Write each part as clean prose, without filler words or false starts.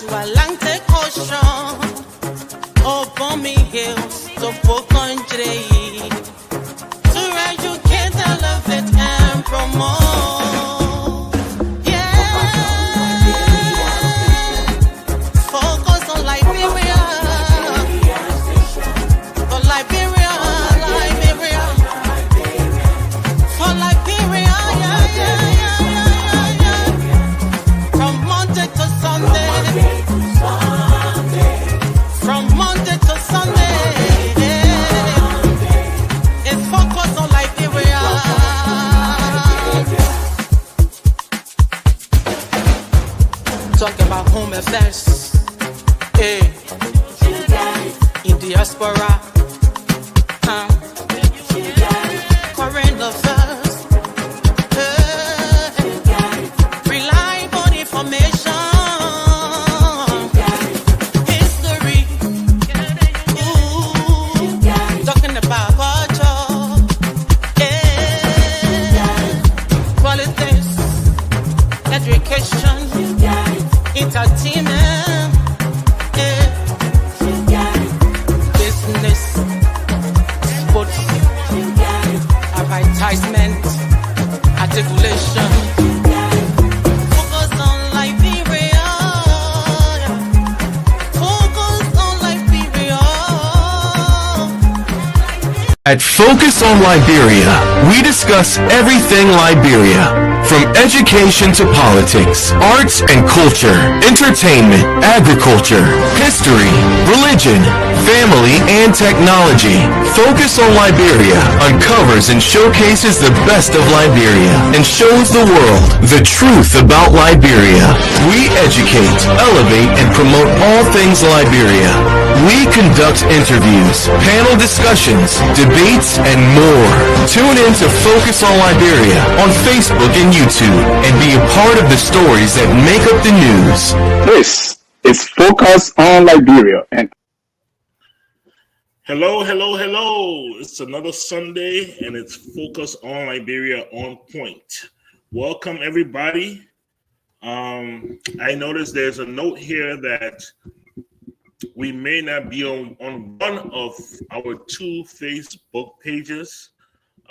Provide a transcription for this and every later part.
to Atlantic Ocean, upon me hills, to country, to educate, elevate, and promote. Yeah, focus on Liberia, for Liberia, Liberia, for Liberia, yeah. From Monday to Sunday. From Monday to Sunday, it's focused on Liberia. Talk about home affairs, in Diaspora, current affairs, reliable information. Education, entertainment, business, sports, advertisement, articulation. Focus on Liberia. Focus on Liberia. At Focus on Liberia, we discuss everything Liberia. From education to politics, arts and culture, entertainment, agriculture, history, religion, family, and technology. Focus on Liberia uncovers and showcases the best of Liberia and shows the world the truth about Liberia. We educate, elevate, and promote all things Liberia. We conduct interviews, panel discussions, debates, and more. Tune in to Focus on Liberia on Facebook and YouTube and be a part of the stories that make up the news. This is Focus on Liberia. And hello. It's another Sunday and it's Focus on Liberia on Point. Welcome everybody. I noticed there's a note here that we may not be on one of our two Facebook pages.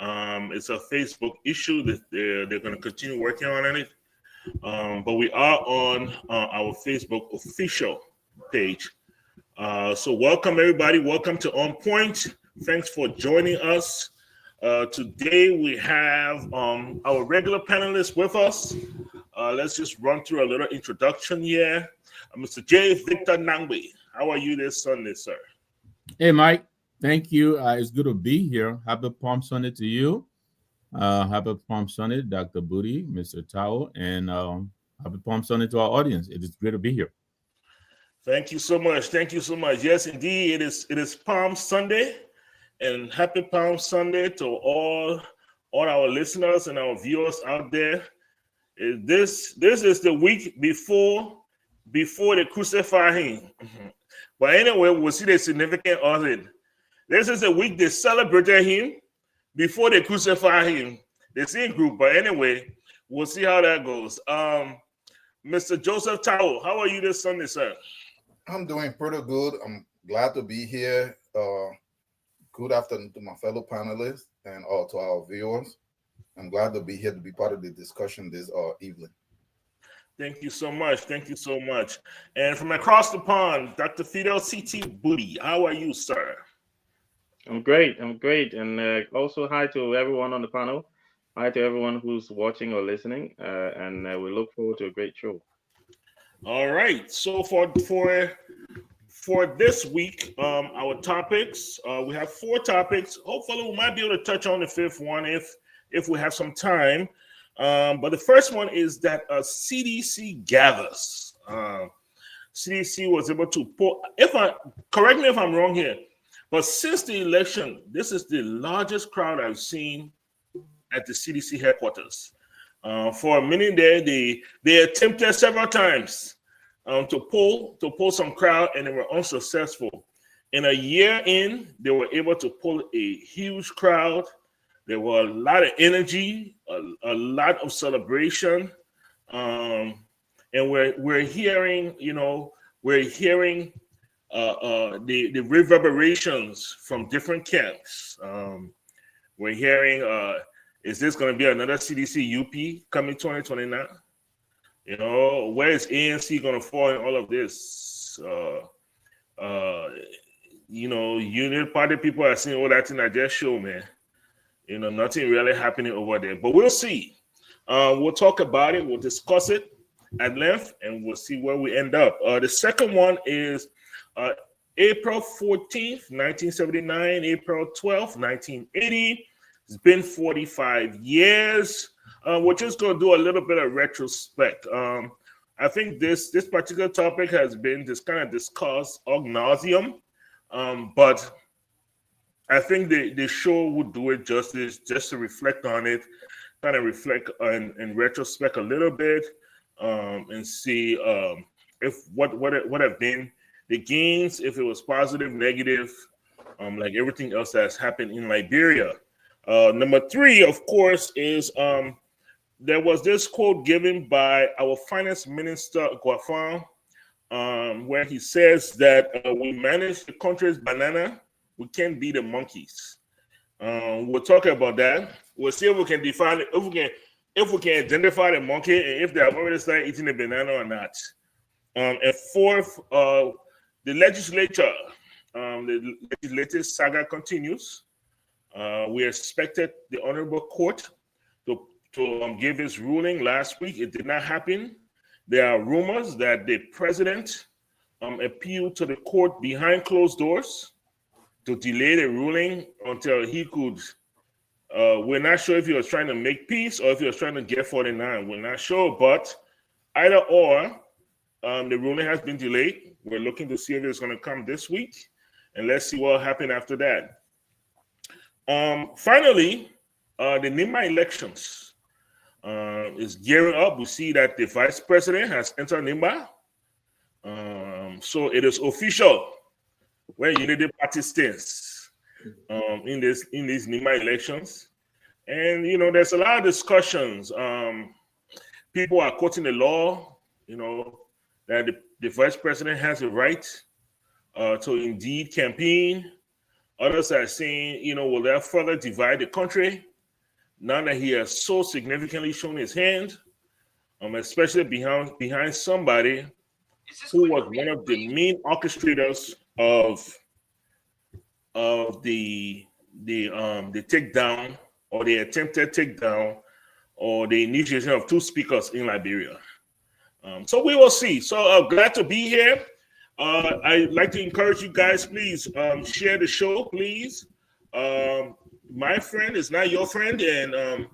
It's a Facebook issue that they're going to continue working on it. But we are on our Facebook official page. So welcome everybody. Welcome to On Point. Thanks for joining us. Today we have our regular panelists with us. Let's just run through a little introduction here. Mr. J. Victor Nangwe. How are you this Sunday, sir? Hey, Mike. Thank you. It's good to be here. Happy Palm Sunday to you. Happy Palm Sunday, Dr. Booty, Mr. Tao, and happy Palm Sunday to our audience. It is great to be here. Thank you so much. Thank you so much. Yes, indeed, it is Palm Sunday, and happy Palm Sunday to all our listeners and our viewers out there. This is the week before they crucify him. But anyway, we'll see the significance of it. This is the week they celebrated him before they crucify him. The same group, but anyway, we'll see how that goes. Mr. Joseph Tao, how are you this Sunday, sir? I'm doing pretty good. I'm glad to be here. Good afternoon to my fellow panelists and all to our viewers. I'm glad to be here to be part of the discussion this evening. Thank you so much. Thank you so much. And from across the pond, Dr. Fidel C.T. Booty, how are you, sir? I'm great. And also hi to everyone on the panel. Hi to everyone who's watching or listening. And we look forward to a great show. All right. So for this week, our topics, we have 4 topics. Hopefully we might be able to touch on the 5th one if we have some time. But the first one is that CDC gathers. CDC was able to pull, correct me if I'm wrong here, but since the election, this is the largest crowd I've seen at the CDC headquarters. For a minute there, they attempted several times to pull some crowd, and they were unsuccessful. In a year in, they were able to pull a huge crowd. There were a lot of energy, a lot of celebration, and we're hearing, we're hearing the reverberations from different camps. We're hearing, is this going to be another CDC UP coming 2029? You know, where is ANC going to fall in all of this? You know, Union Party people are saying, oh, that's in that just show, man. You know, nothing really happening over there. But we'll see. We'll talk about it. We'll discuss it at length, and we'll see where we end up. The second one is April 14th, 1979, April 12th, 1980. It's been 45 years. We're just going to do a little bit of retrospect. I think this particular topic has been discussed ad nauseum, but I think the show would do it justice just to reflect on it, kind of reflect and retrospect a little bit, and see if what have been the gains, if it was positive, negative, like everything else that's happened in Liberia. Number three, of course, is there was this quote given by our finance minister, Guafan, where he says that we manage the country's banana, we can't be the monkeys. We'll talk about that. We'll see if we can define it, if we can identify the monkey and if they have already started eating the banana or not. And fourth, the legislature, the legislative saga continues. We expected the Honorable Court to give its ruling last week. It did not happen. There are rumors that the president appealed to the court behind closed doors to delay the ruling until he could. We're not sure if he was trying to make peace or if he was trying to get 49. We're not sure, but either or, the ruling has been delayed. We're looking to see if it's going to come this week, and let's see what will happen after that. Finally, the NIMA elections is gearing up. We see that the vice president has entered NIMA. So it is official where Unity Party stands in these NIMA elections. And, you know, there's a lot of discussions. People are quoting the law, you know, that the vice president has a right to indeed campaign. Others are saying, you know, will that further divide the country now that he has so significantly shown his hand, especially behind somebody who was one of the main orchestrators of the takedown or the attempted takedown or the initiation of two speakers in Liberia. So we will see. So glad to be here. I'd like to encourage you guys, please share the show, please. My friend is not your friend, and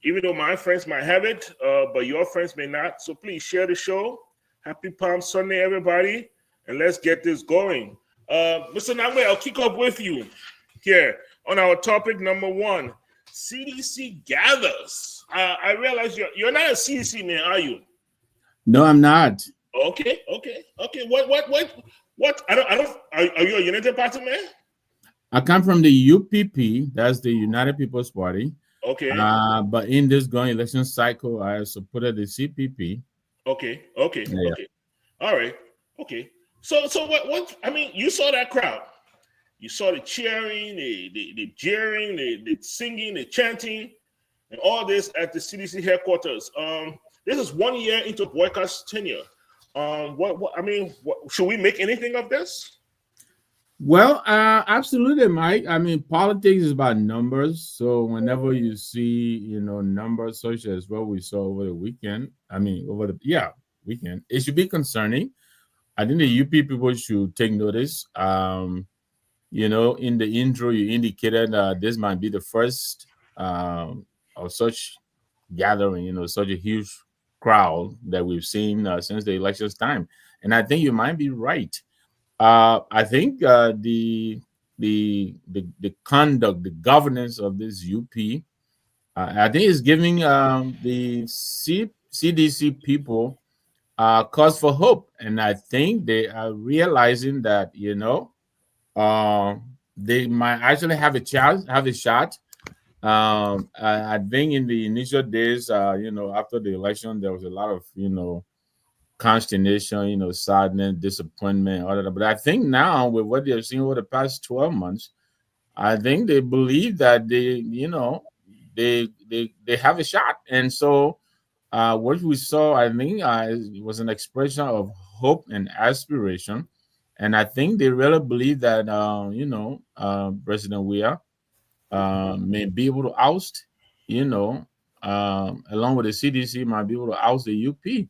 even though my friends might have it, but your friends may not. So please share the show. Happy Palm Sunday, everybody, and let's get this going. Mr. Nangwe, I'll kick off with you here on our topic number one. CDC gathers. I realize you're not a CDC man, are you? No, I'm not. Okay. What? I don't. Are you a United Party man? I come from the UPP. That's the United People's Party. Okay. But in this going election cycle, I supported the CPP. Okay. Yeah. Okay. All right. Okay. So what? I mean, you saw that crowd. You saw the cheering, the jeering, the singing, the chanting, and all this at the CDC headquarters. This is 1 year into Boycott's tenure. Should we make anything of this? Well, absolutely, Mike. I mean, politics is about numbers. So whenever you see, you know, numbers such as what we saw over the weekend, weekend, it should be concerning. I think the UP people should take notice. You know, in the intro, you indicated this might be the first of such gathering, you know, such a huge crowd that we've seen since the election's time. And I think you might be right. I think the conduct, the governance of this UP, I think is giving the CDC people cause for hope. And I think they are realizing that, you know, they might actually have a shot. I think in the initial days, you know, after the election, there was a lot of, you know, consternation, sadness, disappointment, all of that. But I think now with what they've seen over the past 12 months, I think they believe that they have a shot. And so what we saw, I think, was an expression of hope and aspiration. And I think they really believe that, President Weah may be able to oust, along with the CDC, might be able to oust the UP.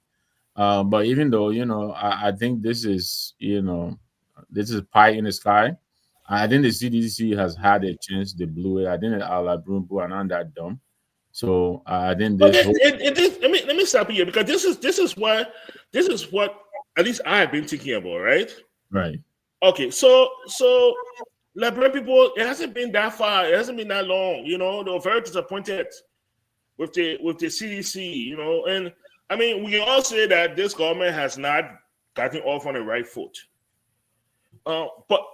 But even though, I think this is pie in the sky. I think the CDC has had a chance. They blew it. I think La Brumbu are not that dumb. So I think this. Let me stop you here, because this is what at least I have been thinking about, right? Right. Okay, so Liberian people, it hasn't been that far. It hasn't been that long. They were very disappointed with the CDC. And I mean, we can all say that this government has not gotten off on the right foot. But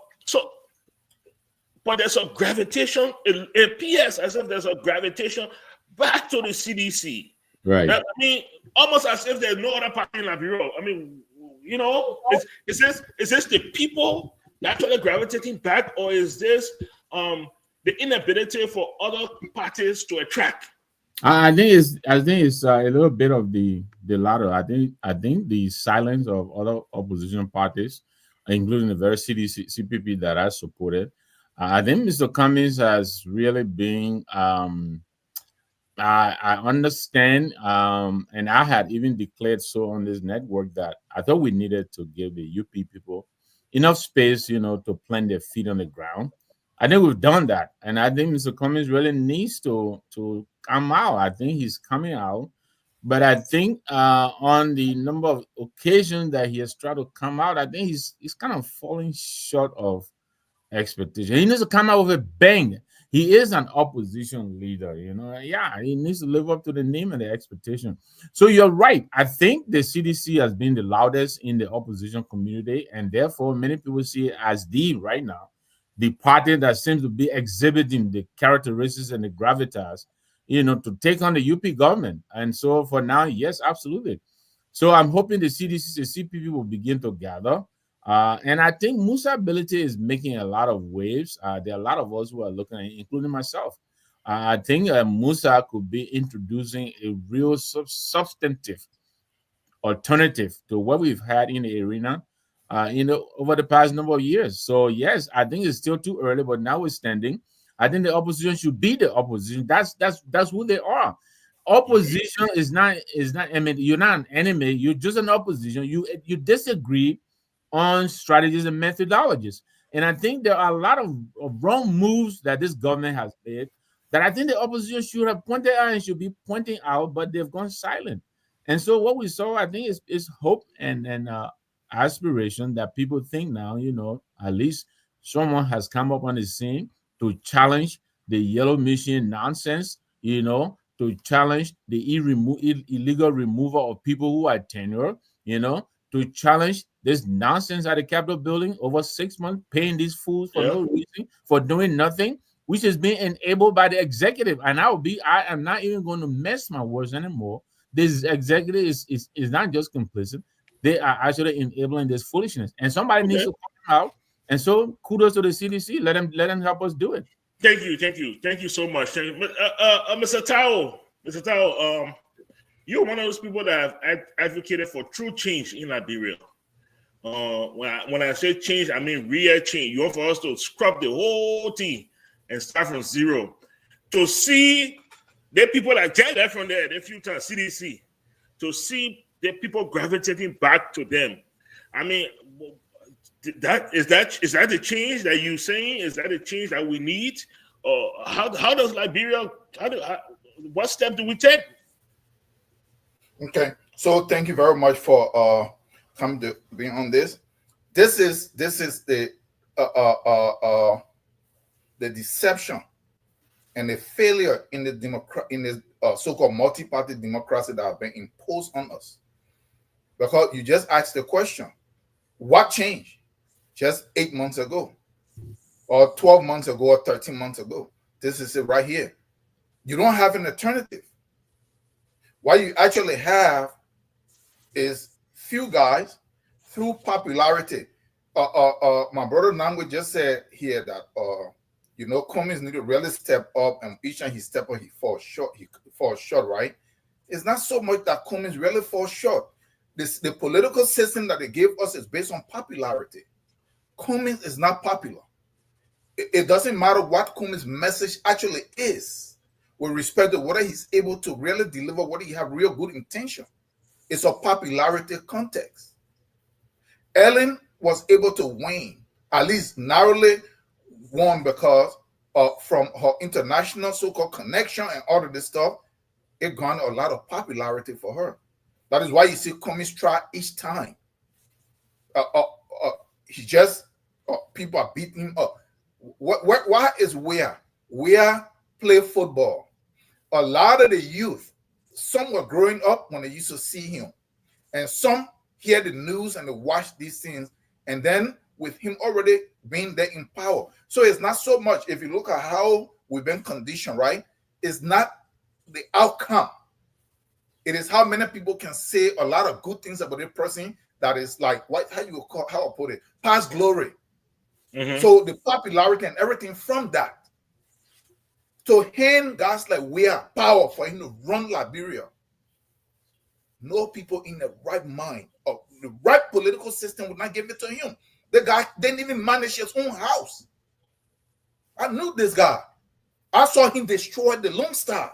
there's a gravitation. It appears as if there's a gravitation back to the CDC. Right. I mean, almost as if there's no other party in Liberia. I mean, is this the people naturally gravitating back, or is this the inability for other parties to attract? I think it's a little bit of the latter. I think the silence of other opposition parties, including the very CPP that I supported. I think Mr. Cummings has really been. I understand, and I had even declared so on this network that I thought we needed to give the UP people enough space, to plant their feet on the ground. I think we've done that, and I think Mr. Cummings really needs to come out. I think he's coming out, but I think on the number of occasions that he has tried to come out, I think he's kind of falling short of expectation. He needs to come out with a bang. He is an opposition leader, Yeah, he needs to live up to the name and the expectation. So you're right. I think the CDC has been the loudest in the opposition community, and therefore many people see it as right now, the party that seems to be exhibiting the characteristics and the gravitas, to take on the UP government. And so for now, yes, absolutely. So I'm hoping the CDC, the CPP will begin to gather. And I think Musa Ability is making a lot of waves. There are a lot of us who are looking at it, including myself. I think Musa could be introducing a real substantive alternative to what we've had in the arena, over the past number of years. So yes, I think it's still too early, but notwithstanding, I think the opposition should be the opposition. That's who they are. Opposition is not. I mean, you're not an enemy. You're just an opposition. You disagree on strategies and methodologies. And I think there are a lot of wrong moves that this government has made that I think the opposition should have pointed out and should be pointing out, but they've gone silent. And so what we saw, I think, is hope and aspiration that people think now, at least someone has come up on the scene to challenge the yellow machine nonsense, to challenge the illegal removal of people who are tenured, to challenge this nonsense at the Capitol building over 6 months, paying these fools for no reason, for doing nothing, which is being enabled by the executive. And I am not even going to mess my words anymore. This executive is not just complicit, they are actually enabling this foolishness. And somebody needs to come out. And so kudos to the CDC. Let them help us do it. Thank you so much. Mr. Tao, you're one of those people that have advocated for true change in Liberia. When I say change, I mean real change. You want for us to scrub the whole thing and start from zero. To see the people that get that from there, the future CDC, to see the people gravitating back to them. I mean, is that the change that you're saying? Is that the change that we need? Or how does Liberia? What step do we take? Okay, so thank you very much for coming to being on this. This is the deception and the failure in the so-called multi-party democracy that has been imposed on us. Because you just asked the question, what changed just 8 months ago, or 12 months ago, or 13 months ago? This is it right here. You don't have an alternative. What you actually have is few guys through popularity. My brother Nangwe just said here that Cummings need to really step up, and each time he step up, he falls short. He falls short, right? It's not so much that Cummings really falls short. The political system that they gave us is based on popularity. Cummings is not popular. It doesn't matter what Cummings' message actually is, with respect to whether he's able to really deliver, whether he have real good intention. It's a popularity context. Ellen was able to win, at least narrowly won, because from her international so-called connection and all of this stuff, it garnered a lot of popularity for her. That is why you see Cummings try each time. He just people are beating him up. Why is Where play football? A lot of the youth, some were growing up when they used to see him, and some hear the news and they watch these things, and then with him already being there in power. So it's not so much, if you look at how we've been conditioned, right? It's not the outcome. It is how many people can say a lot of good things about a person that is like, how I put it, past glory. Mm-hmm. So the popularity and everything from that. To hand guys like Where power for him to run Liberia, no people in the right mind or the right political system would not give it to him. The guy didn't even manage his own house. I knew this guy. I saw him destroy the Lone Star.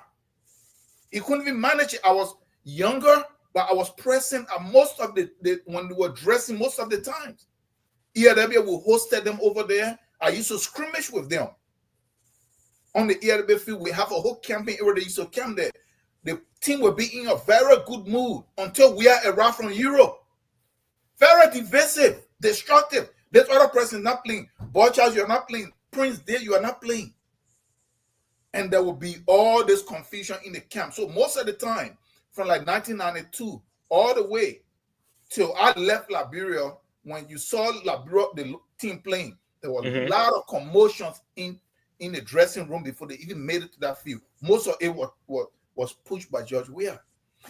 He couldn't even manage it. I was younger, but I was present at most of the when they were dressing most of the times. ERW, we hosted them over there. I used to scrimmage with them. On the ERW field, we have a whole camping area. They used to camp there. The team will be in a very good mood until we are arrived from Europe. Very divisive, destructive. This other person is not playing. Boy Charles, you're not playing. Prince Day, you are not playing. And there will be all this confusion in the camp. So most of the time, from like 1992 all the way till I left Liberia, when you saw Liberia, the team playing, there were a lot of commotions in the dressing room before they even made it to that field. Most of it was pushed by George Weah.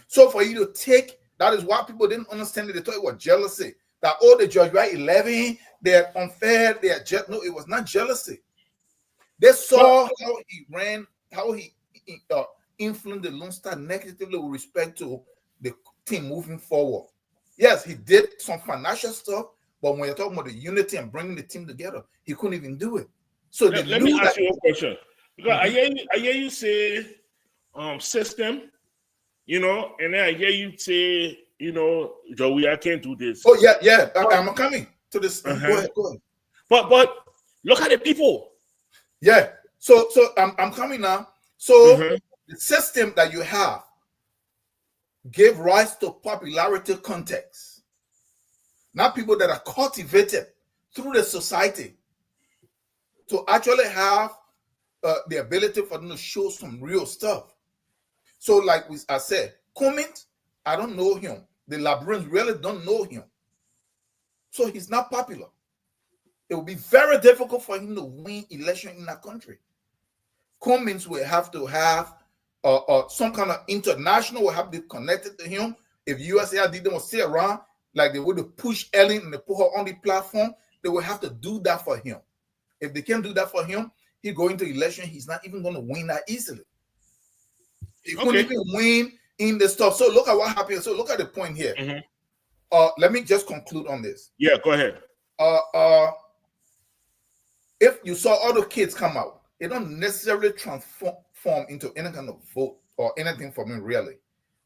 So for you to take, that is why people didn't understand it. They thought it was jealousy. That, the George Weah 11, they're unfair, they're just, no, it was not jealousy. They saw how he ran, how he influenced the Lone Star negatively with respect to the team moving forward. Yes, he did some financial stuff, but when you're talking about the unity and bringing the team together, he couldn't even do it. So let me ask you a question. Because I hear you say system, and then I hear you say, Joey, I can't do this. Oh, yeah. I'm coming to this. Go ahead. But look at the people. Yeah. So I'm coming now. So the system that you have gave rise to popularity context. Not people that are cultivated through the society to actually have the ability for them to show some real stuff. So like I said, Cummings, I don't know him. The Liberians really don't know him. So he's not popular. It will be very difficult for him to win election in that country. Cummings will have to have some kind of international will have to be connected to him. If USA didn't stay around, like they would have pushed Ellen and they put her on the platform, they will have to do that for him. If they can't do that for him, he go into election, he's not even going to win that easily. He couldn't even win in the stuff. So look at what happened. So look at the point here. Let me just conclude on this. Yeah, go ahead. If you saw all the kids come out, it don't necessarily transform into any kind of vote or anything for me, really.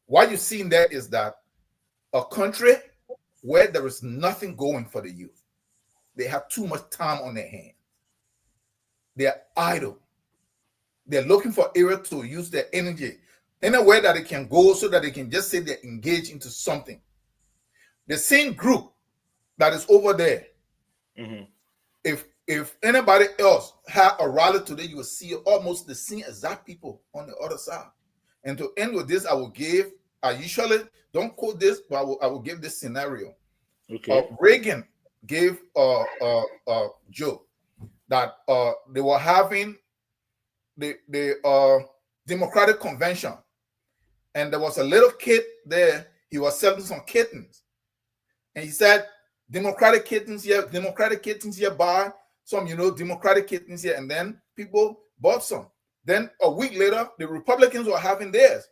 What you're seeing there is that a country where there is nothing going for the youth, they have too much time on their hands. They're idle. They're looking for area to use their energy in a way that they can go so that they can just say they're engaged into something. The same group that is over there, if anybody else had a rally today, you will see almost the same exact people on the other side. And to end with this, I usually don't quote this, but I will give this scenario. Reagan gave a joke that they were having the Democratic convention, and there was a little kid there. He was selling some kittens, And he said, Democratic kittens here, buy some, Democratic kittens here. And then people bought some. Then a week later, the Republicans were having theirs.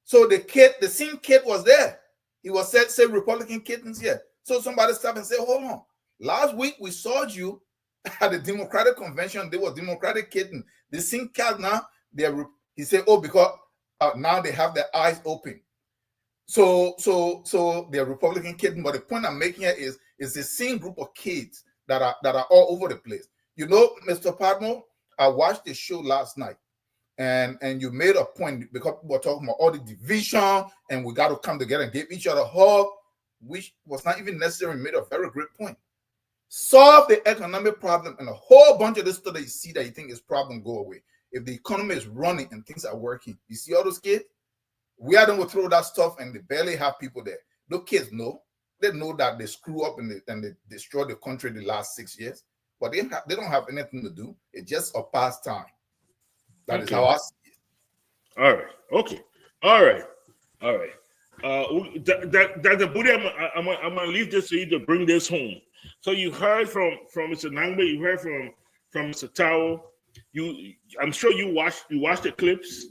So the same kit was there. He was said, say Republican kittens here. So somebody stopped and said, hold on. Last week we saw you at the Democratic convention. They were Democratic kitten. The same cat now, he said, oh, because now they have their eyes open. So they're Republican kitten. But the point I'm making here is the same group of kids that are all over the place. Mr. Padmo, I watched the show last night. And you made a point because we were talking about all the division and we got to come together and give each other a hug, which was not even necessary. Made a very great point. Solve the economic problem and a whole bunch of this stuff that you see that you think is problem go away. If the economy is running and things are working, you see all those kids? We are going to throw that stuff and they barely have people there. Those kids know. They know that they screw up and they destroy the country the last 6 years, but they don't have anything to do. It's just a pastime. That is how I see it. All right. Okay. All right. Dr. Budi, I'm gonna leave this for you to bring this home. So you heard from Mr. Nangbe, you heard from Mr. Tao. I'm sure you watched the clips,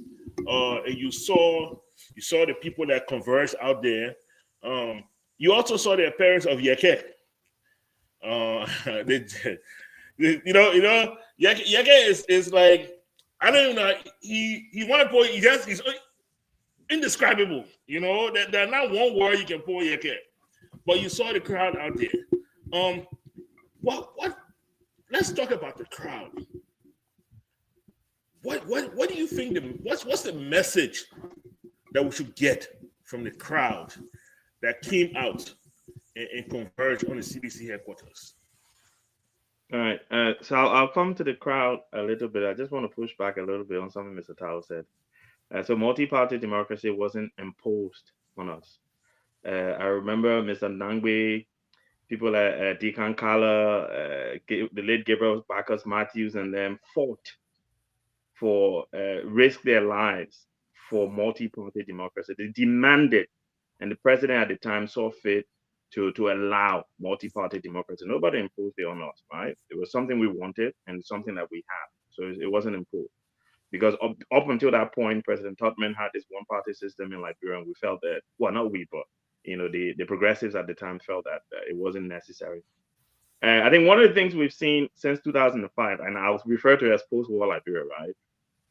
and you saw the people that converged out there. You also saw the appearance of Yeke. Yeke is like, I don't even know. He want to pull. He's indescribable. There's not one word you can pull Yeke. But you saw the crowd out there. What? Let's talk about the crowd. What do you think? What's the message that we should get from the crowd that came out and converged on the CDC headquarters? All right. So I'll come to the crowd a little bit. I just want to push back a little bit on something Mr. Tao said. So multi-party democracy wasn't imposed on us. I remember Mr. Nangbe, people like Deacon Kala, the late Gabriel Bacchus Matthews, and them fought for risk their lives for multi-party democracy. They demanded, and the president at the time saw fit to allow multi-party democracy. Nobody imposed it on us, right? It was something we wanted and something that we have. So it wasn't imposed. Because up until that point, President Tubman had this one-party system in Liberia, and we felt that, well, not we, but the progressives at the time felt that it wasn't necessary. And I think one of the things we've seen since 2005, and I was referred to as post-war Liberia, right,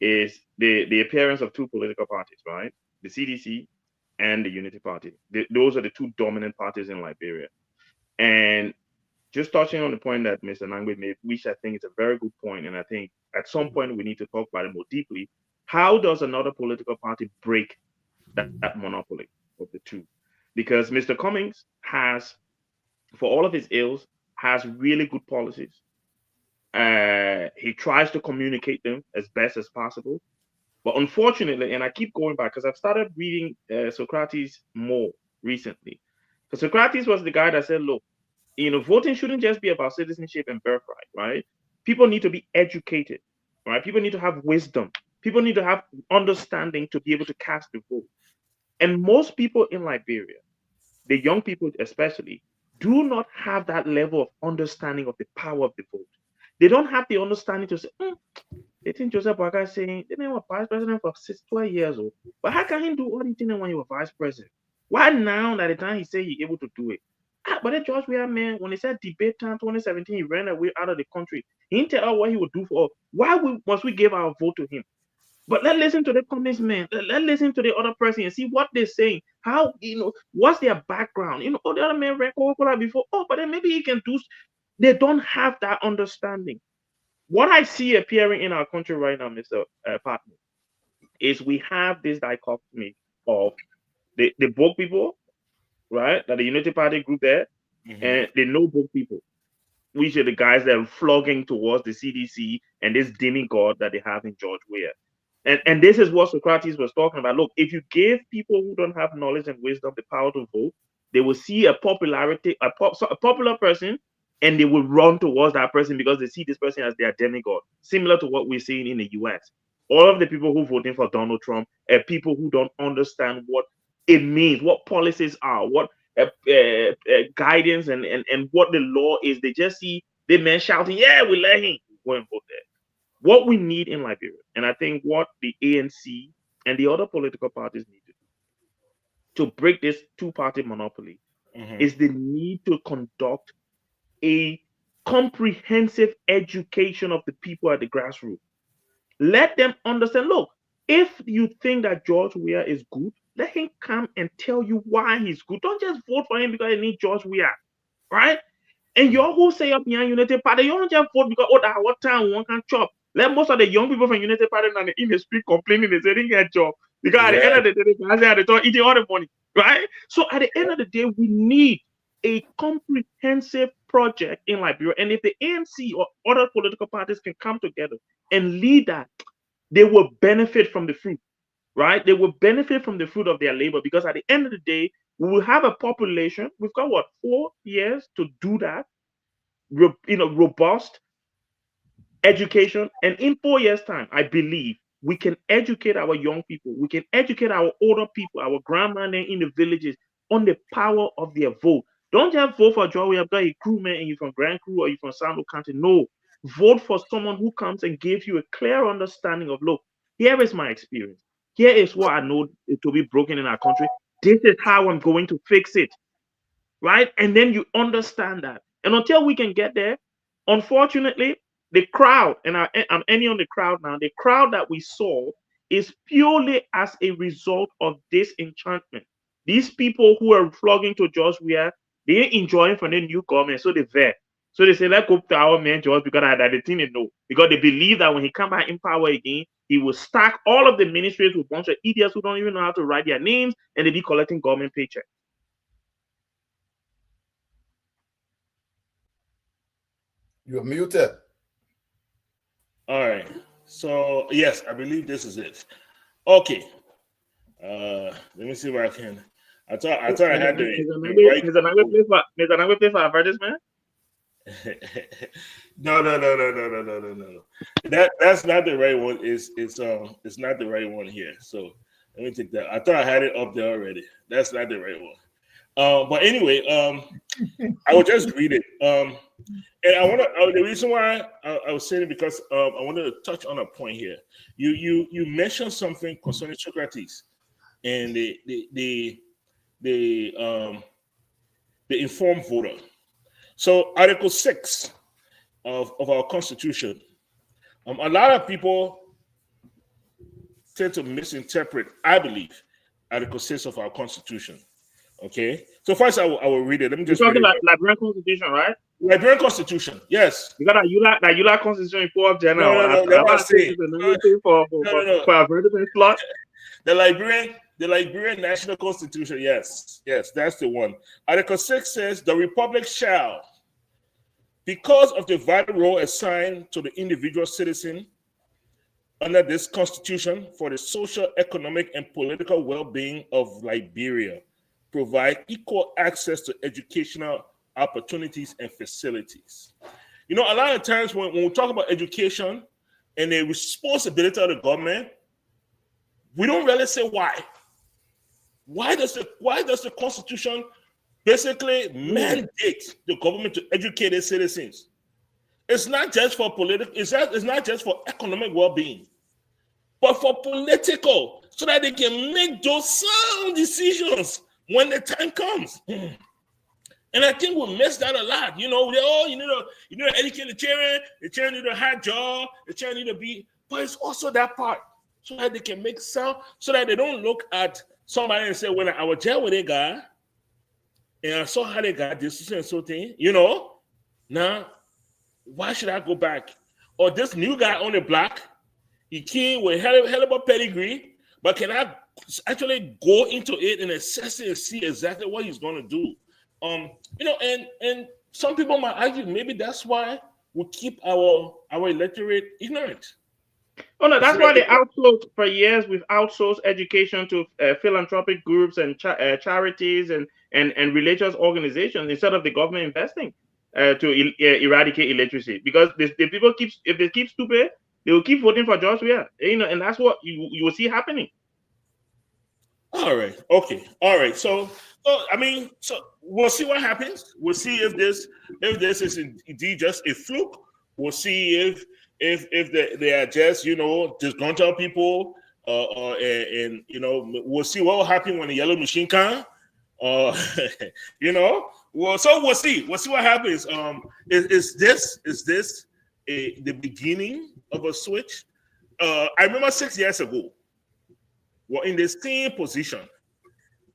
is the appearance of two political parties, right? The CDC and the Unity Party. Those are the two dominant parties in Liberia. And just touching on the point that Mr. Nangbe made, which I think is a very good point, and I think at some point we need to talk about it more deeply. How does another political party break that monopoly of the two? Because Mr. Cummings has, for all of his ills, has really good policies. He tries to communicate them as best as possible. But unfortunately, and I keep going back because I've started reading Socrates more recently. Because Socrates was the guy that said, look, voting shouldn't just be about citizenship and birthright, right? People need to be educated, right? People need to have wisdom. People need to have understanding to be able to cast the vote. And most people in Liberia, the young people especially, do not have that level of understanding of the power of the vote. They don't have the understanding to say, they think Joseph Boakai is saying, they were vice president for 12 years old. But how can he do all these things when you were vice president? Why now, at the time he said he's able to do it? But then George Weah, man, when he said debate time 2017, he ran away out of the country. He didn't tell us what he would do for us. Why must we give our vote to him? But let's listen to the communist man. Let's listen to the other person and see what they're saying. How, what's their background? All the other men ran Coca-Cola before. Oh, but then maybe he can do. They don't have that understanding. What I see appearing in our country right now, Mr. Partner, is we have this dichotomy of the broke people, right? That the Unity Party group there, and the no broke people, which are the guys that are flogging towards the CDC and this demigod that they have in George Weah. And this is what Socrates was talking about. Look, if you give people who don't have knowledge and wisdom the power to vote, they will see a popular person, and they will run towards that person because they see this person as their demigod, similar to what we're seeing in the US. All of the people who voting for Donald Trump are people who don't understand what it means, what policies are, what guidance and what the law is. They just see the man shouting, "Yeah, we let him go and vote there." What we need in Liberia, and I think what the ANC and the other political parties need to break this two-party monopoly is the need to conduct a comprehensive education of the people at the grassroots. Let them understand, look, if you think that George Weah is good, let him come and tell you why he's good. Don't just vote for him because you need George Weah, right? And you all who say up behind United Party, you don't just vote because, oh, that what time one can chop. Let most of the young people from United Party and in the street complaining they say they didn't get a job. Because at the end of the day, they're eating all the money, right? So at the end of the day, we need a comprehensive project in Liberia. And if the ANC or other political parties can come together and lead that, they will benefit from the fruit, right? They will benefit from the fruit of their labor, because at the end of the day, we will have a population. We've got what, 4 years to do that, robust education. And in 4 years' time, I believe we can educate our young people. We can educate our older people, our grandma in the villages, on the power of their vote. Don't just vote for Joe. We have got a crewman and you're from Grand Crew or you're from Sando County. No, vote for someone who comes and gives you a clear understanding of, look, here is my experience. Here is what I know to be broken in our country. This is how I'm going to fix it, right? And then you understand that. And until we can get there, unfortunately, the crowd, and I'm ending on the crowd now, the crowd that we saw is purely as a result of disenchantment. These people who are flogging to George Weah, they're enjoying from the new government, so they're there. So they say, let's go to our man George, because the thing they know. Because they believe that when he come back in power again, he will stack all of the ministries with a bunch of idiots who don't even know how to write their names, and they be collecting government paychecks. You're muted. All right. So yes, I believe this is it. Okay. Let me see where I can. I thought I had the right. Mr. Nangwe play for advertisement? No. That's not the right one. It's not the right one here. So let me take that. I thought I had it up there already. That's not the right one. But anyway, I will just read it. And I want to. The reason why I was saying it, because I wanted to touch on a point here. You mentioned something concerning Socrates and the informed voter. So Article 6 of our Constitution, a lot of people tend to misinterpret, I believe, Article 6 of our Constitution. Okay, so first I will read it. Let me just. You're talking about Liberian Constitution, right? Liberian Constitution, yes. You got that you like Constitution in 4 of January. No. For advertisement slot. The Liberian National Constitution, yes, that's the one. Article 6 says the Republic shall, because of the vital role assigned to the individual citizen under this Constitution for the social, economic, and political well-being of Liberia, provide equal access to educational opportunities and facilities. You know, a lot of times when we talk about education and the responsibility of the government, we don't really say why. Why does the Constitution basically mandate the government to educate its citizens? It's not just for political, it's not just for economic well-being, but for political, so that they can make those sound decisions when the time comes. And I think we miss that a lot. You know, you need to educate the children need a hard job, the children need to be, but it's also that part, so that they can make sound, so that they don't look at somebody and say, when I was jail with a guy, and I saw how they got this and so thing, you know, now, why should I go back? Or this new guy on the block, he came with hell of a pedigree, but can I actually go into it and assess it and see exactly what he's going to do? You know, and some people might argue maybe that's why we keep our electorate ignorant. Oh no, that's why they outsourced for years. We've outsourced education to philanthropic groups and charities and religious organizations instead of the government investing to eradicate illiteracy. Because if they keep stupid, they will keep voting for George Weah. You know, and that's what you will see happening. All right. Okay. All right. So I mean, so we'll see what happens. We'll see if this is indeed just a fluke. We'll see if they are just disgruntled people, and we'll see what will happen when the yellow machine comes. Well, so we'll see. We'll see what happens. Is this the beginning of a switch? I remember 6 years ago, we're in the same position,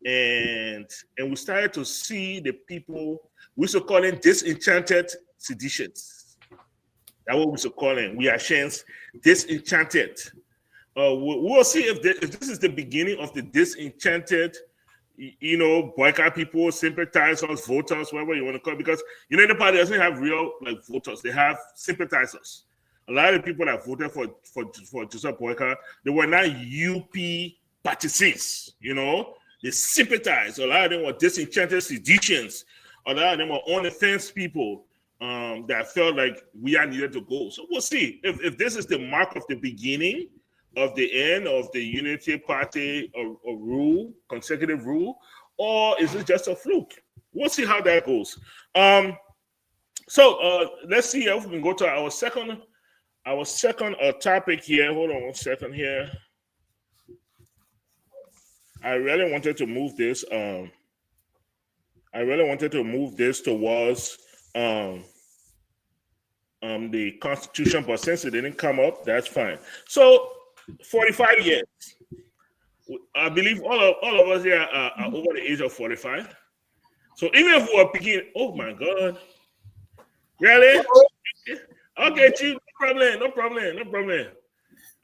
and we started to see the people we used to call them disenchanted seditionists. That's what we used to call them. We are Shans disenchanted. We'll see if this is the beginning of the disenchanted, boycott people, sympathizers, voters, whatever you want to call it, because the party doesn't have real voters; they have sympathizers. A lot of people that voted for Joseph Boyka, they were not UP partisans, they sympathized. A lot of them were disenchanted seditionists. A lot of them were on the fence people that felt like we are needed to go. So we'll see if this is the mark of the beginning of the end of the Unity Party rule, consecutive rule, or is it just a fluke? We'll see how that goes. So let's see if we can go to our second topic here. Hold on 1 second here. I really wanted to move this. Towards the Constitution, but since it didn't come up, that's fine. So 45 years. I believe all of us here are over the age of 45. So even if we were picking, oh my God, really? Okay, Chief, no problem.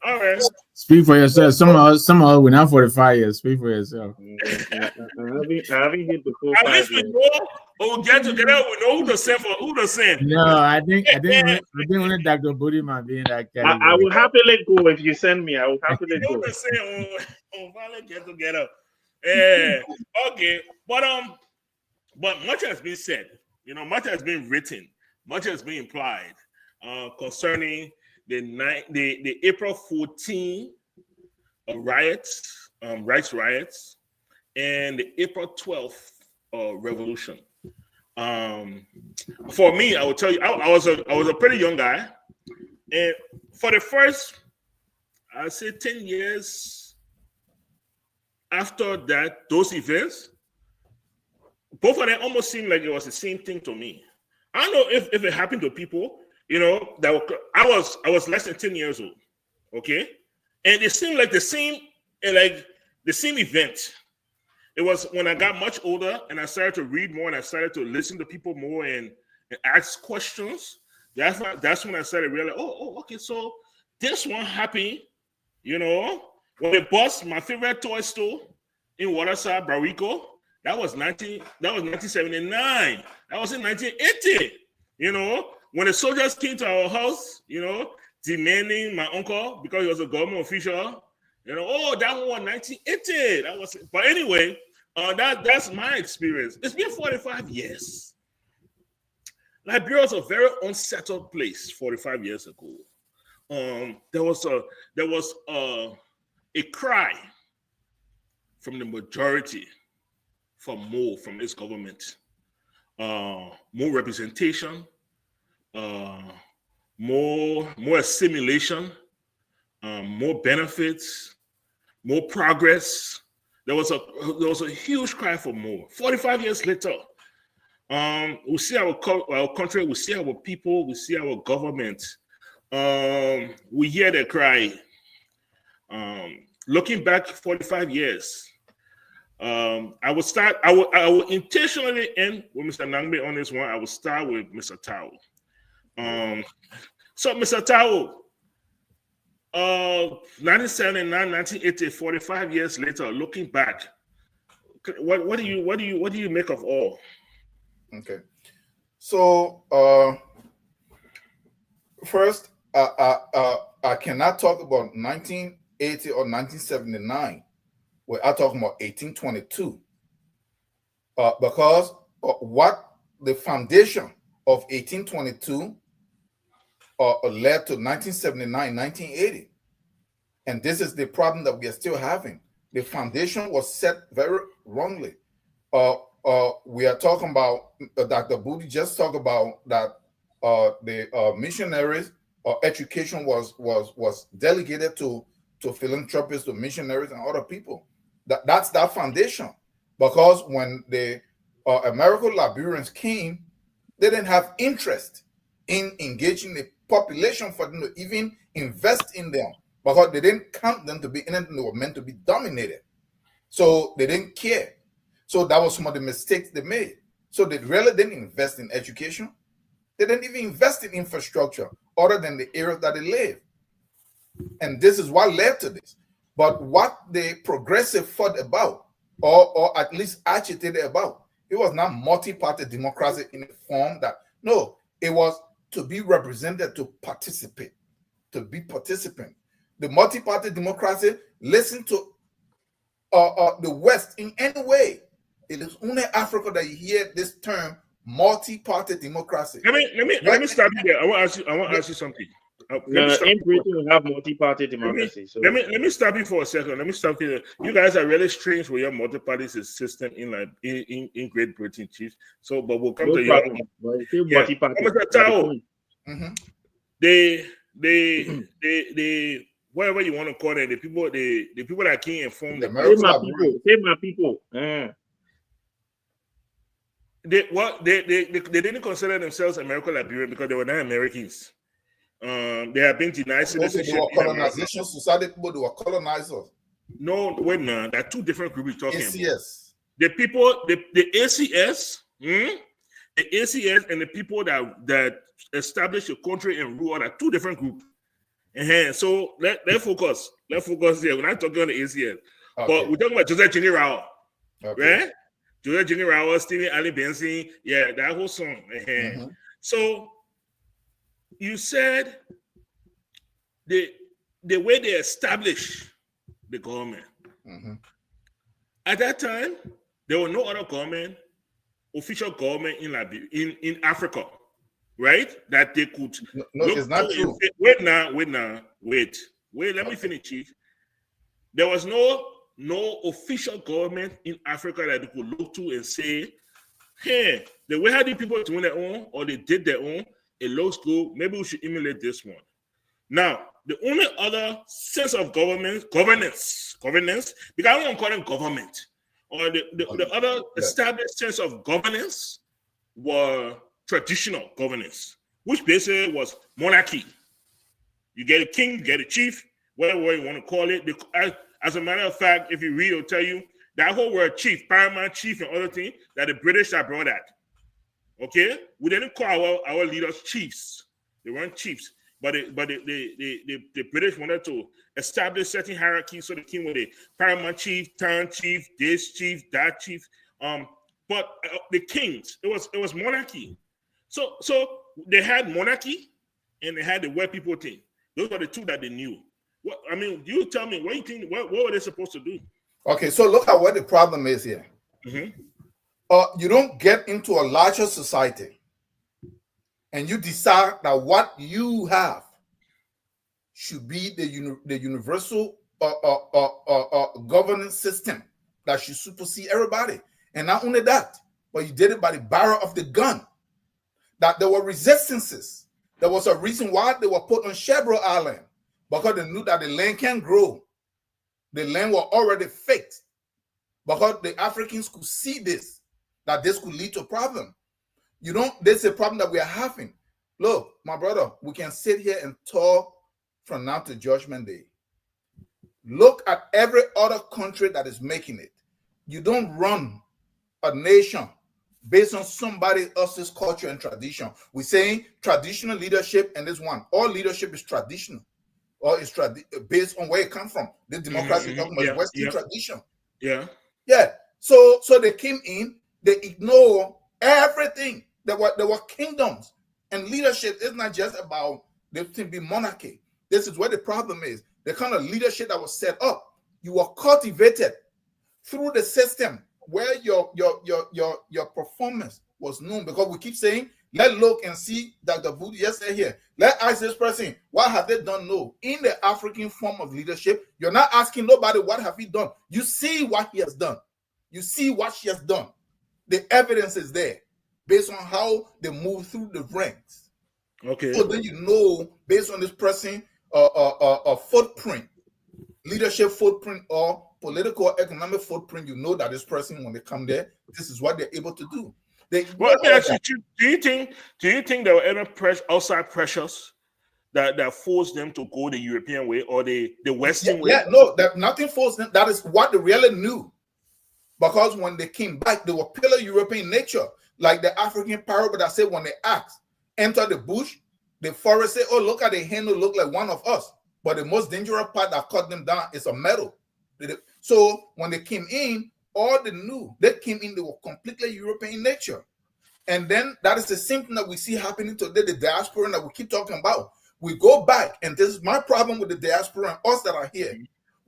All right. Speak for yourself. Some of us we're not 45 years. Speak for yourself. I haven't hit the full At 5 least we years. know, we'll get together, we know who to send. No, I think when Dr. Booty might be in that category. I will happily go if you send me. I will happily go. Who to send, we'll finally get together. Yeah. Okay. But much has been said, much has been written, much has been implied concerning the April 14 riots, rights riots, and the April 12th revolution. For me, I will tell you, I was a pretty young guy, and for the first, I'd say 10 years after those events, both of them almost seemed like it was the same thing to me. I don't know if it happened to people, I was less than 10 years old, okay? And it seemed like the same event. It was when I got much older and I started to read more and I started to listen to people more and ask questions. That's when I started realizing, okay, so this one happened, when they bust my favorite toy store in Waterside, Barrico. That was 1979. That was in 1980. When the soldiers came to our house, demanding my uncle because he was a government official. That one was 1980. That was. But anyway, that's my experience. It's been 45 years. Liberia was a very unsettled place 45 years ago. There was a cry from the majority for more from this government, more representation, more assimilation, more benefits, more progress. There was a huge cry for more. 45 years later, we see our country, we see our people, we see our government. We hear the cry. Looking back 45 years, I will intentionally end with Mr. Nangbe on this one. I will start with Mr. Tao. So Mr. Tao, 1979, 1980, 45 years later, looking back, what do you make of all? Okay. So first, I cannot talk about 1980 or 1979. We're talking about 1822, because what the foundation of 1822 led to 1979, 1980, and this is the problem that we are still having. the foundation was set very wrongly. We are talking about Dr. Booty just talked about that the missionaries education was delegated to philanthropists, to missionaries, and other people. That's that foundation. Because when the American Liberians came, they didn't have interest in engaging the population for them to even invest in them, because they didn't count them to be anything. They were meant to be dominated. So they didn't care. So that was some of the mistakes they made. So they really didn't invest in education. They didn't even invest in infrastructure other than the areas that they live. And this is what led to this. But what the progressive fought about, or at least agitated about, it was not multi-party democracy in a form that, no, it was to be represented, to participate, to be participant. The multi-party democracy listen to the West in any way. It is only Africa that you hear this term multi-party democracy. Let me stop you there. I want to ask you something. In Britain, we have multi-party democracy. Let me stop you for a second. Let me stop you there. You guys are really strange with your multi-party system in Great Britain, Chief. So, but we'll come to you. Multi-party. They whatever you want to call it, the people that came and formed Save my people. They didn't consider themselves American Liberian because they were not Americans. They have been denied citizenship. They were colonization society people. They were colonizers. No, wait, no, there are two different groups we're talking about. The people, the ACS, the ACS, and the people that establish a country and rule are two different groups. So let's focus. Let's focus here. We're not talking on the ACS, but we're talking about Joseph General, right? Joseph General, Stephen Ali Benson, yeah, that whole song. So you said the way they establish the government. At that time, there was no other government, official government in Liberia, in Africa, right? That they could. No, it's not true. Wait. Let me finish, Chief. There was no official government in Africa that they could look to and say, hey, the way how the people doing their own or they did their own, it looks good. Maybe we should emulate this one. Now, the only other sense of governance, because I don't call it government, or the other established sense of governance were traditional governance, which basically was monarchy. You get a king, you get a chief, whatever you want to call it. As a matter of fact, if you read, it'll tell you that whole word chief, paramount chief, and other things that the British have brought that. Okay, we didn't call our leaders chiefs. They weren't chiefs, but the British wanted to establish certain hierarchies. So the king was a paramount chief, town chief, this chief, that chief. But the kings, it was monarchy. So they had monarchy and they had the white people thing. Those were the two that they knew. You tell me what you think. What were they supposed to do? Okay, so look at what the problem is here. You don't get into a larger society and you decide that what you have should be the universal governance system that should supersede everybody. And not only that, but you did it by the barrel of the gun. That there were resistances. There was a reason why they were put on Shebrel Island, because they knew that the land can't grow. The land was already faked, because the Africans could see this, that this could lead to a problem. This is a problem that we are having. Look, my brother, we can sit here and talk from now to Judgment Day. Look at every other country that is making it. You don't run a nation based on somebody else's culture and tradition. We're saying traditional leadership, and this one, all leadership is traditional, or it's based on where it comes from. The democracy talking about Western tradition. Yeah. So they came in, they ignore everything. There were kingdoms, and leadership is not just about there to be monarchy. This is where the problem is. The kind of leadership that was set up, you were cultivated through the system where your performance was known, because we keep saying Let's look and see Dr. Booty yesterday here. Let's ask this person, what have they done? No. In the African form of leadership, you're not asking nobody what have he done. You see what he has done. You see what she has done. The evidence is there based on how they move through the ranks. Okay. So then you know, based on this person, a footprint, leadership footprint or political or economic footprint, you know that this person, when they come there, this is what they're able to do. Well, let me ask you, do you think there were any outside pressures that forced them to go the European way or the Western way? Yeah, no, that nothing forced them. That is what they really knew. Because when they came back, they were pure European nature. Like the African parable that said when they asked, enter the bush, the forest said, oh, look at the hen who look like one of us. But the most dangerous part that cut them down is a metal. So when they came in, all they knew, they came in, they were completely European nature. And then that is the same thing that we see happening today, the diaspora that we keep talking about. We go back, and this is my problem with the diaspora and us that are here.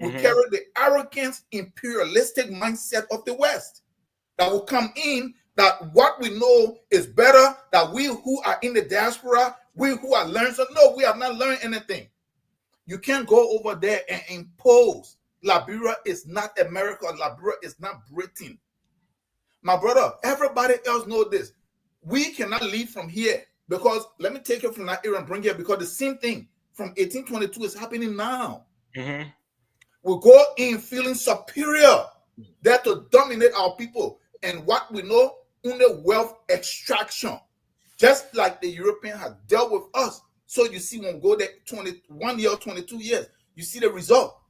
We carry the arrogance, imperialistic mindset of the West that will come in, that what we know is better, that we who are in the diaspora, we who are learned. So no, we have not learned anything. You can't go over there and impose. Liberia is not America. Liberia is not Britain. My brother, everybody else know this. We cannot leave from here because let me take it from that era and bring it because the same thing from 1822 is happening now. We go in feeling superior, there to dominate our people. And what we know, only wealth extraction, just like the European has dealt with us. So you see, when we go there 21 years, 22 years, you see the result.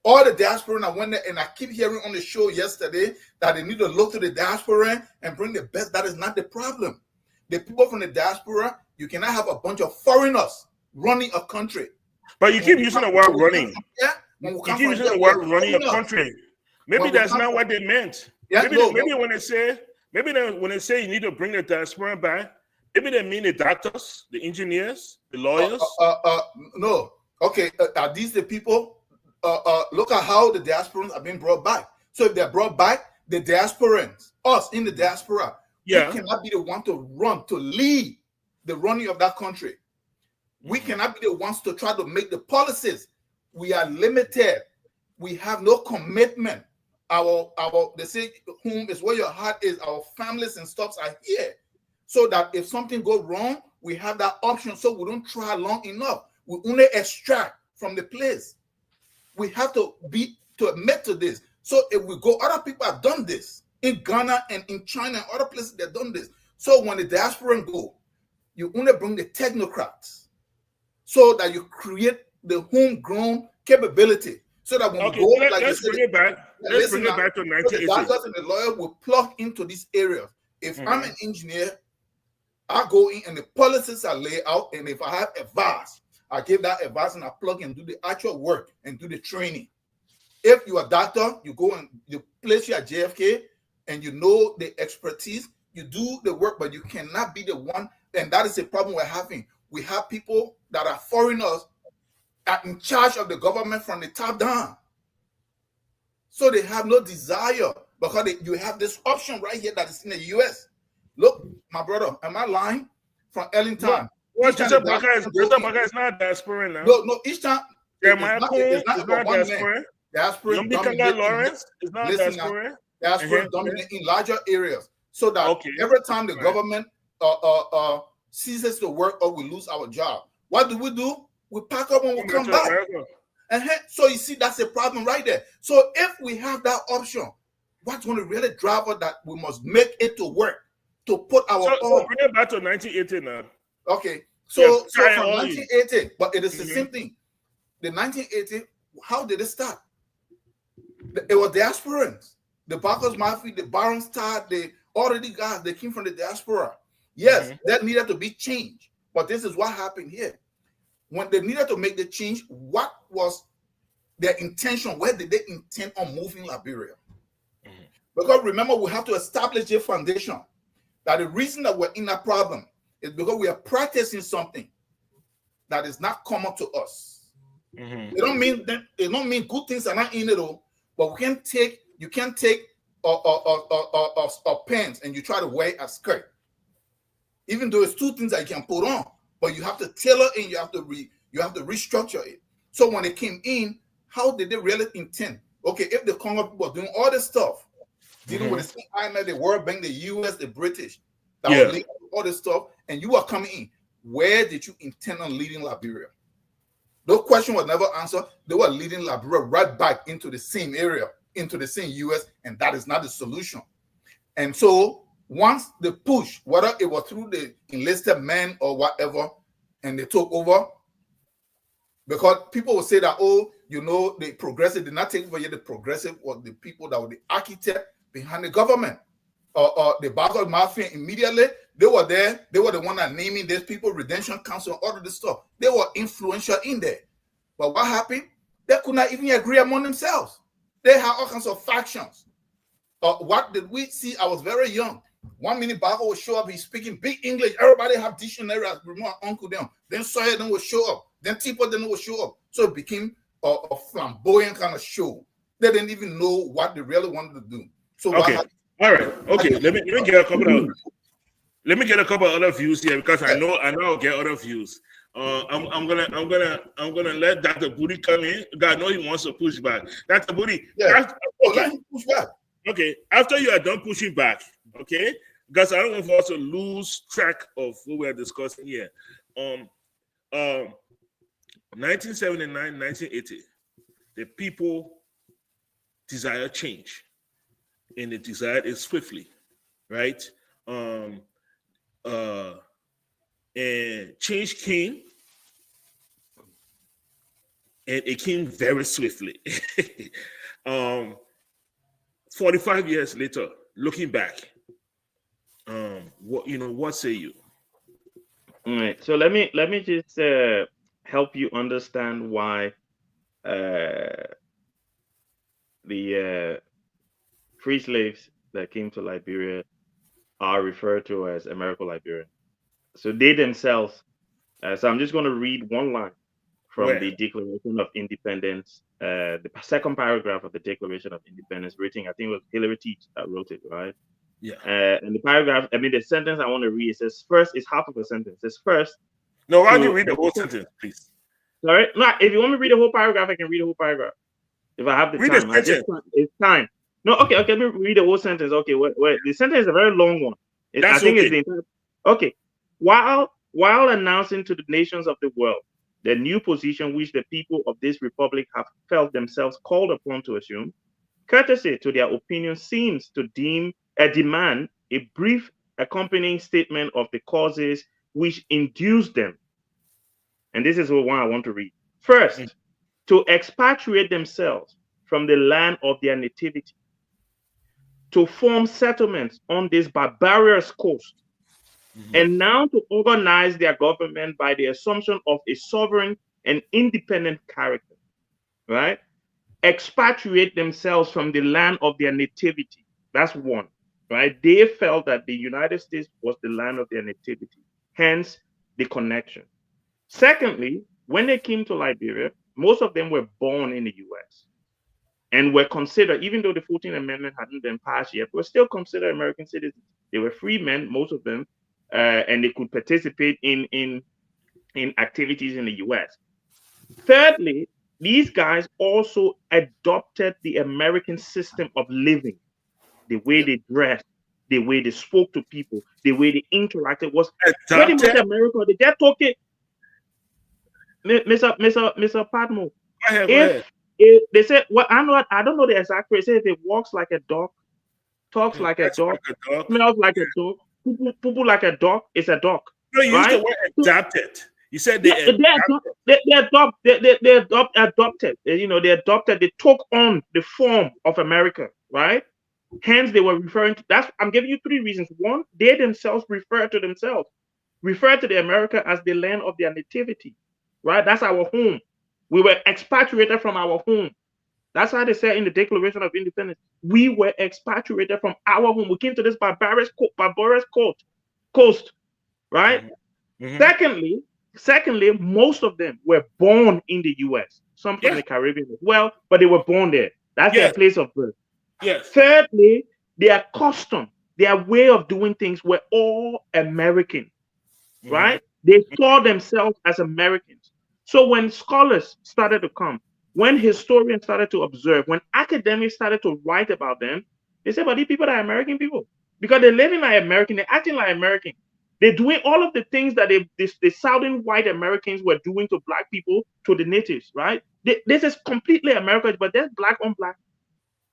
All the diaspora, and I went there, and I keep hearing on the show yesterday that they need to look to the diaspora and bring the best. That is not the problem. The people from the diaspora, you cannot have a bunch of foreigners running a country. But you keep using the word running. You keep using the word running a country. Maybe that's not what they meant. Maybe when they say you need to bring the diaspora back, maybe they mean the doctors, the engineers, the lawyers. No. Okay. Are these the people? Look at how the diasporans are being brought back. So if they're brought back, the diasporans, us in the diaspora, we cannot be the one to run, to lead the running of that country. We cannot be the ones to try to make the policies. We are limited. We have no commitment. They say home is where your heart is. Our families and stuffs are here. So that if something goes wrong, we have that option. So we don't try long enough. We only extract from the place. We have to admit to this. So if we go, other people have done this in Ghana and in China and other places. They've done this. So when the diaspora go, you only bring the technocrats, so that you create the homegrown capability. So that when we go, let's bring it back. Let's bring it back to 1980. The doctors and the lawyers will plug into these areas. If I'm an engineer, I go in and the policies are laid out, and if I have advice, I give that advice and I plug and do the actual work and do the training. If you're a doctor, you go and you place you at JFK and you know the expertise, you do the work, but you cannot be the one. And that is the problem we're having. We have people that are foreigners are in charge of the government from the top down. So they have no desire because you have this option right here that is in the US. Look, my brother, am I lying? From Ellington. Diaspora is not diaspora now. No, each time. It's not diaspora. Diaspora Lawrence is not diaspora. Diaspora dominate in larger areas. So that every time the government ceases to work or we lose our job, what do? We pack up and we come back. So you see, that's a problem right there. So if we have that option, what's going to really drive us that we must make it to work to put our So bring it back to 1980 now. Okay, so from 1980, but it is the same thing. The 1980, how did it start? It was diasporans, the Bacchus Mafia, the Baron Star, all of these guys, they came from the diaspora. Yes, that needed to be changed, but this is what happened here. When they needed to make the change, what was their intention? Where did they intend on moving Liberia? Because remember, we have to establish a foundation that the reason that we're in that problem is because we are practicing something that is not common to us. It don't mean good things are not in it all, but you can't take a pants and you try to wear a skirt. even though it's two things that you can put on, but you have to tailor it, you have to restructure it. So when they came in, how did they really intend? Okay, if the Congo people are doing all this stuff, dealing with the same IMF, the World Bank, the US, the British, that was leading all this stuff, and you are coming in, where did you intend on leading Liberia? No question was never answered. They were leading Liberia right back into the same area, into the same US, and that is not the solution. And so once they push, whether it was through the enlisted men or whatever, and they took over, because people will say that, oh, you know, the progressive did not take over yet. The progressive was the people that were the architect behind the government. The Basel Mafia immediately, they were there. They were the one that naming these people, Redemption Council, all of this stuff. They were influential in there. But what happened? They could not even agree among themselves. They had all kinds of factions. What did we see? I was very young. 1 minute Bible would show up. He's speaking big English. Everybody have dictionary as my uncle them. Then Sawyer then would show up. Then Tipo then would show up. So it became a flamboyant kind of show. They didn't even know what they really wanted to do. So okay, all right, okay. Let me get a couple of other views here, because I know I'll get other views. I'm gonna let Dr. Booty come in. God, I know he wants to push back. Dr. Booty, let him push back. Okay, after you are done pushing back, okay, because I don't want for us to lose track of what we're discussing here. 1979, 1980, the people desire change, and they desire it swiftly, right? And change came, and it came very swiftly. 45 years later, looking back, what say you? All right, so let me just help you understand why the free slaves that came to Liberia are referred to as Americo-Liberian. So they themselves, so I'm just going to read one line from the Declaration of Independence, the second paragraph of the Declaration of Independence, written, I think it was Hillary Teach that wrote it, right? Yeah. And the paragraph, the sentence I want to read, it says first, it's half of a sentence. It says first. No, why don't you read the whole sentence, please? Sorry? No, if you want me to read the whole paragraph, I can read the whole paragraph. If I have the time. It's time. No, okay, let me read the whole sentence. Okay, wait. The sentence is a very long one. I think it's the entire. Okay. While announcing to the nations of the world the new position which the people of this republic have felt themselves called upon to assume, courtesy to their opinion seems to demand a brief accompanying statement of the causes which induced them. And this is the one I want to read. First, to expatriate themselves from the land of their nativity, to form settlements on this barbarous coast, and now to organize their government by the assumption of a sovereign and independent character, right? Expatriate themselves from the land of their nativity. That's one, right? They felt that the United States was the land of their nativity, hence the connection. Secondly, when they came to Liberia, most of them were born in the US and were considered, even though the 14th Amendment hadn't been passed yet, were still considered American citizens. They were free men, most of them, and they could participate in activities in the US. Thirdly, these guys also adopted the American system of living, the way they dressed, the way they spoke to people, the way they interacted was pretty much America. They just talk it, Mr. Padmo. If they said, well, I don't know the exact phrase. If it walks like a dog, talks like a dog, smells like a dog, poo like a dog, it's a dog. No, you used the word adapted. You said they adopted. They adopted. They took on the form of America, right? Hence, they were referring to. I'm giving you three reasons. One, they themselves refer to the America as the land of their nativity, right? That's our home. We were expatriated from our home. That's why they said in the Declaration of Independence, we were expatriated from our home. We came to this barbarous coast, right? Mm-hmm. Secondly, most of them were born in the U.S. Some from the Caribbean as well, but they were born there. That's their place of birth. Yes. Thirdly, their custom, their way of doing things were all American. right? They saw themselves as Americans. So when scholars started to come, when historians started to observe, when academics started to write about them, they said, but these people are American people because they're living like American, they're acting like American. They're doing all of the things that the Southern white Americans were doing to black people, to the natives, right? This is completely American, but there's black on black.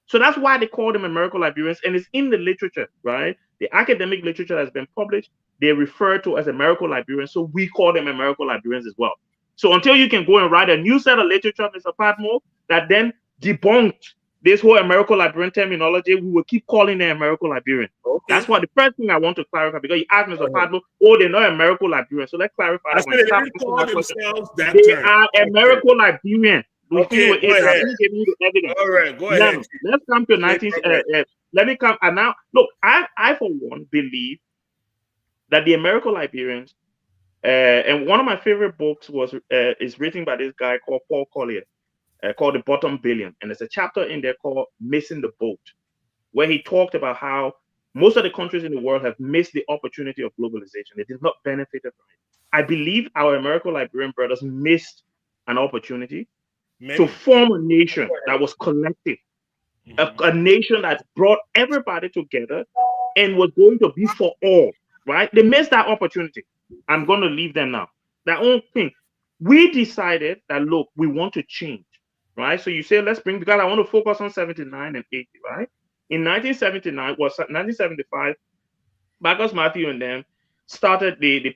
So that's why they call them American Liberians, and it's in the literature, right? The academic literature that's been published, they refer to as American Liberians, so we call them American Liberians as well. So until you can go and write a new set of literature, Mr. Padmo, that then debunked this whole American Liberian terminology, we will keep calling them American Liberian. Okay. That's what the first thing I want to clarify, because you asked Mr. Padmo, oh, they're not American Liberian. So let's clarify I that. said they didn't call themselves that They term. are American Liberian. Okay, go ahead. Give you the evidence. All right, go Now, ahead. let's come to 19. Let me come and now. Look, I for one believe that the American Liberians, and one of my favorite books is written by this guy called Paul Collier, called The Bottom Billion, and there's a chapter in there called "Missing the Boat," where he talked about how most of the countries in the world have missed the opportunity of globalization. They did not benefit from it. I believe our American Liberian brothers missed an opportunity to form a nation that was collective, a nation that brought everybody together and was going to be for all, right? They missed that opportunity. I'm going to leave them now. That own thing. We decided that, look, we want to change, right? So you say, let's bring, because I want to focus on 79 and 80, right? In 1975, Marcus Matthew and them started the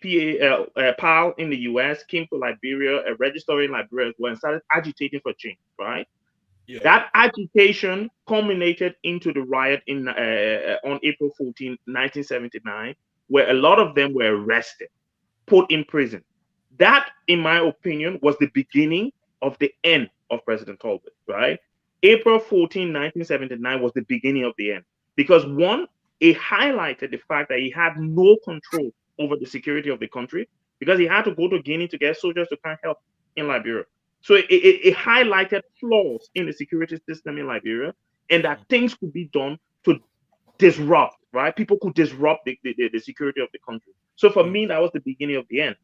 PAL in the US, came to Liberia, registered in Liberia as well, and started agitating for change, right? Yeah. That agitation culminated into the riot on April 14, 1979, where a lot of them were arrested, put in prison. That, in my opinion, was the beginning of the end of President Talbot, right? April 14, 1979 was the beginning of the end. Because one, it highlighted the fact that he had no control over the security of the country, because he had to go to Guinea to get soldiers to come help in Liberia. So it highlighted flaws in the security system in Liberia, and that things could be done to disrupt, right? People could disrupt the security of the country. So for me, that was the beginning of the end.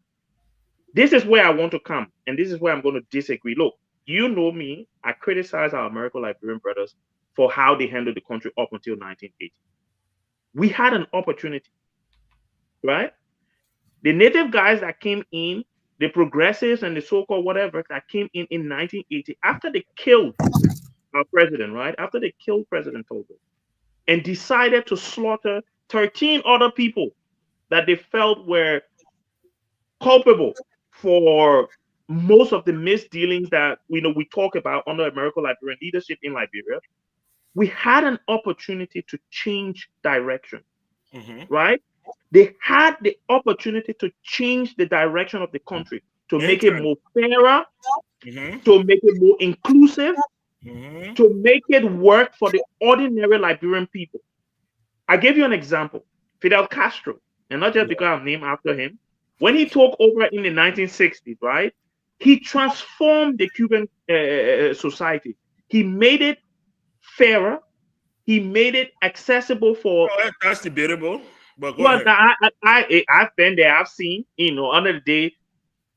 This is where I want to come, and this is where I'm going to disagree. Look, you know me, I criticize our American Liberian brothers for how they handled the country up until 1980. We had an opportunity, right? The native guys that came in, the progressives and the so-called whatever that came in 1980, after they killed our president, right? After they killed President Talbot, and decided to slaughter 13 other people that they felt were culpable for most of the misdealings that we talk about under American Liberian leadership in Liberia. We had an opportunity to change direction, right? They had the opportunity to change the direction of the country, to make it more fairer, to make it more inclusive, to make it work for the ordinary Liberian people. I gave you an example, Fidel Castro, and not just because I'm named after him. When he took over in the 1960s, right, he transformed the Cuban society. He made it fairer. He made it accessible for. Oh, that's debatable. But go well, ahead. I've been there. I've seen, under the day,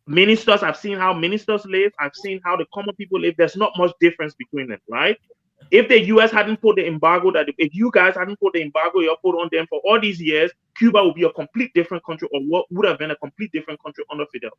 ministers. I've seen how ministers live. I've seen how the common people live. There's not much difference between them, right? If the U.S. hadn't put the embargo if you guys hadn't put the embargo you put on them for all these years, Cuba would be a complete different country, or what would have been a complete different country under Fidel.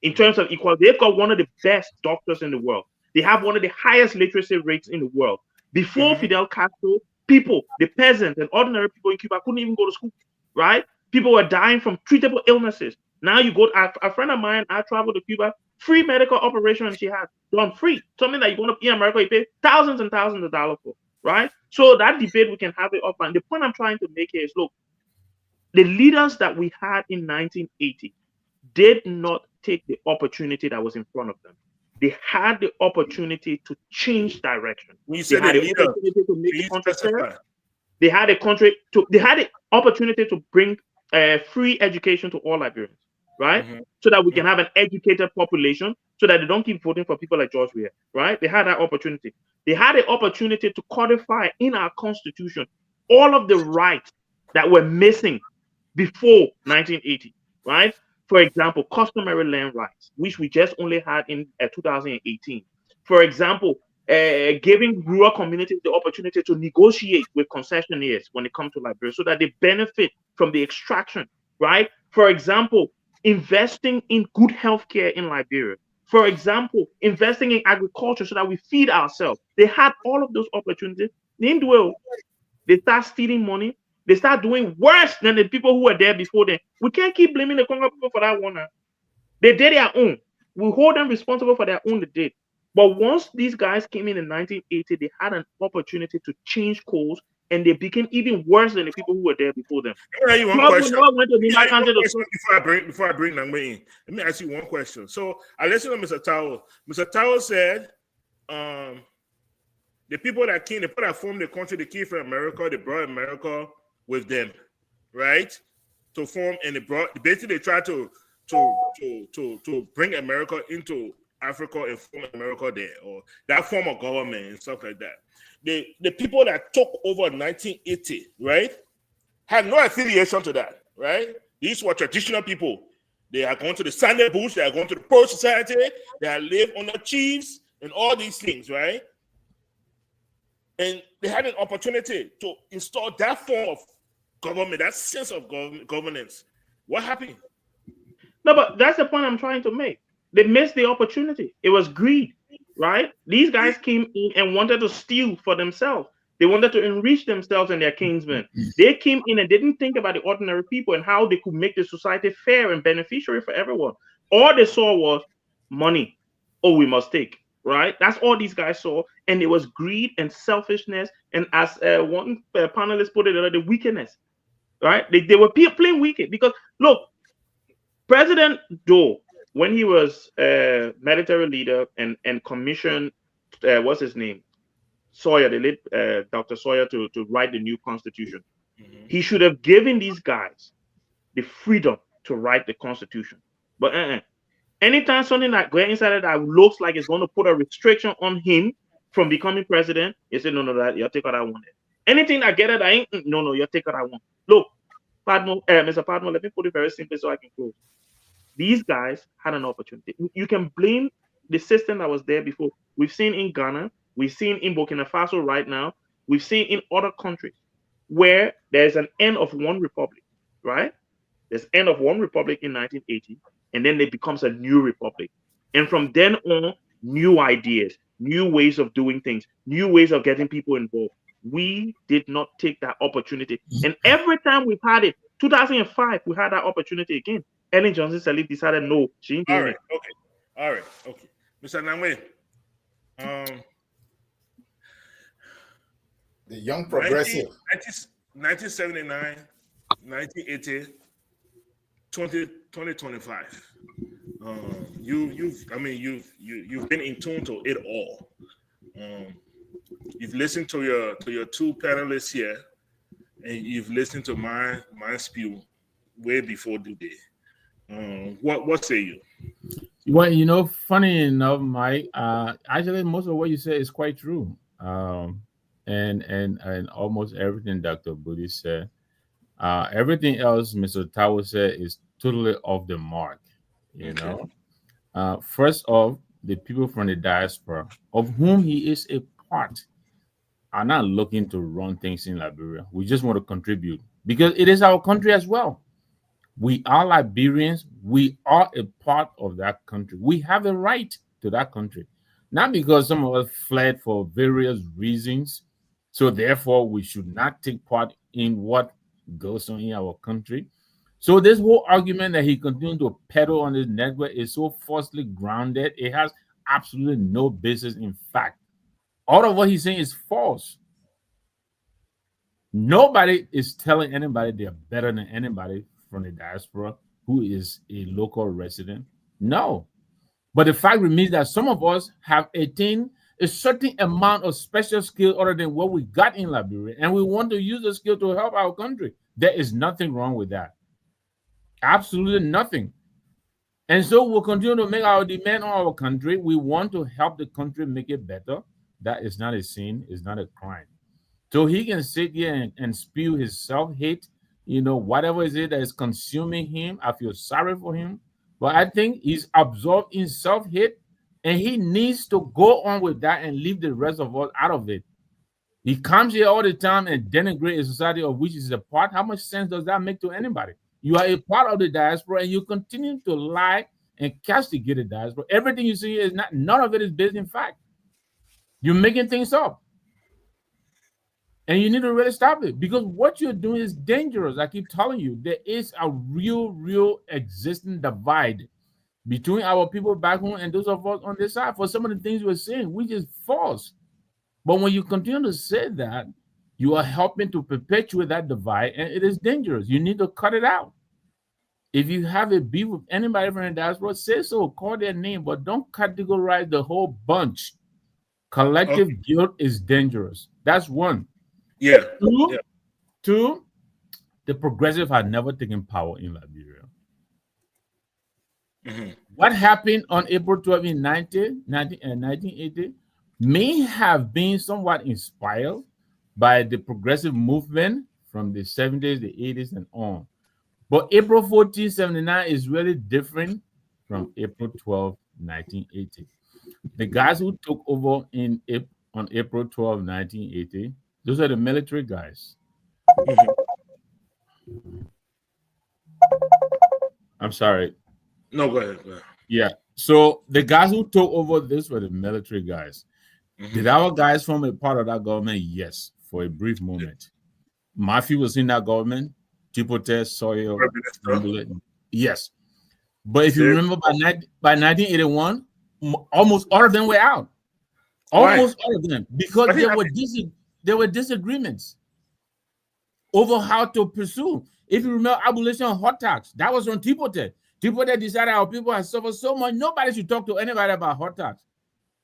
In terms of equality, they've got one of the best doctors in the world. They have one of the highest literacy rates in the world. Before Fidel Castro, people, the peasants and ordinary people in Cuba couldn't even go to school, right? People were dying from treatable illnesses. Now you go, a friend of mine, I traveled to Cuba, free medical operation she had done free. Something that you go up in America, you pay thousands and thousands of dollars for, right? So that debate, we can have it offline. The point I'm trying to make here is, look, the leaders that we had in 1980 did not take the opportunity that was in front of them. They had the opportunity to change direction. When you said the opportunity to make the country fair. They had the opportunity to bring free education to all Liberians, right? So that we can have an educated population, so that they don't keep voting for people like George Weah, right? They had that opportunity. They had the opportunity to codify in our constitution all of the rights that were missing before 1980, right? For example, customary land rights, which we just only had in 2018. For example, giving rural communities the opportunity to negotiate with concessionaires when it comes to Liberia so that they benefit from the extraction, right? For example, investing in good healthcare in Liberia. For example, investing in agriculture so that we feed ourselves. They had all of those opportunities. They didn't do it. They start stealing money. They start doing worse than the people who were there before them. We can't keep blaming the Congo people for that one. They did their own. We hold them responsible for their own they did. But once these guys came in 1980, they had an opportunity to change course, and they became even worse than the people who were there before them. Let me ask you one Trump question. went to Nima Kante to- Before I bring Nangme in, let me ask you one question. So I listened to Mr. Tao. Mr. Tao said, the people that came, the people that formed the country, they came from America, they brought America with them, right? To form, and they tried to bring America into Africa and form America there, or that form of government and stuff like that. The people that took over 1980, right, had no affiliation to that, right? These were traditional people. They are going to the Sunday bush, they are going to the Pearl Society, they are live under chiefs and all these things, right? And they had an opportunity to install that form of government, that sense of governance. What happened? No, but that's the point I'm trying to make. They missed the opportunity. It was greed, right? These guys came in and wanted to steal for themselves. They wanted to enrich themselves and their kinsmen. They came in and didn't think about the ordinary people and how they could make the society fair and beneficiary for everyone. All they saw was money. Oh, we must take, right? That's all these guys saw. And it was greed and selfishness. And as one panelist put it, the wickedness, right? They were playing wicked because, look, President Doe, when he was military leader and commissioned, what's his name? Sawyer, the late Dr. Sawyer, to write the new constitution. Mm-hmm. He should have given these guys the freedom to write the constitution. But anytime something that goes inside it that looks like it's going to put a restriction on him from becoming president, he said, no, that you take what I want. Anything that get it, no, you take what I want. Look, Mr. Padmo, let me put it very simply so I can close. These guys had an opportunity. You can blame the system that was there before. We've seen in Ghana, we've seen in Burkina Faso right now, we've seen in other countries where there's an end of one republic, right? There's end of one republic in 1980, and then it becomes a new republic. And from then on, new ideas, new ways of doing things, new ways of getting people involved. We did not take that opportunity. And every time we've had it, 2005, we had that opportunity again. Ellen Johnson Sirleaf decided no, she didn't do it. All right, okay. Mr. Nangwe, the young progressive. 1979, 1980, 2025. You've been in tune to it all. You've listened to your two panelists here, and you've listened to my spew way before today. What say you? Well, funny enough, Mike, actually most of what you say is quite true. And almost everything Dr. Budi said. Everything else Mr. Tao said is totally off the mark, you know. First off, the people from the diaspora, of whom he is a part, are not looking to run things in Liberia. We just want to contribute because it is our country as well. We are Liberians. We are a part of that country. We have a right to that country. Not because some of us fled for various reasons. So therefore, we should not take part in what goes on in our country. So this whole argument that he continued to peddle on his network is so falsely grounded. It has absolutely no basis in fact. All of what he's saying is false. Nobody is telling anybody they're better than anybody from the diaspora who is a local resident. No. But the fact remains that some of us have attained a certain amount of special skill other than what we got in Liberia, and we want to use the skill to help our country. There is nothing wrong with that. Absolutely nothing. And so we'll continue to make our demand on our country. We want to help the country make it better. That is not a sin, it's not a crime. So he can sit here and spew his self-hate whatever is it that is consuming him. I feel sorry for him. But I think he's absorbed in self-hate, and he needs to go on with that and leave the rest of us out of it. He comes here all the time and denigrates a society of which is a part. How much sense does that make to anybody? You are a part of the diaspora, and you continue to lie and castigate the diaspora. Everything you see is none of it is based in fact. You're making things up. And you need to really stop it, because what you're doing is dangerous. I keep telling you, there is a real existing divide between our people back home and those of us on this side for some of the things we're saying, which is false. But when you continue to say that, you are helping to perpetuate that divide, and it is dangerous. You need to cut it out. If you have a beef with anybody from the diaspora, say so, call their name, but don't categorize the whole bunch. Collective guilt is dangerous. That's one. Yeah. Two, the progressive had never taken power in Liberia. What happened on April 12 in 1980 may have been somewhat inspired by the progressive movement from the 70s, the 80s, and on. But April 14, 1979 is really different from April 12, 1980. The guys who took over on April 12, 1980, those are the military guys. I'm sorry. No, go ahead. Yeah. So the guys who took over this were the military guys. Did our guys form a part of that government? Yes, for a brief moment. Murphy was in that government. Tipote, Sawyer, yes. But if you remember, by 1981, almost all of them were out. Almost all of them, because there were disagreements over how to pursue. If you remember abolition of hot tax, that was on Tipote. Tipote decided our people had suffered so much, nobody should talk to anybody about hot tax.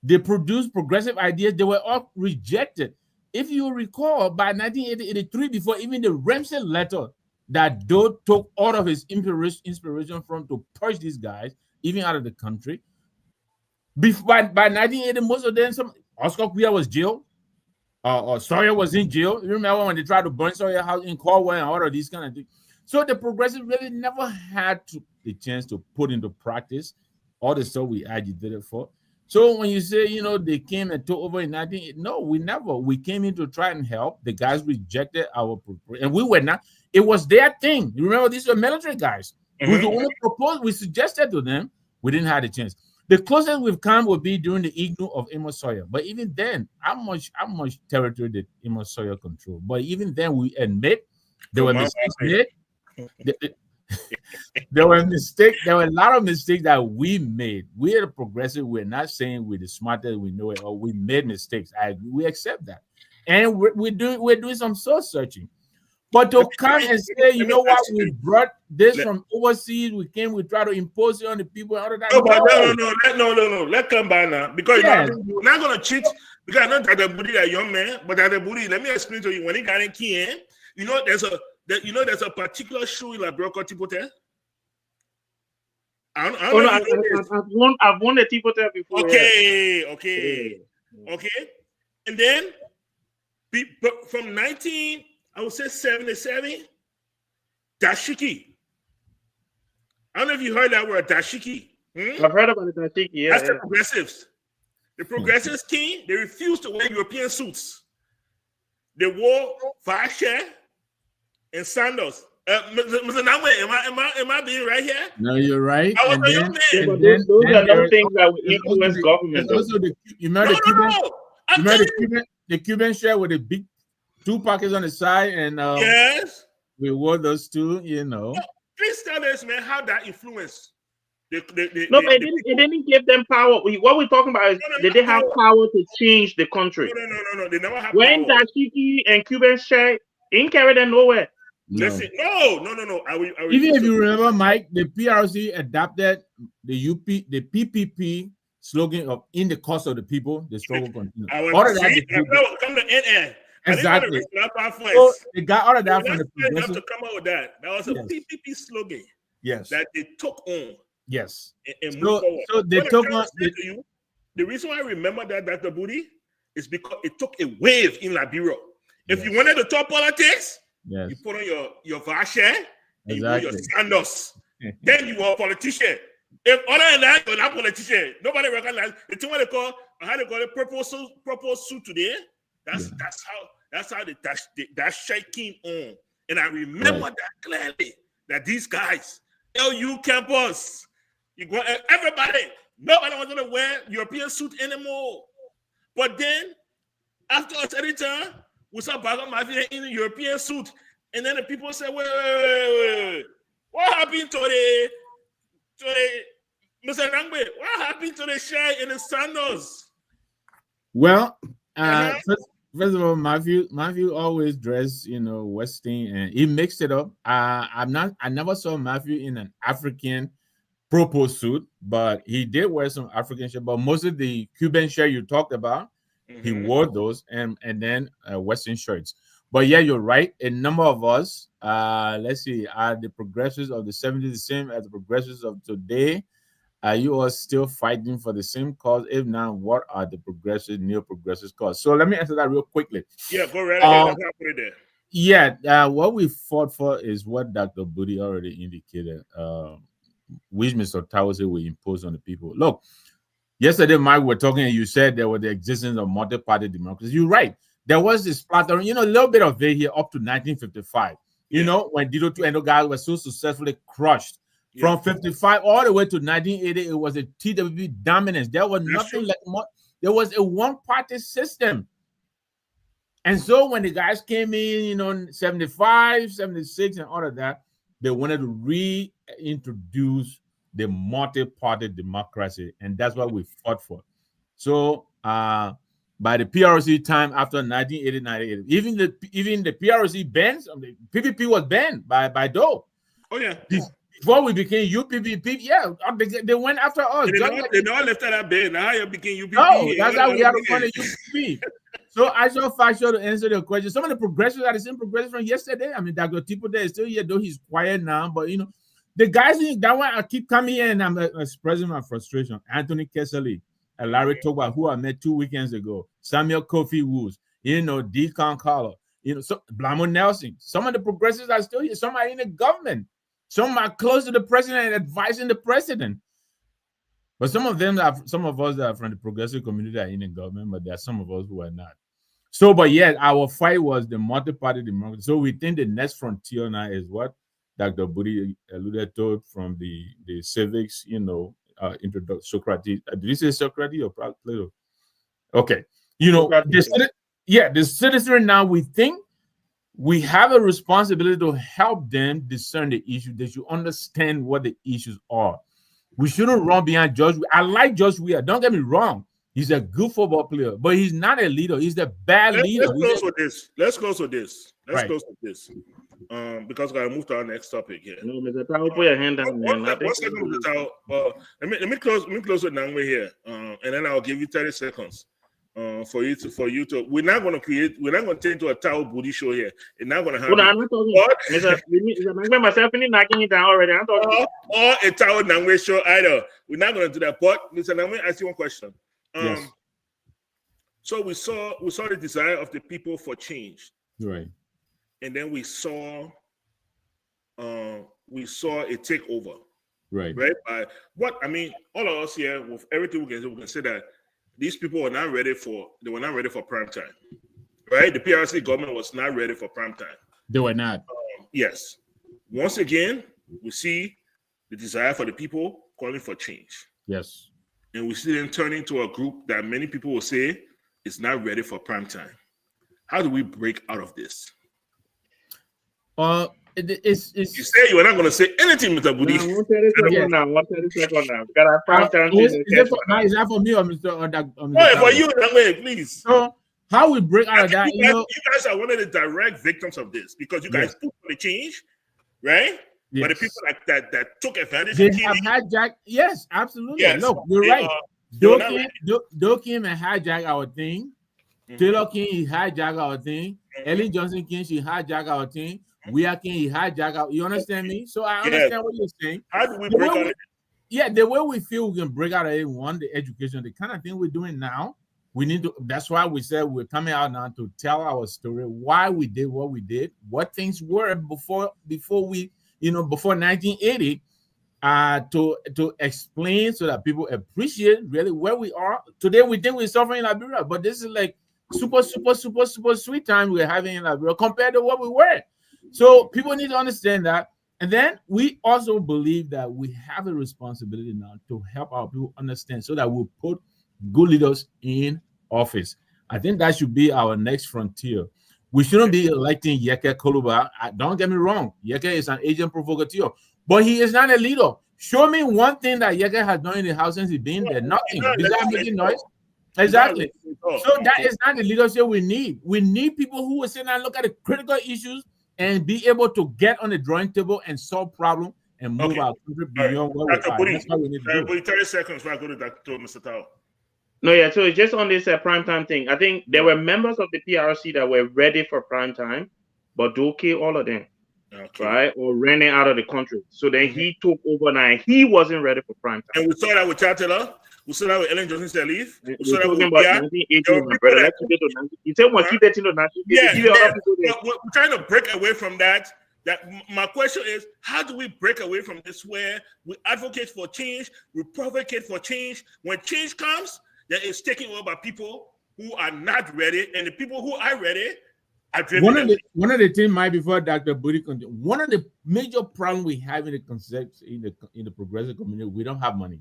They produced progressive ideas. They were all rejected. If you recall, by 1983, before even the Ramsey letter that Doe took all of his inspiration from to push these guys, even out of the country, by 1980, most of them, Oscar Kuya was jailed. Sawyer was in jail. You remember when they tried to burn Sawyer house in Cornwall and all of these kind of things. So the progressive really never had the chance to put into practice all the stuff we agitated for. So when you say, they came and took over in 1980, no, we never. We came in to try and help. The guys rejected our proposal, and we were not. It was their thing. You remember, these were military guys. We the only proposal we suggested to them. We didn't have the chance. The closest we've come will be during the igloo of Amos Sawyer. But even then, how much territory did Amos Sawyer control? But even then, we admit there were mistakes made. There were a lot of mistakes that we made. We are the progressive. We're not saying we're the smartest, we know it, or we made mistakes. We accept that. And we're doing some soul searching. But to come and say, you know what, we brought this from overseas, we try to impose it on the people and all of that. No. Let's come by now. Because you're not going to cheat. Because I'm not the booty that young man, but the booty, let me explain to you. When he got in Kien, there's a particular shoe in Liberia called Tipote. I've won the Tipote before. Okay. And then from 1977, dashiki. I don't know if you heard that word, dashiki. I've heard about the dashiki. Yeah, that's the progressives. The progressives came. They refused to wear European suits. They wore fascia and sandals. Mr. Namwe, am I being right here? No, you're right. Those are the things that will influence government. The Cuban shirt with the big 2 pockets on the side, and yes, we wore those too. Please tell us, man, how that influenced. It didn't give them power. What we're talking about is did they have power to change the country? No. They never had when power. Dashiki and Cuban shirt ain't carry them nowhere. No. Listen, no. Even if you remember, Mike, the PRC adopted the PPP slogan of "In the cause of the people, the struggle continues." All of that. Come to NN. Exactly. So they got all of that from the progressive. To come out with that. That was a PPP slogan. Yes. That they took on. Yes. And move forward. So they took on. The reason why I remember that, Dr. Booty, is because it took a wave in Liberia. If you wanted to talk politics, Yes. You put on your vashe, and you wear your Exactly. sandals. Then you are a politician. If other than that, you're not a politician. Nobody recognizes the thing what they call, how they call it, purple suit today. That's how that shit came on. And I remember that clearly, that these guys, LU campus, you go, everybody, nobody was gonna wear European suit anymore. But then, after a certain time, we saw Baga Mafia in a European suit, and then the people said, wait. What happened to the Mr. Nangbe? What happened to the shirt in the sandals? Well, first of all, Matthew always dressed, Western, and he mixed it up. I never saw Matthew in an African purple suit, but he did wear some African shirt. But most of the Cuban shirt you talked about, he wore those, and then Western shirts. But yeah, you're right. A number of us, let's see, are the progressives of the 70s the same as the progressives of today? Are you all still fighting for the same cause? If not, what are the progressive, neo-progressive cause? So let me answer that real quickly. Yeah, go right ahead. That's how I put it there. Yeah, what we fought for is what Dr. Budi already indicated, which Mr. Tao said we impose on the people. Look, yesterday, Mike, we were talking, and you said there was the existence of multi-party democracy. You're right. There was this pattern, a little bit of it here up to 1955. When Dito 2 Endo guys were so successfully crushed. From 55 all the way to 1980, it was a TWP dominance. There was nothing like more. There was a one-party system. And so when the guys came in, 75, 76, and all of that, they wanted to reintroduce the multi-party democracy, and that's what we fought for. So by the PRC time after 1980, even the PRC banned, the PPP was banned by Doe. Oh yeah. Before we became UPP, they went after us. They don't left that ban. Now you became UPP. No, that's how we had to find a UPP. So I saw factual to answer the question. Some of the progressives are the same progressives from yesterday. I mean, Dr. Tipo there is still here, though he's quiet now, but the guys that one I keep coming here and I'm expressing my frustration. Anthony Kessley, and Larry Toba, who I met 2 weekends ago, Samuel Kofi Woods, Deacon Carter, so Blamo Nelson. Some of the progressives are still here. Some are in the government. Some are close to the president and advising the president. But some of us that are from the progressive community are in the government, but there are some of us who are not. So, but yeah, our fight was the multi-party democracy. So we think the next frontier now is what Dr. Budi alluded to from the civics, introduction, Socrates. Did you say Socrates or Plato? Okay. The citizenry now, we think we have a responsibility to help them discern the issue. They should understand what the issues are. We shouldn't run behind Josh. I like Josh Weir. Don't get me wrong. He's a good football player, but he's not a leader. He's the bad leader. Let's close with this. Because I gotta move to our next topic here. No, Mr. Tao, put your hand down, man. One second, Mr. Tao. Let me close with Nangwe here, and then I'll give you 30 seconds. For you to, we're not going to turn into a Tao Budi show here. It's not going to happen. I'm not talking. Myself knocking it down already. I'm talking. Or a Tao Nangwe show either. We're not going to do that. But Mr. Nangwe, I ask you one question. Yes. So we saw the desire of the people for change, right? And then we saw a takeover, right? By what I mean, all of us here with everything we can say that these people were not ready for prime time, right? The PRC government was not ready for prime time. They were not. Yes. Once again, we see the desire for the people calling for change. Yes. And we see them turn into a group that many people will say is not ready for prime time. How do we break out of this? It's you say you are not going to say anything, Mr. Budi. One 30 seconds now. Got our prime time. Is that for me or Mr. No, for you, that way, please. So how we break out of that? You guys are one of the direct victims of this because you guys put for the change, right? Yes. But the people like that took advantage. They have hijacked. Yes, absolutely. Yes. Look, you're right. Do Kim and hijack our thing. Taylor King, he hijacked our thing. Ellen Johnson King, she hijacked our thing. We are King, he hijacked our. You understand me? So I understand what you're saying. How do we break out of it? Yeah, the way we feel we can break out of it, one, the education, the kind of thing we're doing now, We need to. That's why we said we're coming out now to tell our story, why we did what we did, what things were before we, before 1980, to explain so that people appreciate really where we are today. We think we're suffering in Liberia, but this is like super sweet time we're having in Liberia compared to what we were. So people need to understand that. And then we also believe that we have a responsibility now to help our people understand so that we'll put good leaders in office. I think that should be our next frontier. We shouldn't be electing Yeke Koluba. Don't get me wrong. Yeke is an agent provocateur, but he is not a leader. Show me one thing that Yeke has done in the house since he's been there. Nothing. Besides making noise. Exactly. So that is not the leadership we need. We need people who will sit down and look at the critical issues and be able to get on the drawing table and solve problems and move our country beyond where we are. That's what we need to do. 30 seconds before I go to Mr. Tao. No, yeah. So just on this primetime thing, I think there were members of the PRC that were ready for primetime, but Doke, all of them, right, or ran out of the country. So then he took over now. He wasn't ready for primetime. And we saw that with Chatela. We saw that with Ellen Johnson Sirleaf. We saw that with 1918, my brother. Let's get to 19. You said 1913 to 19. Yeah. We're trying to break away from that. My question is, how do we break away from this where we advocate for change, we provocate for change? When change comes, then it's taken over by people who are not ready, and the people who are ready are driven. One of the things, Mike, before Dr. Budi continues, one of the major problems we have in the concept in the progressive community, we don't have money.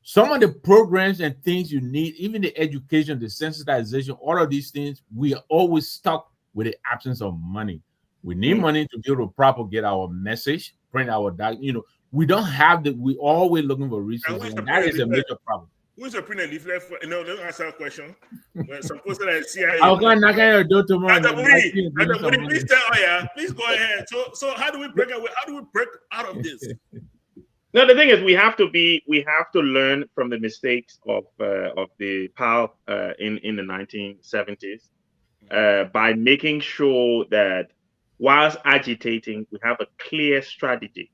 Some of the programs and things you need, even the education, the sensitization, all of these things, we are always stuck with the absence of money. We need money to be able to propagate our message, print our we don't have that. We're always looking for resources, and that is a major problem. Who's a print a leaflet for? No, let me answer that question. When some person that CIA. I'll go and knock on your door tomorrow. Please tell please go ahead. So how do we break away? How do we break out of this? No, the thing is, we have to learn from the mistakes of the PAL in the 1970s by making sure that whilst agitating, we have a clear strategy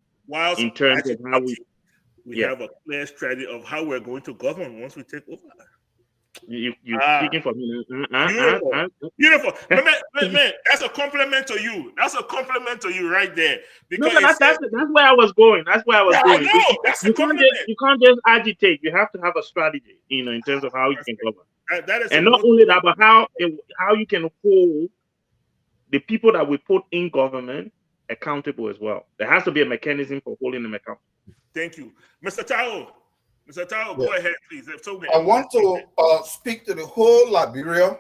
in terms of how we have a clear strategy of how we're going to govern once we take over. You're speaking for me. Beautiful. Man, that's a compliment to you. That's a compliment to you right there. Because that's where I was going. That's where I was going. You can't just agitate. You have to have a strategy, in terms of how you can govern. That is and not only that, but how you can hold the people that we put in government accountable as well. There has to be a mechanism for holding them accountable. Thank you. Mr. Tao, go ahead, please. I want to speak to the whole Liberia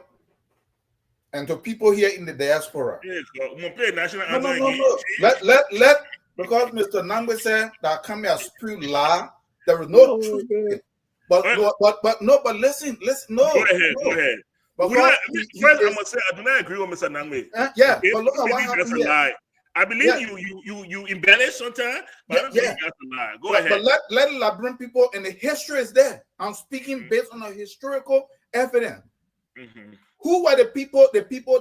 and to people here in the diaspora. No. Let because Mr. Nangwe said that come here spew lie. There is no truth. But listen, no. Go ahead. But first, I must say I do not agree with Mr. Nangwe. But look at what happened here. I believe you embellish sometimes, but I don't think that's a lie. Go ahead. But let Liberian people, and the history is there. I'm speaking based on a historical evidence. Who were the people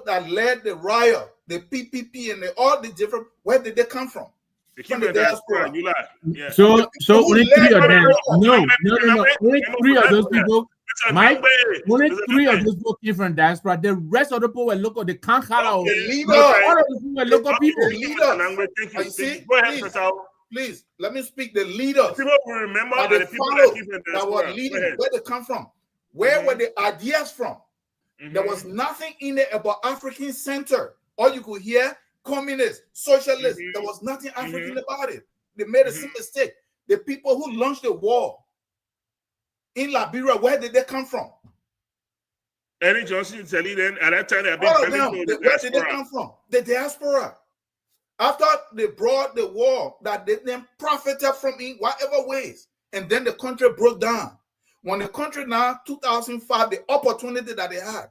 that led the riot, the PPP, and all the different? Where did they come from? From the diaspora. You lie. Yeah. So only three of them. No. Only three of those people. Mike, only three of those people came from diaspora. The rest of the people were local. The Kankara, all of the people were local people. You see, please let me speak. The leaders, people will remember the people that were leading. Where they come from? Where were the ideas from? There was nothing in there about African center. All you could hear, communists, socialists. There was nothing African about it. They made a simple mistake. The people who launched the war in Liberia, where did they come from? Ellen Johnson, then at that time, where did they come from? The diaspora. After they brought the war, that they then profited from in whatever ways, and then the country broke down. When the country now, 2005, the opportunity that they had,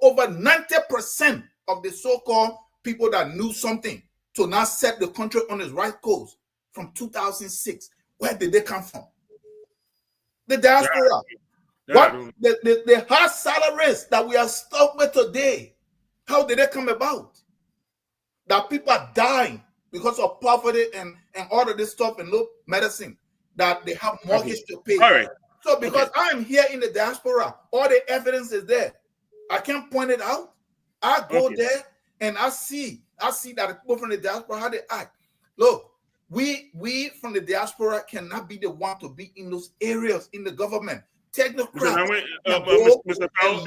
over 90% of the so-called people that knew something to now set the country on its right course from 2006. Where did they come from? The diaspora. The high salaries that we are stuck with today, how did they come about? That people are dying because of poverty and all of this stuff and no medicine, that they have mortgage to pay. All right. So because I'm here in the diaspora, all the evidence is there. I can't point it out. I go there and I see that the people from the diaspora, how they act. Look, we from the diaspora cannot be the one to be in those areas in the government. Technocrats Mr. Tao,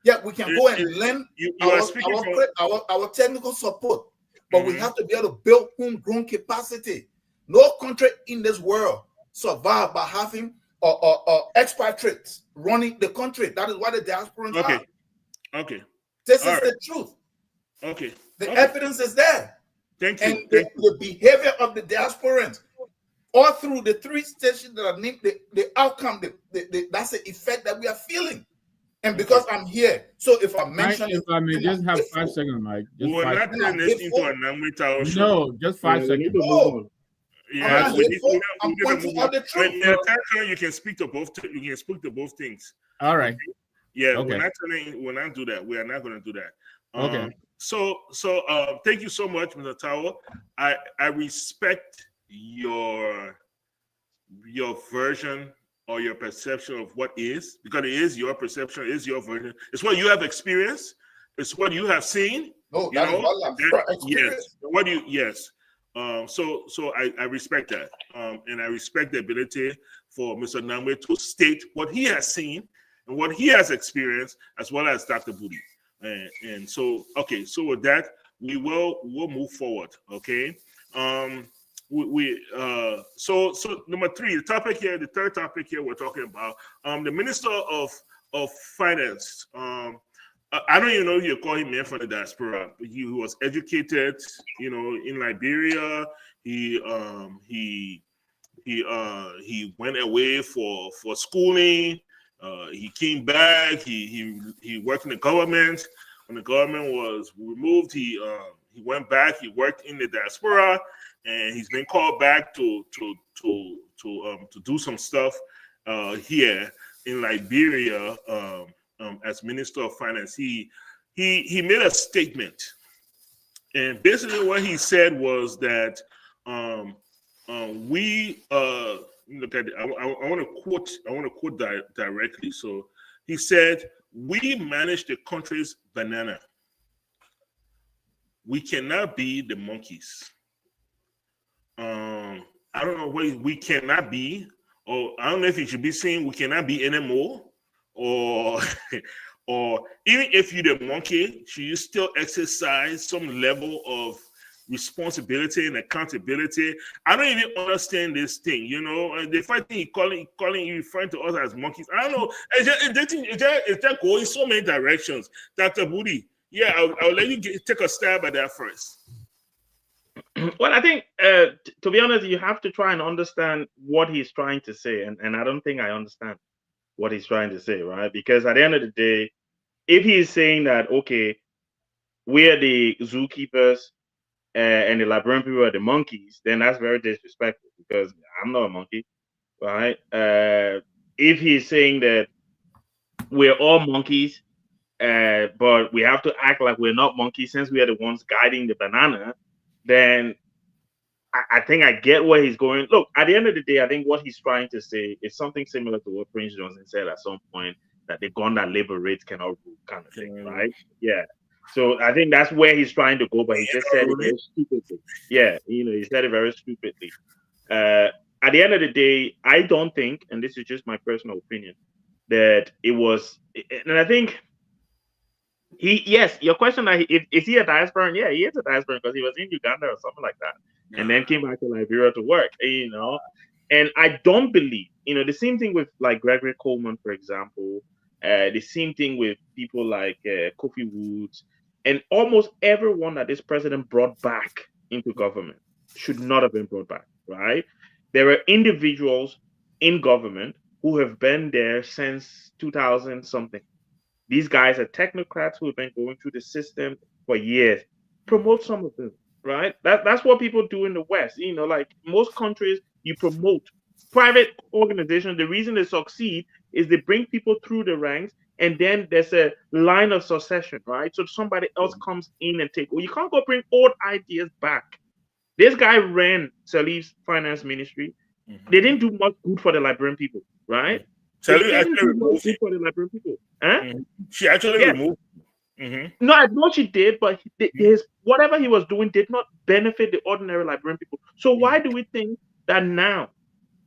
yeah, we can go and lend our technical support, but we have to be able to build homegrown capacity. No country in this world survive by having expatriates running the country. That is why the diasporans are. Okay. This is the truth. Okay. The evidence is there. Thank you. And the behavior of the diasporans all through the 3 stations that are named, the outcome, that's the effect that we are feeling. And because I'm here, so if I mention if I may just have 5 seconds, Mike. We're not turning this into a Namwe show. No, just 5 seconds. Yeah, I'm pointing out the truth. You can speak to both. You can speak to both things. All right. Yeah, okay. We're not do that. We are not going to do that. Okay. So thank you so much, Mr. Tower. I respect your version or your perception of what is, because it is your perception, it is your version. It's what you have experienced. It's what you have seen. No, that is what I've experienced. Yes. So I respect that, and I respect the ability for Mr. Namwe to state what he has seen and what he has experienced, as well as Dr. Booty. And so with that, we'll move forward. Okay. So number 3, the third topic here we're talking about the Minister of Finance. I don't even know if you call him man from the diaspora, but he was educated, in Liberia. He went away for schooling. He came back. He worked in the government. When the government was removed, he went back. He worked in the diaspora, and he's been called back to do some stuff here in Liberia as Minister of Finance. He made a statement, and basically what he said was that we look at it. I want to quote directly. So he said, "We manage the country's banana. We cannot be the monkeys." I don't know what we cannot be, or I don't know if it should be saying we cannot be anymore, or even if you're the monkey, should you still exercise some level of responsibility and accountability? I don't even understand this thing. The first thing he calling you, referring to us as monkeys. I don't know. It's just going so many directions. Dr. Booty, yeah, I'll let you take a stab at that first. Well, I think, to be honest, you have to try and understand what he's trying to say. And I don't think I understand what he's trying to say, right? Because at the end of the day, if he's saying that, okay, we're the zookeepers and the librarian people are the monkeys, then that's very disrespectful, because I'm not a monkey, right? If he's saying that we're all monkeys, but we have to act like we're not monkeys since we are the ones guiding the banana, then I think I get where he's going. Look, at the end of the day, I think what he's trying to say is something similar to what Prince Johnson said at some point, that the gun that liberates cannot rule, kind of thing, right? Yeah. So I think that's where he's trying to go, but he just said it very stupidly. Yeah, he said it very stupidly. At the end of the day, I don't think, and this is just my personal opinion, that it was, and I think your question that is he a diasporan? Yeah, he is a diasporan because he was in Uganda or something like that, and then came back to Liberia to work. And I don't believe, the same thing with like Gregory Coleman, for example, the same thing with people like Kofi Woods, and almost everyone that this president brought back into government should not have been brought back, right? There are individuals in government who have been there since 2000 something. These guys are technocrats who have been going through the system for years. Promote some of them, right? That's what people do in the West. Like most countries, you promote private organizations. The reason they succeed is they bring people through the ranks, and then there's a line of succession, right? So somebody else comes in and take. Well, you can't go bring old ideas back. This guy ran Salif's finance ministry. They didn't do much good for the Liberian people, right? They didn't do much good for the Liberian people. Huh? She actually removed. No, I know she did, but his whatever he was doing did not benefit the ordinary Liberian people. So why do we think that now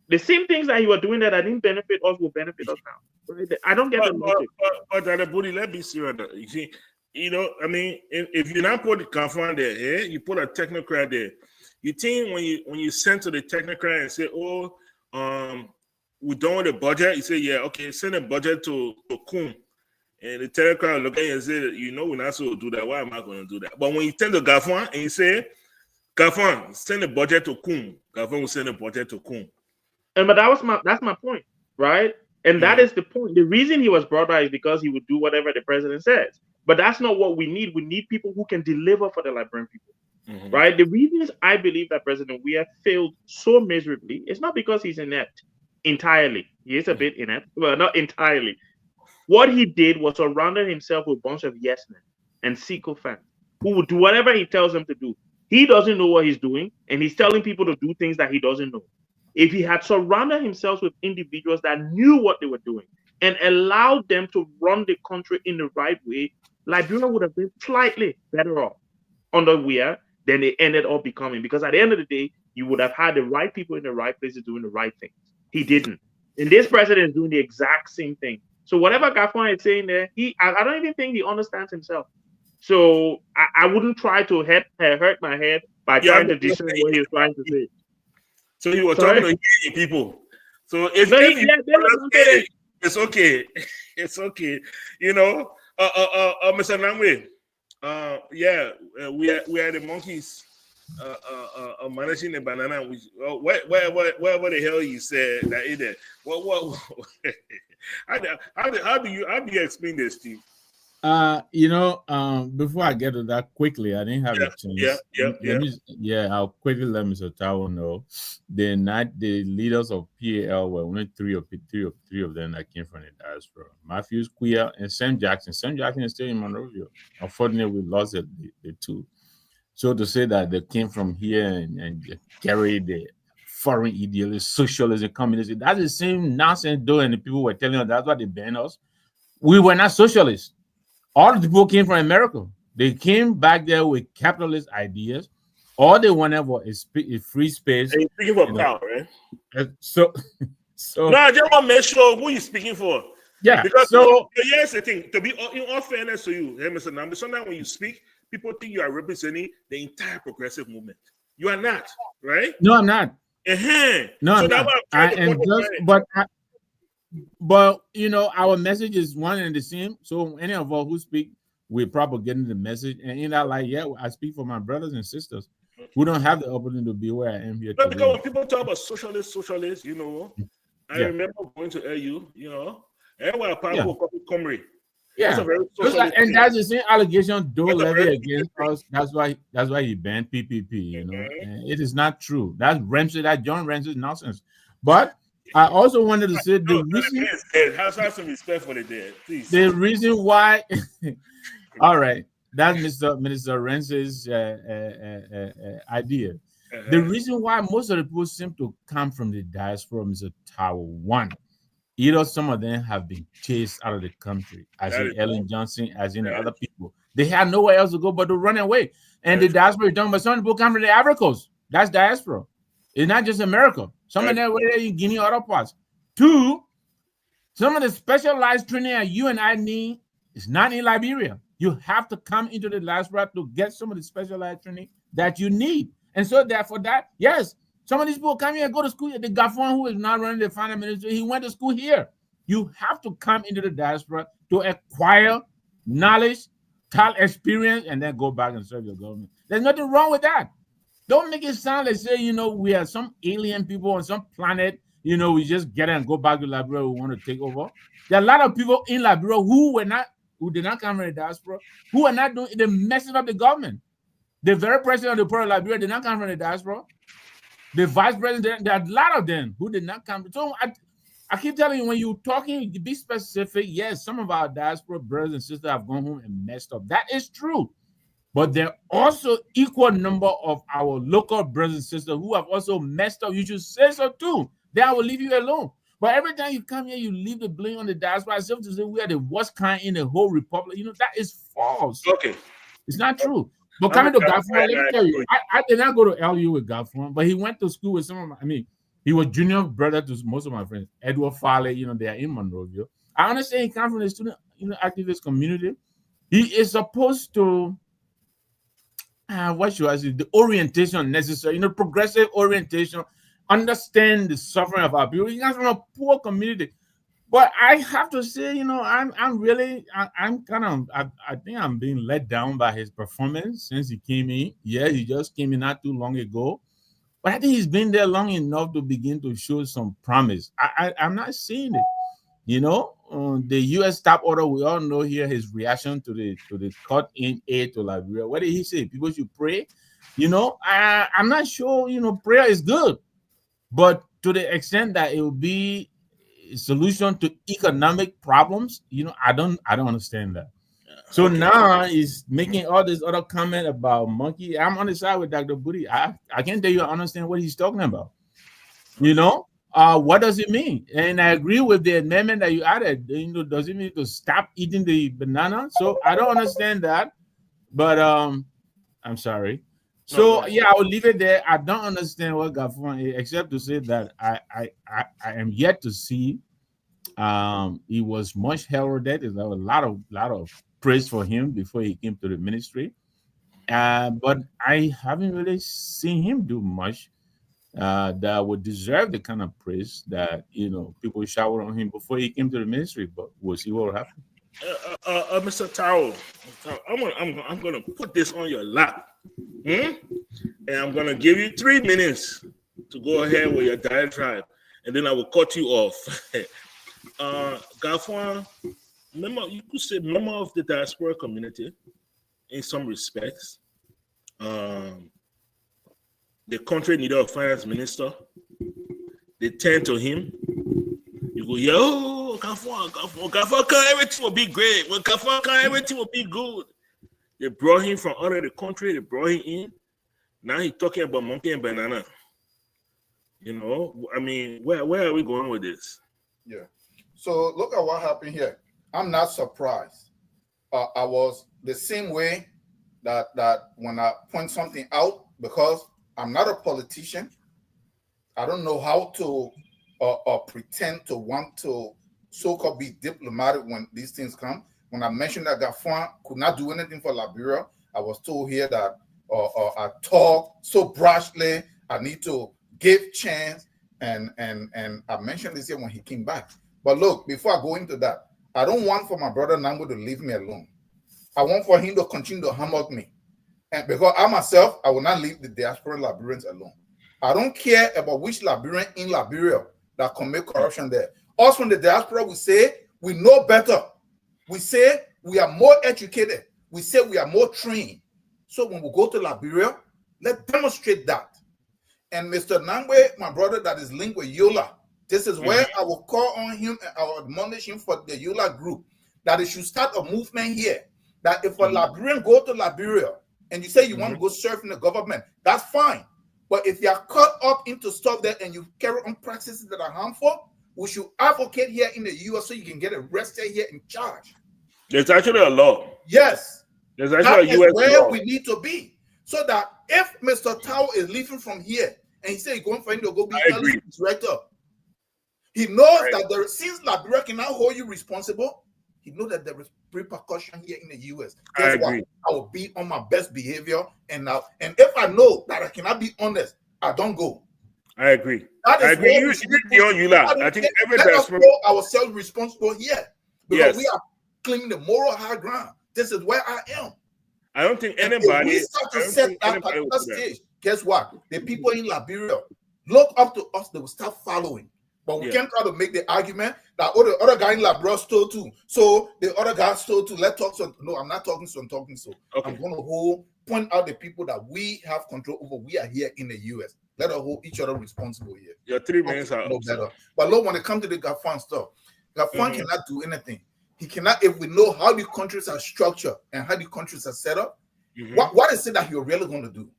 the same things that he was doing that didn't benefit us will benefit us now? Right? I don't get the logic. But Adebudi, let's be serious. You see, I mean, if you now put the Gafan there, you put a technocrat there. You think when you send to the technocrat and say, "Oh, we're done with the budget," you say, "Yeah, okay, send a budget to Kum." And the technocrat look at you and say, we're not supposed to do that. Why am I going to do that? But when you send to Gafan and you say, "Gafan, send a budget to Kum," Gafan will send a budget to Kum. But that's my point, right? And that is the point. The reason he was brought back is because he would do whatever the president says. But that's not what we need. We need people who can deliver for the Liberian people. Right? The reasons I believe that President Weah failed so miserably is not because he's inept entirely. He is a bit inept. Well, not entirely. What he did was surrounded himself with a bunch of yes men and sycophants who will do whatever he tells them to do. He doesn't know what he's doing, and he's telling people to do things that he doesn't know. If he had surrounded himself with individuals that knew what they were doing and allowed them to run the country in the right way, Liberia would have been slightly better off under Weah than they ended up becoming. Because at the end of the day, you would have had the right people in the right places doing the right things. He didn't. And this president is doing the exact same thing. So whatever Gafan is saying there, I don't even think he understands himself. So I wouldn't try to hurt my head by trying to discern what he's trying to say. So he was talking to people. So it's okay. It's okay. Mr. Nangwe, we are the monkeys managing the banana. Where the hell you said that either? What? How do you explain this, Steve? Before I get to that quickly, I didn't have a chance. I'll quickly let Mr. Tao know. The leaders of PAL were only three of them that came from the diaspora. Matthews, Queer, and Sam Jackson. Sam Jackson is still in Monrovia. Unfortunately, we lost the two. So to say that they came from here and carried the foreign idealism, socialism, communism, that's the same nonsense though, and the people were telling us that's what they banned us. We were not socialists. All the people came from America. They came back there with capitalist ideas. All they wanted was a free space. And you're speaking for power, right? So no, I just want to make sure who you're speaking for. Yeah. Because here's the thing. To be in all fairness to you, Mr. Nambi, sometimes when you speak, people think you are representing the entire progressive movement. You are not, right? No, I'm not. No, so I'm not. But our message is one and the same. So any of us who speak, we're propagating the message. And I speak for my brothers and sisters who don't have the opportunity to be where I am here today. Because when people talk about socialist, I remember going to LU, and we're part of Comrie. Yeah, and that's the same allegation Doe levied against us. That's why he banned PPP. And it is not true. That's John Ramsey's nonsense. But I also wanted to say the reason. Have some respect for the dead, please. The reason why. All right, that's Minister Ramsey's idea. The reason why most of the people seem to come from the diaspora, Mr. Tao, one. Either some of them have been chased out of the country, as in Ellen Johnson, as in the other people. They had nowhere else to go but to run away. And the diaspora is done, but some people come from the Ivory Coast. That's diaspora. It's not just America. Some of them were in Guinea, other parts. Two, some of the specialized training that you and I need is not in Liberia. You have to come into the diaspora to get some of the specialized training that you need. And so therefore that, yes, some of these people come here and go to school. The Gafan who is now running the finance ministry, he went to school here. You have to come into the diaspora to acquire knowledge, talent, experience, and then go back and serve your government. There's nothing wrong with that. Don't make it sound like say, we are some alien people on some planet, we just get it and go back to Liberia, we want to take over. There are a lot of people in Liberia who did not come from the diaspora, who are not doing the messing up the government. The very president of the Port of Liberia did not come from the diaspora. The vice president, there are a lot of them who did not come. So I keep telling you, when you're talking, be specific. Yes, some of our diaspora brothers and sisters have gone home and messed up. That is true. But there are also equal number of our local brothers and sisters who have also messed up. You should say so too. Then I will leave you alone. But every time you come here, you leave the blame on the diaspora. I to say we are the worst kind in the whole republic. That is false. Okay. It's not true. But coming to Gaffron, let me tell you, I did not go to LU with Gaffron, but he went to school with some of my, he was junior brother to most of my friends. Edward Farley, they are in Monrovia. I understand he comes from the student, activist community. He is supposed to, what should I say, the orientation necessary, progressive orientation, understand the suffering of our people. He comes from a poor community. But I have to say, I'm really, I'm kind of, I think I'm being let down by his performance since he came in. Yeah, he just came in not too long ago. But I think he's been there long enough to begin to show some promise. I'm not seeing it. The U.S. top order, we all know here his reaction to the cut in aid to Liberia. What did he say? People should pray. I'm not sure, prayer is good. But to the extent that it will be a solution to economic problems, I don't understand that. So now he's making all this other comment about monkey. I'm on the side with Dr. Booty. I can't tell you I understand what he's talking about. What does it mean? And I agree with the amendment that you added. Does it mean to stop eating the banana? So I don't understand that. But I'm sorry. So yeah, I will leave it there. I don't understand what Gaffron is, except to say that I am yet to see. He was much heralded. There was a lot of praise for him before he came to the ministry. But I haven't really seen him do much that would deserve the kind of praise that people showered on him before he came to the ministry. But we'll see what will happen. Mr. Tao, I'm gonna put this on your lap, and I'm gonna give you 3 minutes to go ahead with your diatribe, and then I will cut you off. Gaffron, you could say member of the diaspora community in some respects. The country needed a finance minister. They turned to him. You go, yo, Gaffron, everything will be great. When Gaffron, everything will be good. They brought him from out of the country. They brought him in. Now he's talking about monkey and banana. Where are we going with this? Yeah. So look at what happened here. I'm not surprised. I was the same way that when I point something out, because I'm not a politician. I don't know how to pretend to want to so-called be diplomatic when these things come. When I mentioned that Gaffron could not do anything for Liberia, I was told here that I talk so brashly. I need to give chance, and I mentioned this here when he came back. But look, before I go into that, I don't want for my brother Nambo to leave me alone. I want for him to continue to hammer me, and because I myself, I will not leave the diaspora Liberians alone. I don't care about which Liberian in Liberia that commit corruption there. Us from the diaspora, we say we know better. We say we are more educated. We say we are more trained. So when we go to Liberia, let's demonstrate that. And Mr. Nangwe, my brother that is linked with Yola, this is where I will call on him and I will admonish him for the Yola group, that it should start a movement here. That if a Liberian go to Liberia and you say you want to go serve in the government, that's fine. But if you are caught up into stuff there and you carry on practices that are harmful, we should advocate here in the US so you can get arrested here in charge. There's actually a law. Yes. There's actually a US where law. We need to be. So that if Mr. Tao is leaving from here and he said he's going for him to go be director, he knows that since Liberia cannot hold you responsible, he knows that there is repercussion here in the US. Guess what? I will be on my best behavior, and if I know that I cannot be honest, I don't go. I agree. That is I agree. You beyond you laugh. I think every let us hold ourselves responsible here because we are claiming the moral high ground. This is where I am. I don't think anybody. If we start to set that particular stage, guess what? The people in Liberia look up to us. They will start following. But we can't try to make the argument that the other guy in Liberia stole too. So the other guy stole too. Let's talk so. No, I'm not talking so. I'm talking so. Okay. I'm going to point out the people that we have control over. We are here in the US. Let us hold each other responsible here. Your 3 minutes are no better. But look, when it comes to the Gaffron stuff, Gaffron cannot do anything. He cannot, if we know how the countries are structured and how the countries are set up, What is it that you're really going to do?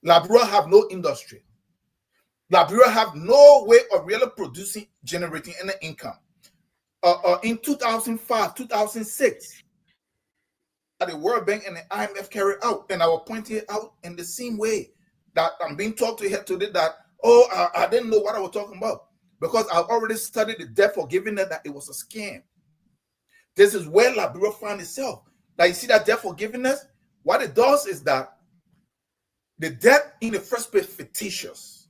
Liberia have no industry. Liberia have no way of really generating any income. In 2005, 2006, the World Bank and the IMF carried out, and I will point it out in the same way that I'm being talked to here today that, I didn't know what I was talking about because I've already studied the debt forgiveness, that it was a scam. This is where Liberia found itself. Now you see that debt forgiveness, what it does is that the debt in the first place fictitious.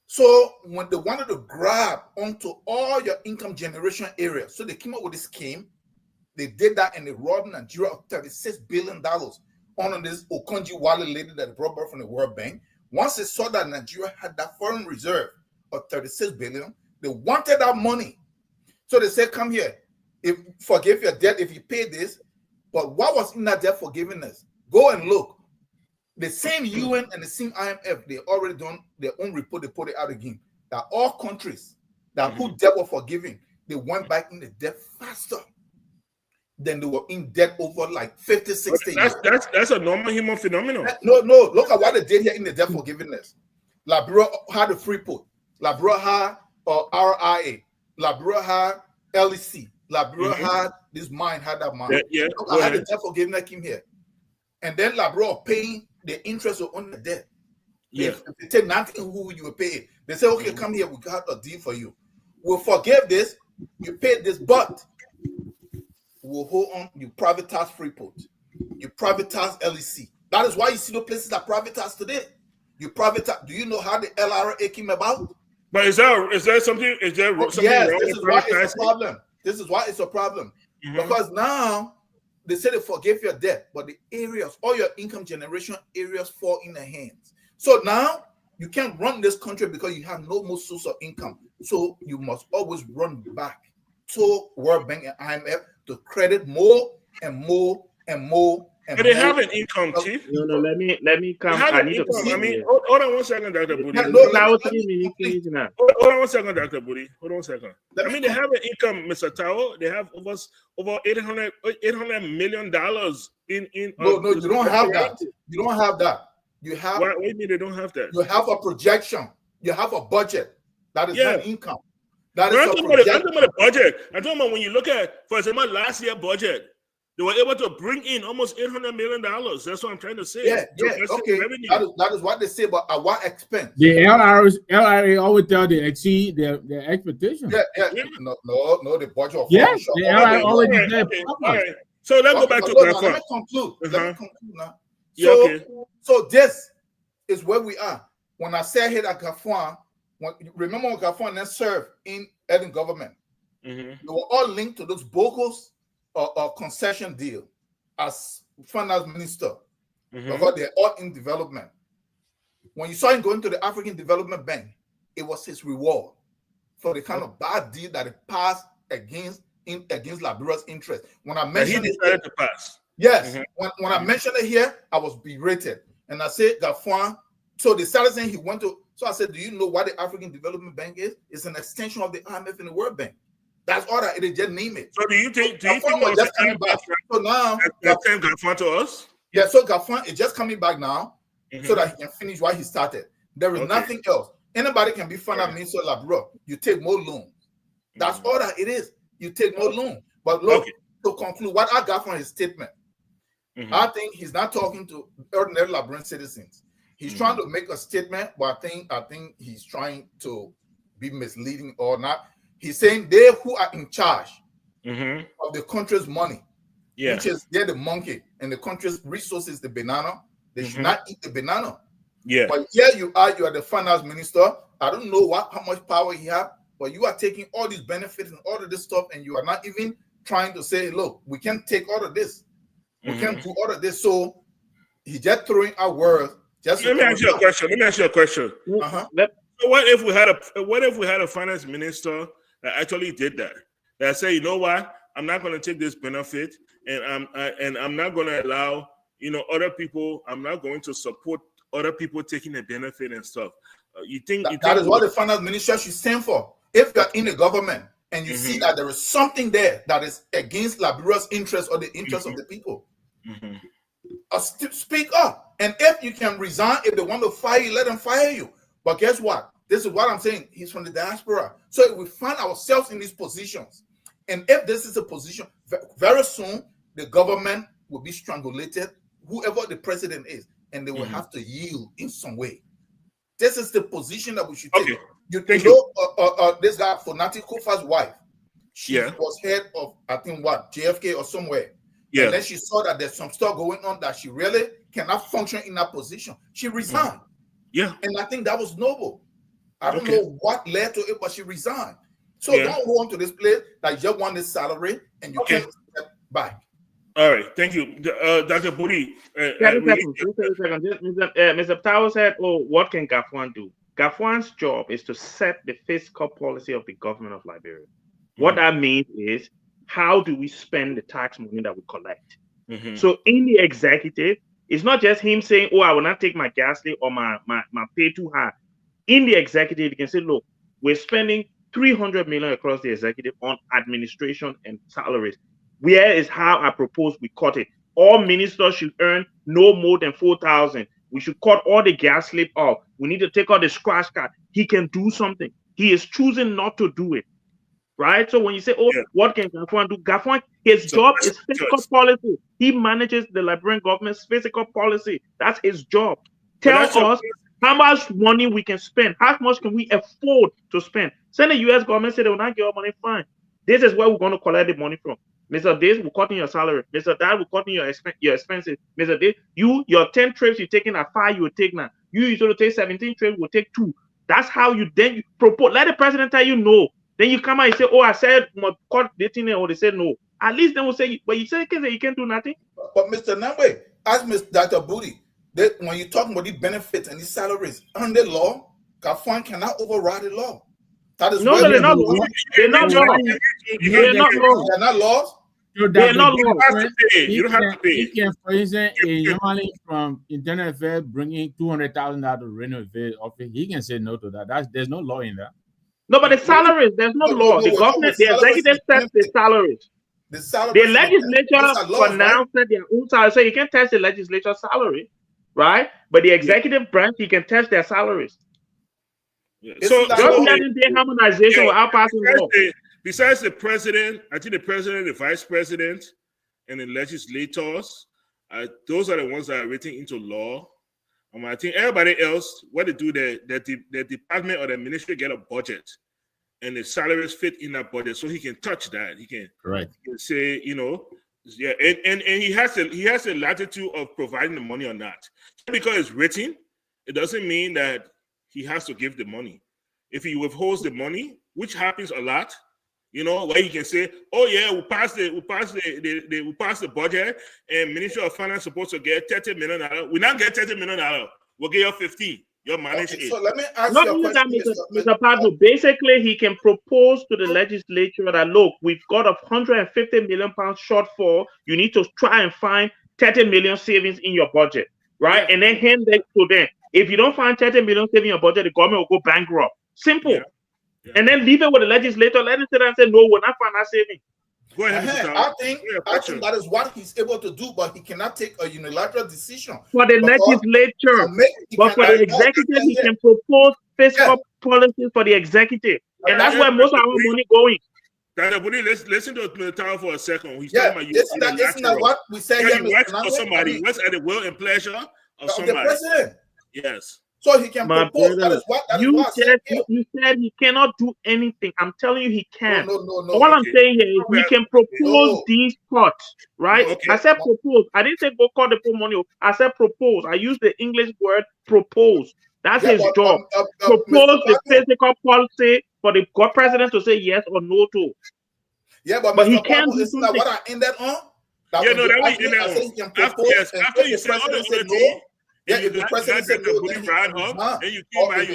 So when they wanted to grab onto all your income generation areas, so they came up with this scheme. They did that and they robbed Nigeria of $36 billion on this Okonjo Iweala lady that they brought back from the World Bank. Once they saw that Nigeria had that foreign reserve of $36 billion, they wanted that money. So they said, come here, forgive your debt if you pay this. But what was in that debt forgiveness? Go and look. The same UN and the same IMF, they already done their own report, they put it out again. That all countries that who debt were forgiven, they went back in the debt faster than they were in debt over like 50, 60 years. That's a normal human phenomenon. No, look at what they did here in the debt forgiveness. Liberia had a free port. Liberia had RIA. Liberia had LEC. Liberia had this mine, had that mine. Look at how the debt forgiveness came here. And then Liberia paying the interest on the debt. If they take nothing, who you will pay it? They say, okay, come here, we got a deal for you. We'll forgive this, you pay this, but we'll hold on, you privatize Freeport, you privatize LEC. That is why you see the places that privatize today. You privatize. Do you know how the LRA came about? But is there something? Is there something yes, wrong this with is why privatizing? it's a problem. This is why it's a problem. Because now they say they forgive your debt, but the areas, all your income generation areas fall in their hands. So now you can't run this country because you have no more source of income. So you must always run back to World Bank and IMF to credit more and more and more. But they have an income, Chief. No, let me come. I need to I mean, hold on 1 second, Dr. Booty. Hold on 1 second, Dr. Booty. Hold on 1 second. I mean, they have an income, Mr. Tao. They have over $800 million in. No, you don't have that. You don't have that. You have. What do you mean they don't have that? You have a projection. You have a budget. That is not income. That is I'm a talking projection. about the budget. I'm talking about when you look at, for example, last year's budget. They were able to bring in almost $800 million. That's what I'm trying to say. Yeah, okay. That is what they say, but at what expense? The LRA always tell they exceed their expectations. Yeah. No, the budget of yes, the LRA always did. All right. So let's go back to Let me conclude. Let me conclude now. So this is where we are. When I say here at Gafwan, remember when Gafwan then served in Eden government, they were all linked to those bogus concession deal as finance minister because they're all in development. When you saw him going to the African Development Bank, it was his reward for the kind of bad deal that it passed against Liberia's interest. When I mentioned he decided to pass. Yes, when I mentioned it here, I was berated, and I said Gafwan. So they started saying he went to. So I said, do you know what the African Development Bank is? It's an extension of the IMF and the World Bank. That's all that it just name it. So do you think was just coming back? So now Gafwan to us? Yeah, so Gafwan is just coming back now so that he can finish what he started. There is nothing else. Anybody can be finance minister of Liberia. You take more loans. That's all that it is. You take more loans. But look, to conclude, what I got from his statement, I think he's not talking to ordinary Liberian citizens. He's trying to make a statement, but I think he's trying to be misleading or not. He's saying they who are in charge of the country's money, which is they're the monkey, and the country's resources, the banana, they should not eat the banana. Yeah. But here you are the finance minister. I don't know how much power he has, but you are taking all these benefits and all of this stuff, and you are not even trying to say, look, we can't take all of this. We can't do all of this. So he just throwing out words. Let me ask you a question. So what if we had a finance minister that actually did that? That say, you know what, I'm not going to take this benefit, and I'm not going to allow other people. I'm not going to support other people taking the benefit and stuff. You think that is what the finance minister should stand for? If you're in the government and you see that there is something there that is against Liberia's interest or the interest of the people. speak up. And if you can resign, if they want to fire you, let them fire you. But guess what? This is what I'm saying. He's from the diaspora. So if we find ourselves in these positions, and if this is a position, very soon the government will be strangulated, whoever the president is, and they will have to yield in some way. This is the position that we should take. You know, this guy, Fonati Kofa's wife, she was head of, I think, what, JFK or somewhere. And then she saw that there's some stuff going on that she really cannot function in that position. She resigned. And I think that was noble. I don't know what led to it, but she resigned. So don't go on to this place that you just want this salary and you can't step back. All right, thank you, Dr. Budi. Mr. Tao said, "Oh, what can Gafwan do?" Gafwan's job is to set the fiscal policy of the government of Liberia. What that means is, how do we spend the tax money that we collect? So in the executive, it's not just him saying, "Oh, I will not take my gas leave or my pay too high." In the executive, you can say, "Look, we're spending 300 million across the executive on administration and salaries. Where is how I propose we cut it? All ministers should earn no more than 4,000. We should cut all the gas slip off. We need to take out the scratch card." He can do something. He is choosing not to do it. Right? So when you say, "Oh, what can Gafwan do?" Gafwan, his job is fiscal policy. He manages the Liberian government's fiscal policy. That's his job. Tell us how much money we can spend. How much can we afford to spend? Send the U.S. government say they will not give us money. Fine. This is where we're going to collect the money from. Mr. This will cut in your salary. Mr. That will cut in your expenses. Mr. This, your 10 trips you're taking at 5, you will take now. You usually take 17 trips, will take 2. That's how you propose. Let the president tell you no. Then you come out and say, "Oh, I said cut the thing," or they said no. At least they will say, but you say you can't do nothing. But Mr. Namwe, ask Mr. Dr. Budi, when you're talking about the benefits and the salaries under law, Gafwan cannot override the law. That is no, they're not laws. They're not laws. They're not laws. They're not laws. They're not laws. You don't have to pay. He can, for instance, normally from internal affairs bringing $200,000 to renovate office, he can say no to that. There's no law in that. No, but the salaries, there's no law. The government, the executive sets the salaries. The legislature for now set their own salary. So you can test the legislature's salary, right? But the executive branch, you can test their salaries. So just letting the harmonization without passing law. Besides the president, I think the president, the vice president, and the legislators, those are the ones that are written into law. I think everybody else, what they do, the department or the ministry get a budget, and the salaries fit in that budget, so he can touch that. He can, he can say, and he has a latitude of providing the money or not. Because it's written, it doesn't mean that he has to give the money. If he withholds the money, which happens a lot, where he can say, "Oh yeah, we passed the budget, and Ministry of Finance supposed to get $30 million. We not get $30 million. We'll get you 15. You'll manage it." So let me ask Not you a question, Mr. Padu. Basically, he can propose to the legislature that, "Look, we've got a £150 million shortfall. You need to try and find 30 million savings in your budget, right?" And then hand that to them. If you don't find 30 million savings in your budget, the government will go bankrupt. Simple. And then leave it with the legislator. Let him sit down and say, "No, we're not finding that saving." Go ahead. I think that is what he's able to do, but he cannot take a unilateral decision. For the legislature, but for the executive, he can propose fiscal policies for the executive, and that's where most of our money going. Dr. Budi, listen to the town for a second. He's talking about isn't that what we say here, Mr. Works for somebody. Works at the will and pleasure of somebody. The president. Yes. So he can propose. That is what you said he cannot do anything. I'm telling you, he can. No. All I'm saying here is he can propose these cuts, right? I said propose. I didn't say go cut the poor money. I said propose. I used the English word propose. That's his job. Propose the fiscal policy for the president to say yes or no to. Yeah, but he can't do something. What I ended on? That was after you said all the other things. Yeah, if the president said no, then you came out. I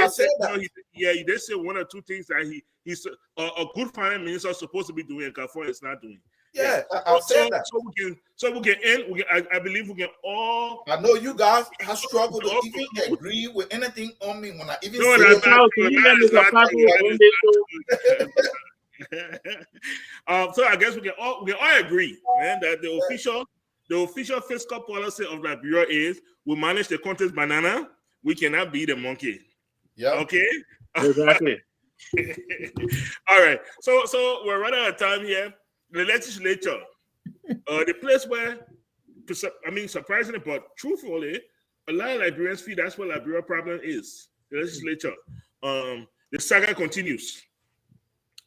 said that. You did say one or two things that he's a good finance minister is supposed to be doing, and California is not doing. I said that. So we can end. I believe we can all. I know you guys have struggled to even agree with anything on me when I even so I guess we can all agree, man, that the official the official fiscal policy of Liberia is we manage the country's banana, we cannot be the monkey. Yeah. Okay? Exactly. All right. So we're running out of time here. The legislature, the place where, surprisingly, but truthfully, a lot of Liberians feel that's what Liberia problem is. The legislature. The saga continues.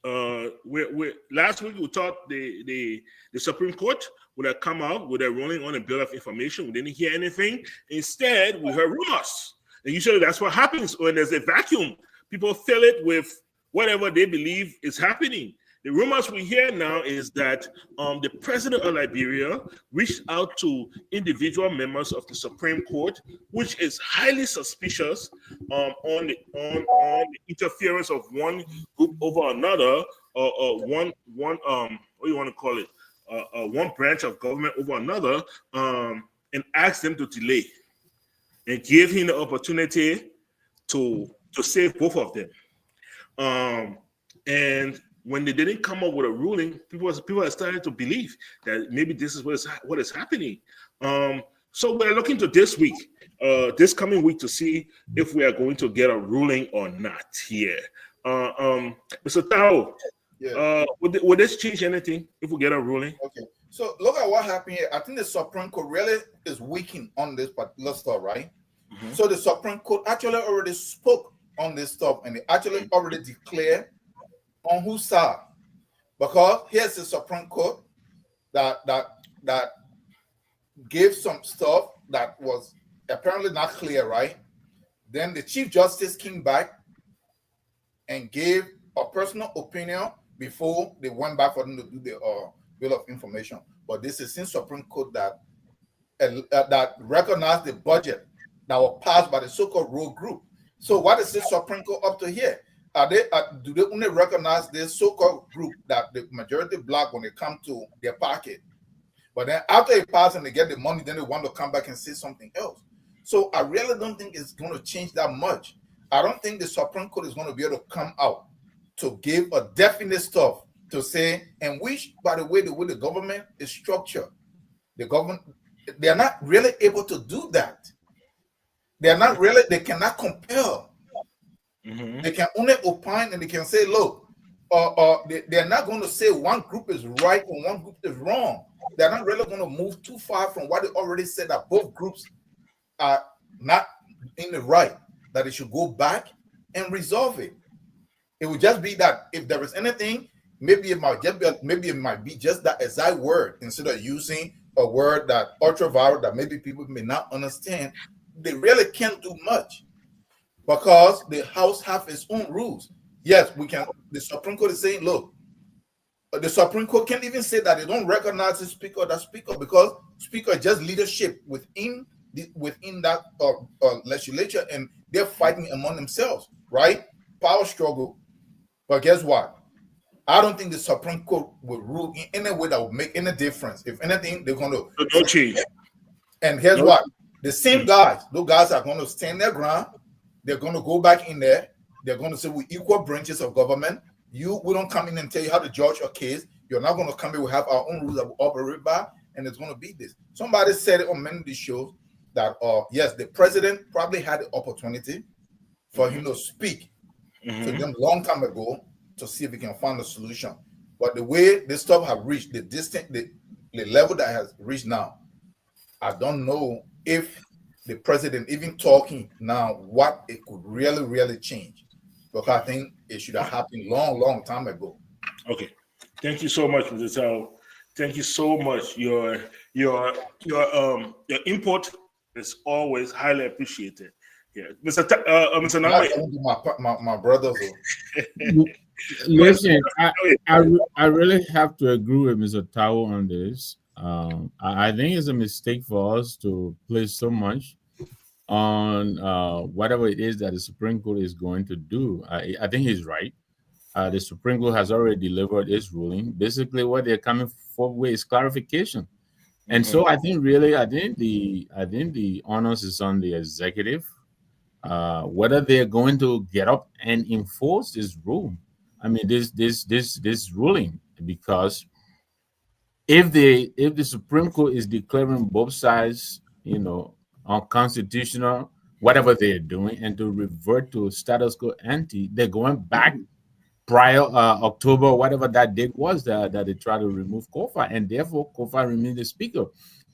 Last week we thought the Supreme Court would have come out with a ruling on a bill of information. We didn't hear anything. Instead, we heard rumors. And usually that's what happens when there's a vacuum. People fill it with whatever they believe is happening. The rumors we hear now is that the president of Liberia reached out to individual members of the Supreme Court, which is highly suspicious on the interference of one group over another, or one what do you want to call it? One branch of government over another, and asked them to delay and give him the opportunity to save both of them. And when they didn't come up with a ruling, people are starting to believe that maybe this is what is happening. So we're looking to this coming week, to see if we are going to get a ruling or not here. Mr. Tao, would this change anything if we get a ruling? Okay. So look at what happened here. I think the Supreme Court really is weakening on this particular stuff, right? Mm-hmm. So the Supreme Court actually already spoke on this stuff, and they actually already declared on whose side, because here's the Supreme Court that gave some stuff that was apparently not clear, right? Then the Chief Justice came back and gave a personal opinion before they went back for them to do the Bill of Information. But this is in Supreme Court that recognized the budget that was passed by the so-called rogue group. So what is the Supreme Court up to here? Do they only recognize this so-called group that the majority black when they come to their pocket? But then after it passes and they get the money, then they want to come back and say something else. So I really don't think it's going to change that much. I don't think the Supreme Court is going to be able to come out to give a definite stuff to say, and which, by the way the government is structured, the government, they're not really able to do that. They cannot compel. Mm-hmm. They can only opine, and they can say, look, they're not going to say one group is right and one group is wrong. They're not really going to move too far from what they already said, that both groups are not in the right, that they should go back and resolve it. It would just be that if there is anything, maybe it might be just that exact word, instead of using a word that ultra-viral that maybe people may not understand. They really can't do much, because the House have its own rules. Yes, we can. The Supreme Court is saying, look, the Supreme Court can't even say that they don't recognize the speaker or that speaker, because speaker is just leadership within that legislature, and they're fighting among themselves, right? Power struggle. But guess what? I don't think the Supreme Court will rule in any way that will make any difference. If anything, they're going to no change. And here's what? The same guys, those guys are going to stand their ground. They're going to go back in there. They're going to say, we equal branches of government. We don't come in and tell you how to judge a case. You're not going to come in. We have our own rules that we operate by, and it's going to be this. Somebody said it on many of these shows that, yes, the president probably had the opportunity for him to speak to them a long time ago to see if he can find a solution. But the way this stuff have reached, the level that has reached now, I don't know if the president even talking now what it could really, really change. Because I think it should have happened long time ago. Okay. Thank you so much, Mr. Tao. Thank you so much. Your input is always highly appreciated. Yeah, Mr. Namai. My brother. Listen, I really have to agree with Mr. Tao on this. I think it's a mistake for us to place so much on whatever it is that the Supreme Court is going to do. I think he's right. The Supreme Court has already delivered its ruling. Basically, what they're coming forward with is clarification. And so I think the onus is on the executive, whether they're going to get up and enforce this rule. I mean, this ruling, because if the Supreme Court is declaring both sides, unconstitutional, whatever they're doing, and to revert to status quo ante, they're going back prior October, whatever that date was, that they try to remove Kofa, and therefore Kofa remains the speaker.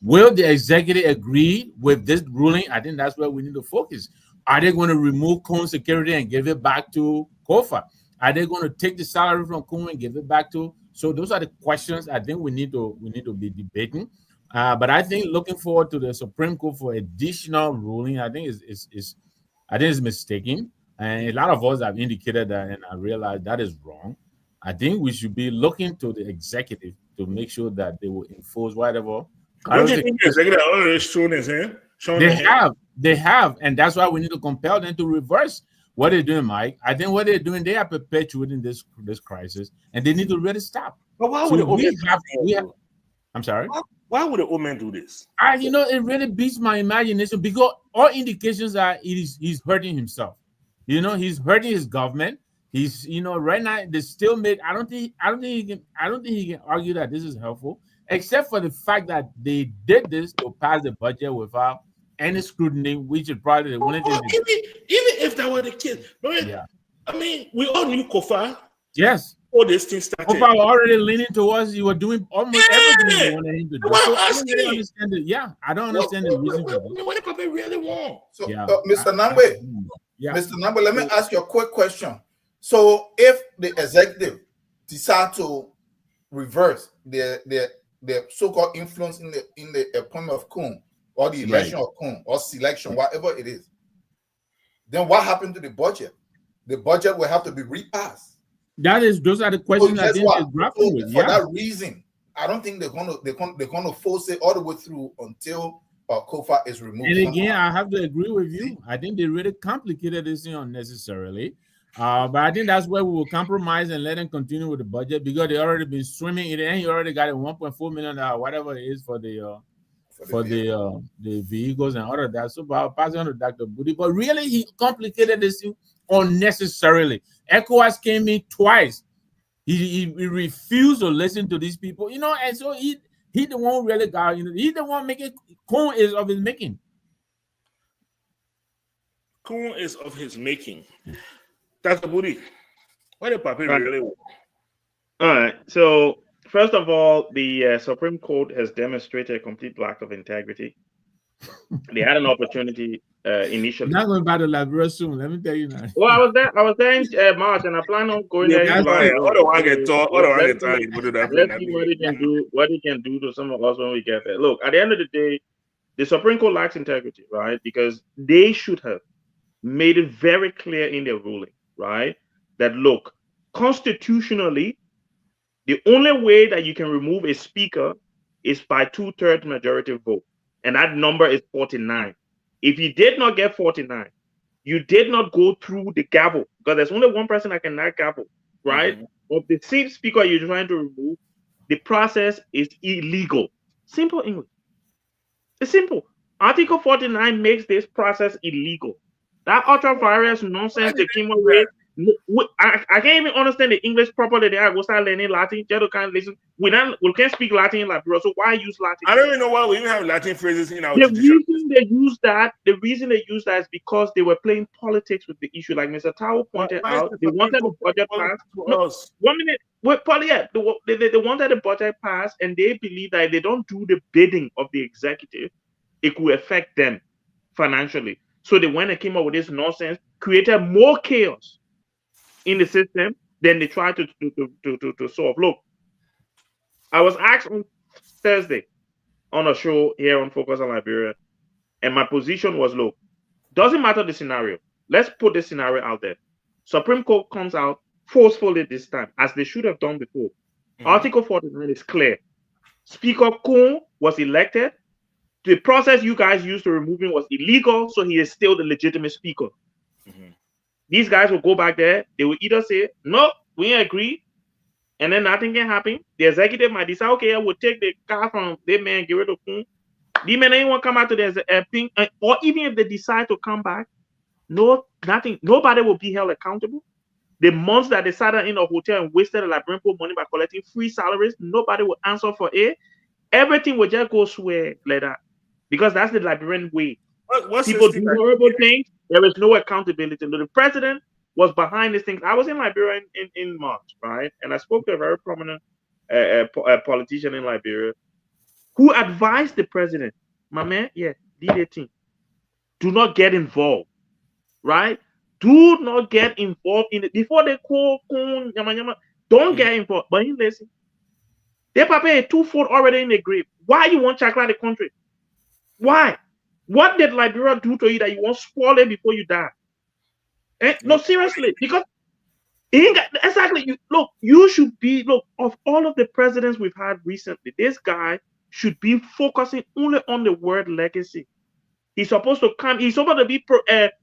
Will the executive agree with this ruling? I think that's where we need to focus. Are they going to remove Coon security and give it back to Kofa? Are they going to take the salary from Coon and give it back to? So those are the questions I think we need to be debating. But I think looking forward to the Supreme Court for additional ruling, I think is mistaken. And a lot of us have indicated that, and I realize that is wrong. I think we should be looking to the executive to make sure that they will enforce whatever. Don't you think the executive already shown his hand? They have, and that's why we need to compel them to reverse what they're doing, Mike. I think what they're doing, they are perpetuating this crisis, and they need to really stop. But why would I'm sorry. Why would the old man do this? It really beats my imagination because all indications are he's hurting himself. He's hurting his government. He's right now the stalemate. I don't think he can argue that this is helpful, except for the fact that they did this to pass the budget without any scrutiny, which is probably the only thing. Even if that were the case, yeah. I mean, we all knew Kofa. Yes. All this thing started. Kofa were already leaning towards you were doing almost everything you wanted him to do. Well, I don't understand the reason for this. What do Kofa really want? So, Mr. Nambe, Mr. Nambe, let me ask you a quick question. So, if the executive decide to reverse the so-called influence in the appointment of Kun, or the election of Kun, or selection, whatever it is, then what happened to the budget? The budget will have to be repassed. Those are the questions I think they're grappling with. For that reason, I don't think they're gonna force it all the way through until Kofa is removed. And again, I have to agree with you. I think they really complicated this thing unnecessarily. But I think that's where we will compromise and let them continue with the budget because they already been swimming in it, and you already got a $1.4 million, whatever it is for the vehicles and all of that. So I'll pass it on to Dr. Budi. But really, he complicated this thing unnecessarily. ECOWAS came in twice. He refused to listen to these people, and so he the one really got, he the one making Coon is of his making. Coon is of his making. Dr. Budi, what did Papi really want? All right. So first of all, the Supreme Court has demonstrated a complete lack of integrity. They had an opportunity initially. I'm not going back to Liberia soon. Let me tell you now. Well, I was there in March, and I plan on going there. Let's see what he can do to some of us when we get there. Look, at the end of the day, the Supreme Court lacks integrity, right? Because they should have made it very clear in their ruling, right? That look, constitutionally, the only way that you can remove a speaker is by 2/3 majority vote. And that number is 49. If you did not get 49, you did not go through the gavel because there's only one person that can not gavel, right? Mm-hmm. Of the same speaker you're trying to remove, the process is illegal. Simple English. It's simple. Article 49 makes this process illegal. That ultra virus nonsense they came up with. I can't even understand the English properly. There, I go start learning Latin. Just can't listen. We can't speak Latin in Liberia, so why use Latin? I don't even know why we even have Latin phrases in our. The reason they use that is because they were playing politics with the issue. Like Mr. Tao pointed out, they wanted the budget passed. No, 1 minute. Wait, they wanted the budget passed, and they believe that if they don't do the bidding of the executive, it could affect them financially. So they went and came up with this nonsense, created more chaos in the system than they tried to solve. Look, I was asked on Thursday on a show here on Focus on Liberia, and my position was, look, doesn't matter the scenario. Let's put the scenario out there. Supreme Court comes out forcefully this time, as they should have done before. Mm-hmm. Article 49 is clear. Speaker Kuhn was elected. The process you guys used to remove him was illegal, so he is still the legitimate speaker. Mm-hmm. These guys will go back there. They will either say, no, we agree, and then nothing can happen. The executive might decide, okay, I will take the car from the man, get rid of him. The man ain't want to come out to the thing, or even if they decide to come back, nothing. Nobody will be held accountable. The months that they sat in a hotel and wasted the Liberian poor money by collecting free salaries, nobody would answer for it. Everything would just go swear like that. Because that's the Liberian way. What's People this thing do that- horrible things. There is no accountability. The president was behind these things. I was in Liberia in March, right? And I spoke to a very prominent politician in Liberia who advised the president, my man, yeah, lead a team. Do not get involved, right? Do not get involved in it. Before they call, don't get involved. But he listen. They prepare a 2-foot already in the grave. Why you want Chakra the country? Why? What did Liberia do to you that you want to spoil it before you die? No, seriously, because exactly. You should be of all of the presidents we've had recently. This guy should be focusing only on the word legacy. He's supposed to come. He's supposed to be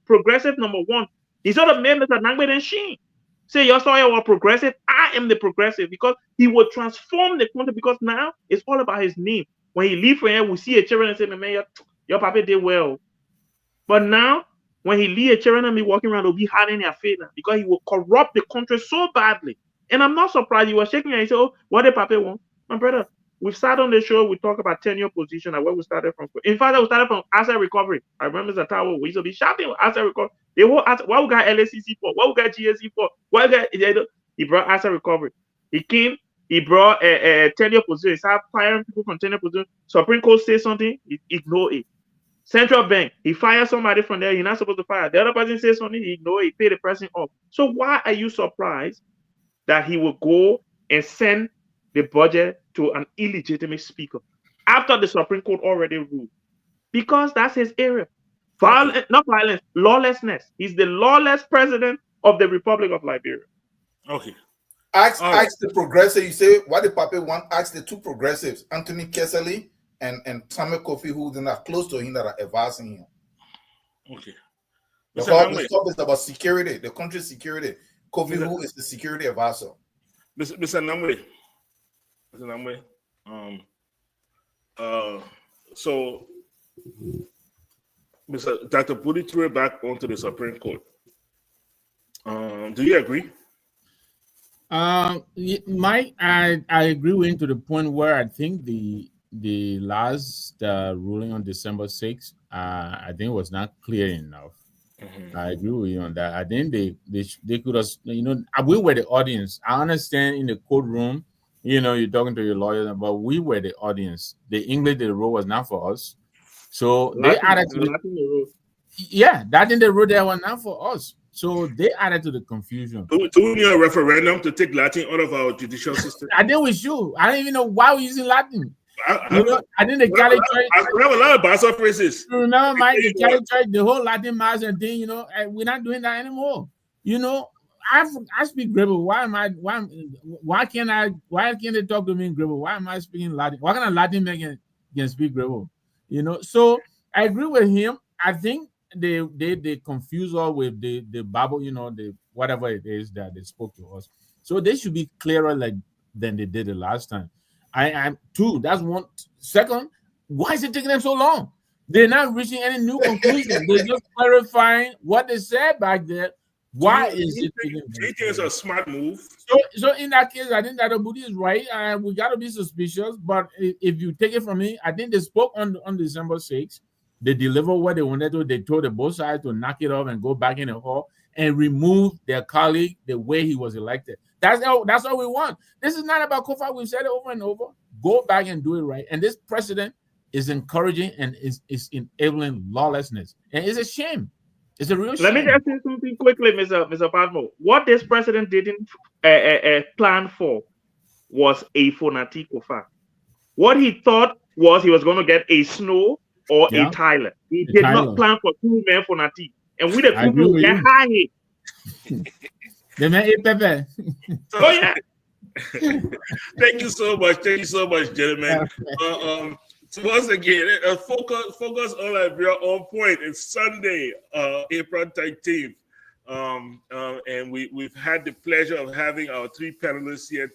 progressive number one. He's not a man Mr. Nangbe and Sheen. Say your story was progressive. I am the progressive because he will transform the country. Because now it's all about his name. When he leave from here, we see a children and say, "Man, your papa did well." But now, when he leave a children and me walking around, will be hard in their face now because he will corrupt the country so badly. And I'm not surprised. You were shaking and you say, "Oh, what did papa want?" My brother, we've started on the show. We talk about tenure position and where we started from. In fact, we started from asset recovery. I remember the tower. We used to be shouting asset recovery. The whole asset, what we got LACC for? What we got GSC for? What we got? He brought asset recovery. He came. He brought a tenure position. He started firing people from tenure position. Supreme Court says something. He ignore it. Central Bank. He fired somebody from there. You're not supposed to fire. The other person says something. He ignore it. He pay the person off. So why are you surprised that he will go and send the budget to an illegitimate speaker after the Supreme Court already ruled? Because that's his area. Not violence, lawlessness. He's the lawless president of the Republic of Liberia. Okay. Ask the progressive. You say, what did Papa want? Ask the two progressives, Anthony Kessley and Samuel Kofi, who are close to him that are advising him. Okay. The whole stuff is about security, the country's security. Kofi, who is the security advisor. Mr. Namwe. So Mr. Dr. Budi threw it back onto the Supreme Court. Do you agree? Mike, I agree with him to the point where I think the last ruling on December 6th, I think was not clear enough. Mm-hmm. I agree with you on that. I think they could have, we were the audience. I understand in the courtroom, you're talking to your lawyer, but we were the audience. The English they wrote was not for us. So they added to that in the road there was not for us. So they added to the confusion. Do we need a referendum to take Latin out of our judicial system? I think we should. I don't even know why we're using Latin. I think the Catholic Church. I have a lot of Basel phrases. Remember, Mike, the Catholic Church, the whole Latin mass and thing, we're not doing that anymore. I speak Gribble. Why can't they talk to me in Gribble? Why am I speaking Latin? Why can't a Latin man can speak Gribble? So I agree with him. I think they confuse us with the Bible, the whatever it is that they spoke to us. So they should be clearer than they did the last time. I'm two. That's one. Second, why is it taking them so long? They're not reaching any new conclusion. They're just clarifying what they said back there. Why is it taking them? Do you think it's a smart move? So in that case, I think that Abudi is right. We got to be suspicious. But if you take it from me, I think they spoke on December 6th. They delivered what they wanted to. They told the both sides to knock it off and go back in the hall and remove their colleague the way he was elected. That's all we want. This is not about Kofa. We've said it over and over. Go back and do it right. And this president is encouraging and is enabling lawlessness. And it's a shame. It's a real shame. Let me just say something quickly, Mr. Padmo. What this president didn't plan for was a Fonati Kofa. What he thought was he was going to get a Snow or a Tyler. He did not plan for two men Fonati. And we the people will get high. The man ate pepper. Oh yeah. Thank you so much, gentlemen. So once again, focus on Liberia on point. It's Sunday, April 13th. And we've had the pleasure of having our three panelists here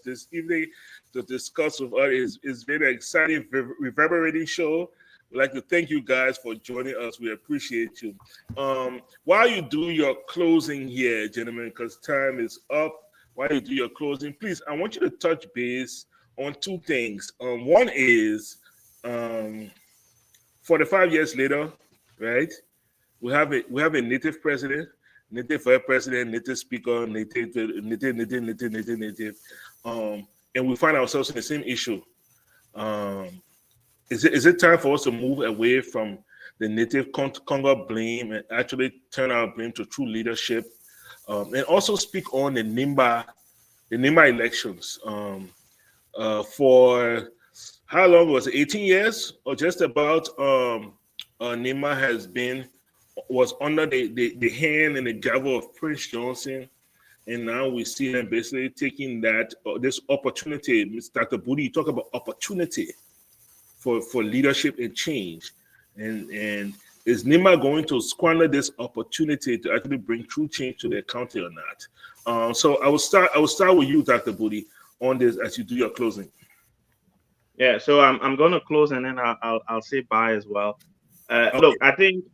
this evening to discuss with us. It's been an exciting, reverberating show. We'd like to thank you guys for joining us. We appreciate you. While you do your closing here, gentlemen, because time is up, while you do your closing, please, I want you to touch base on two things. One is 45 years later, right? We have a native president, native vice president, native speaker, native, and we find ourselves in the same issue. Is it time for us to move away from the native Congo blame and actually turn our blame to true leadership, and also speak on the NIMBA elections? For how long was it? 18 years or just about? NIMBA was under the hand and the gavel of Prince Johnson, and now we see them basically taking that this opportunity. Mr. Dr. Budi, you talk about opportunity for leadership and change, and is NIMBA going to squander this opportunity to actually bring true change to their county or not? So I will start with you, Dr. Budi, on this as you do your closing. Yeah, so I'm going to close and then I'll say bye as well. Okay. Look, I think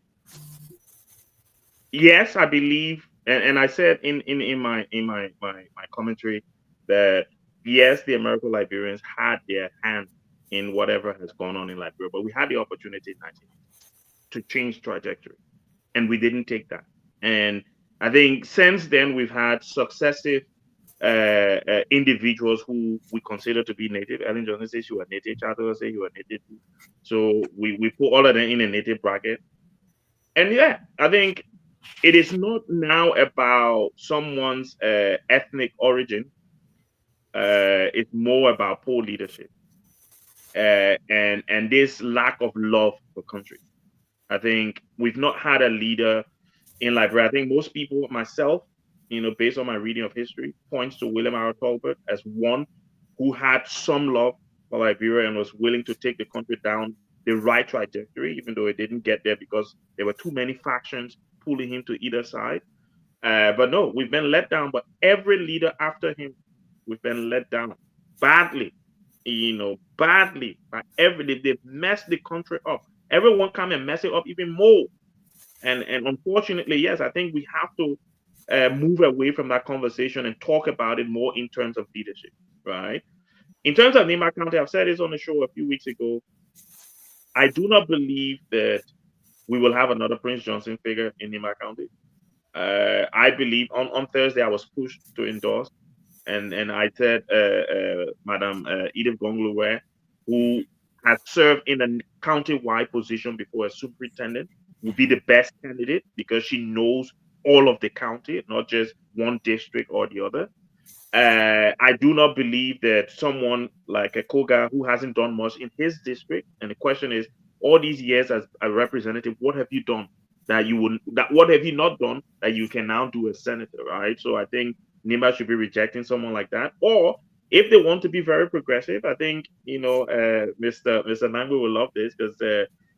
yes, I believe, and I said in my commentary that yes, the American Liberians had their hand in whatever has gone on in Liberia, but we had the opportunity in 1980 to change trajectory, and we didn't take that. And I think since then we've had successive individuals who we consider to be native. Ellen Johnson says you are native. Chato says you are native. So we put all of them in a native bracket. And yeah, I think it is not now about someone's ethnic origin. It's more about poor leadership and this lack of love for country. I think we've not had a leader in Liberia. I think most people, myself, based on my reading of history, points to William R. Tolbert as one who had some love for Liberia and was willing to take the country down the right trajectory, even though it didn't get there because there were too many factions pulling him to either side. But no, we've been let down. But every leader after him, we've been let down badly, badly. They've messed the country up. Everyone come and mess it up even more. And unfortunately, yes, I think we have to move away from that conversation and talk about it more in terms of leadership, right? In terms of Nimba County, I've said this on the show a few weeks ago. I do not believe that we will have another Prince Johnson figure in Nimba County. I believe on Thursday I was pushed to endorse, and I said Madam Edith Gongluwe, who has served in a county-wide position before as superintendent, would be the best candidate because she knows all of the county, not just one district or the other. I do not believe that someone like a Koga who hasn't done much in his district, and the question is, all these years as a representative, what have you done what have you not done that you can now do as senator, right? So I think Nimba should be rejecting someone like that. Or if they want to be very progressive, I think, Mr. Nangwe will love this because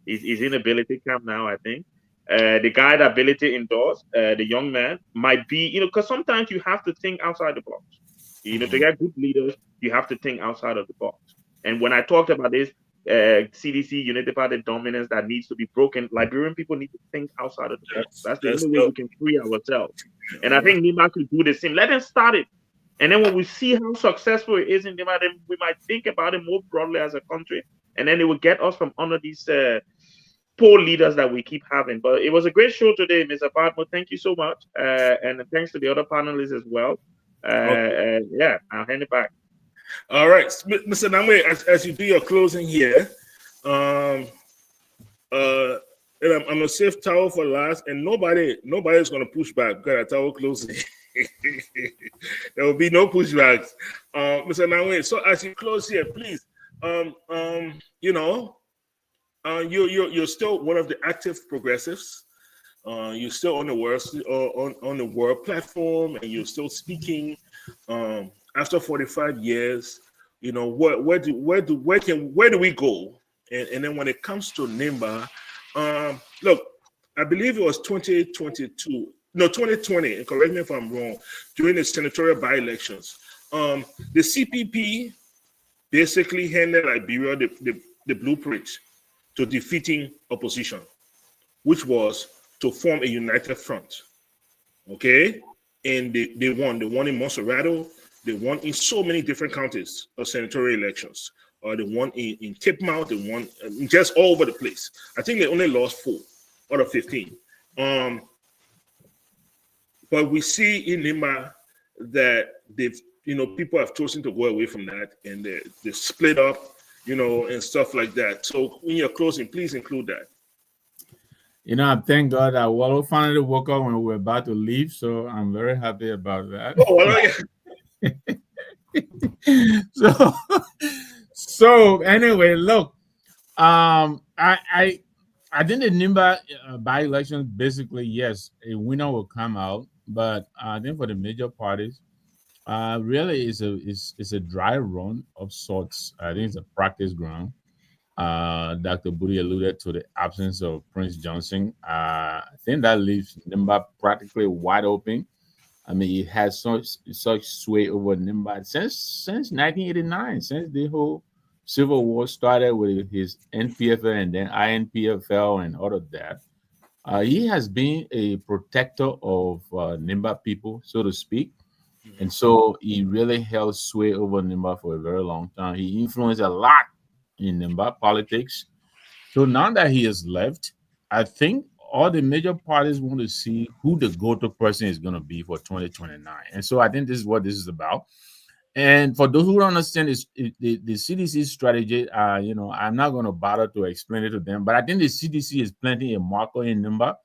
he's in ability camp now, I think. The guy that ability endorse, the young man, might be, because sometimes you have to think outside the box. To get good leaders, you have to think outside of the box. And when I talked about this, CDC, United Party dominance that needs to be broken, Liberian people need to think outside of the box. That's the only way we can free ourselves. And I think Nimba could do the same. Let them start it. And then when we see how successful it is in Nimba, then we might think about it more broadly as a country. And then it will get us from under these poor leaders that we keep having. But it was a great show today, Mr. Padmo. Thank you so much. And thanks to the other panelists as well. Yeah, I'll hand it back. All right, Mr. Namwe, as you do your closing here, and I'm gonna save towel for last, and nobody's gonna push back because I towel closing. There will be no pushbacks, Mr. Namwe. So as you close here, please, you're still one of the active progressives. You're still on the world platform, and you're still speaking. After 45 years, where do we go? And then when it comes to Nimba, look, I believe it was 2020, and correct me if I'm wrong, during the senatorial by-elections, the CPP basically handed Liberia the blueprint to defeating opposition, which was to form a united front. Okay? And they won. They won in Monserrato. They won in so many different counties of senatorial elections. They won in Cape Mount. They won just all over the place. I think they only lost 4 out of 15. But we see in Nimba that they've, people have chosen to go away from that, and they split up, and stuff like that. So when you're closing, please include that. I thank God that Wallow finally woke up when we were about to leave, so I'm very happy about that. Oh, well, yeah. So anyway, look, I think the Nimba by-election, basically, yes, a winner will come out, but I think for the major parties, really it's a dry run of sorts. I think it's a practice ground. Dr. Budi alluded to the absence of Prince Johnson. I think that leaves Nimba practically wide open. I mean, he has such sway over Nimba since 1989, since the whole Civil War started with his NPFL and then INPFL and all of that. He has been a protector of Nimba people, so to speak. And so he really held sway over Nimba for a very long time. He influenced a lot in Nimba politics. So now that he has left, I think all the major parties want to see who the go-to person is going to be for 2029. And so I think this is what this is about. And for those who don't understand this, the CDC strategy, I'm not going to bother to explain it to them, but I think the CDC is planting a marker in Nimba,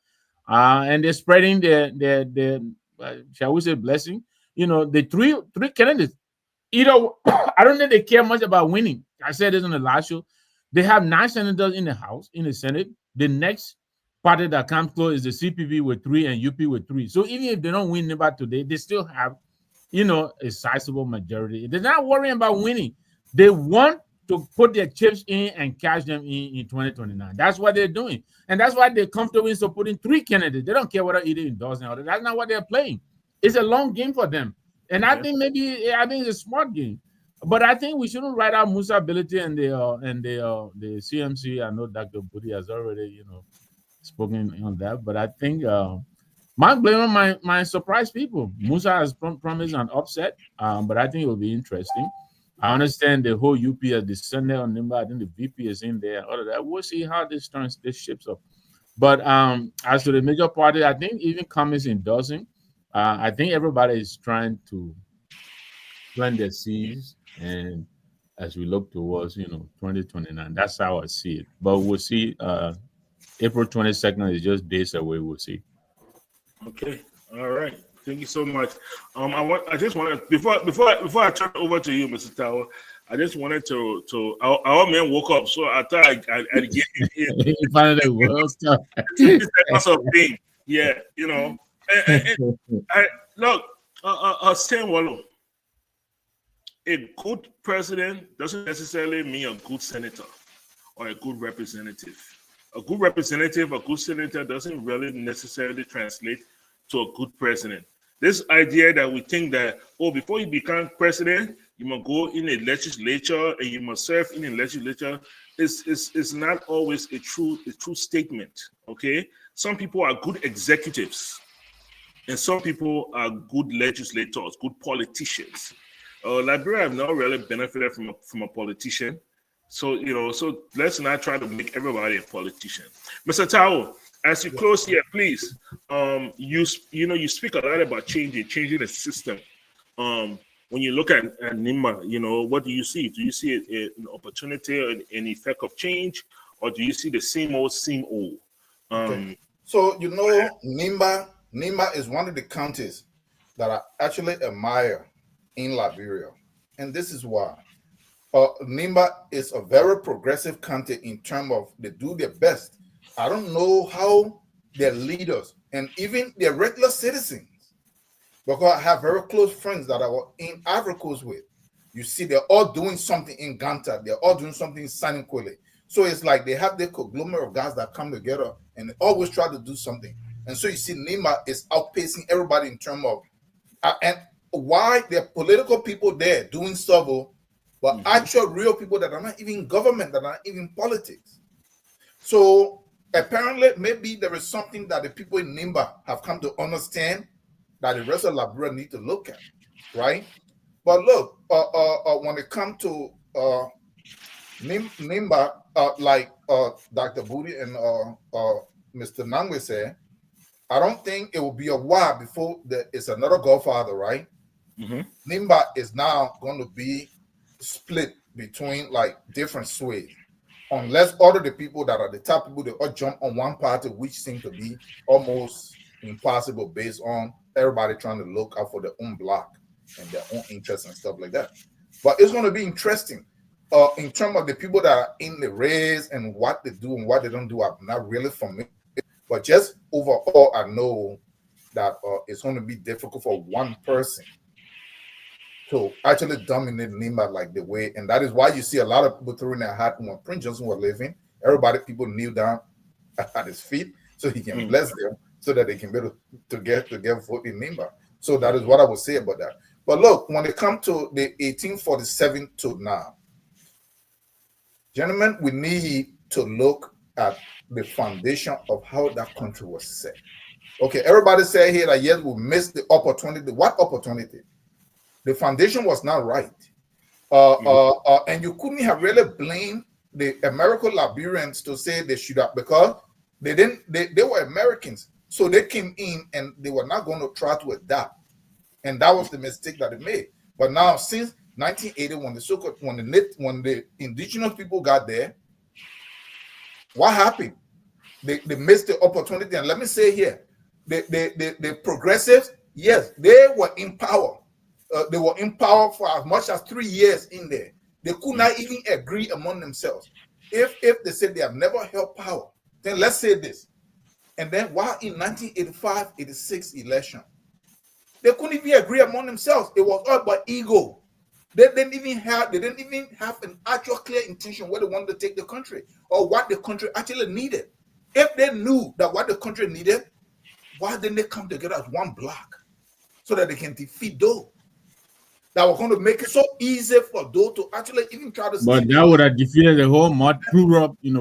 and they're spreading their shall we say, blessing. The three candidates, I don't think they care much about winning. I said this on the last show. They have 9 senators in the House, in the Senate. The next party that comes close is the CPP with 3 and UP with 3. So even if they don't win Nimba today, they still have, a sizable majority. They're not worrying about winning. They want to put their chips in and cash them in 2029. That's what they're doing. And that's why they're comfortable in supporting 3 candidates. They don't care whether either endorsing or that's not what they're playing. It's a long game for them. And I think it's a smart game. But I think we shouldn't write out Musa ability and the CMC. I know Dr. Budi has already, spoken on that. But I think Mark Blamer might surprise people. Musa has promised an upset, but I think it will be interesting. I understand the whole UP has descended on Nimba. I think the VP is in there. All of that. We'll see how this shapes up. But as to the major party, I think even Cummings endorsing. I think everybody is trying to plant their seeds, and as we look towards 2029, that's how I see it. But we'll see. April 22nd is just days away. We'll see. Okay. All right. Thank you so much. I just wanted before I turn it over to you, Mr. Tower. I just wanted to our man woke up, so I thought I'd get him in. Finally, World Cup. That's a thing. Yeah, And look, Stan Wallow, a good president doesn't necessarily mean a good senator or a good representative. A good representative, a good senator doesn't really necessarily translate to a good president. This idea that we think that, before you become president, you must go in a legislature and you must serve in a legislature is not always a true statement. Okay, some people are good executives, and some people are good legislators, good politicians. Liberia have not really benefited from a politician. So, so let's not try to make everybody a politician. Mr. Tao, as you close here, please, you speak a lot about changing the system. When you look at Nimba, what do you see? Do you see an opportunity or an effect of change, or do you see the same old? Okay. So, Nimba is one of the counties that I actually admire in Liberia. And this is why. Nimba is a very progressive county in terms of they do their best. I don't know how their leaders and even their regular citizens, because I have very close friends that I was in Ivory Coast with. You see, they're all doing something in Ganta. They're all doing something in Sanikwele. So it's like they have their conglomerate of guys that come together and they always try to do something. And so you see, Nimba is outpacing everybody in terms of and why there are political people there doing stuff, but actual real people that are not even government, that are not even politics. So apparently, maybe there is something that the people in Nimba have come to understand that the rest of Liberia need to look at, right? But look, when it comes to Nimba, like Dr. Booty and Mr. Nangwe said, I don't think it will be a while before it's another Godfather, right? Nimba is now going to be split between like different sways, unless all of the people that are the top people, they all jump on one party, which seems to be almost impossible based on everybody trying to look out for their own block and their own interests and stuff like that. But it's going to be interesting in terms of the people that are in the race and what they do and what they don't do. I'm not really familiar, but just overall, I know that it's going to be difficult for one person to actually dominate Nimba like the way, and that is why you see a lot of people throwing their hat when Prince Johnson was living. People kneel down at his feet so he can bless them, so that they can be able to get vote in Nimba. So that is what I would say about that. But look, when it comes to the 1847 to now, gentlemen, we need to look at the foundation of how that country was set. Okay, everybody say here that yes, we missed the opportunity. What opportunity? The foundation was not right. And you couldn't have really blamed the American Liberians to say they should have, because they were Americans. So they came in and they were not going to try to adapt. And that was the mistake that they made. But now since 1980, when the indigenous people got there, what happened? They missed the opportunity. And let me say here, the progressives, yes, they were in power. They were in power for as much as 3 years in there. They could not even agree among themselves. If they said they have never held power, then let's say this. And then while in 1985-86 election, they couldn't even agree among themselves. It was all about ego. They didn't even have an actual clear intention where they wanted to take the country or what the country actually needed. If they knew that what the country needed, why didn't they come together as one block so that they can defeat those that were going to make it so easy for those to actually even try to? But that would have defeated the whole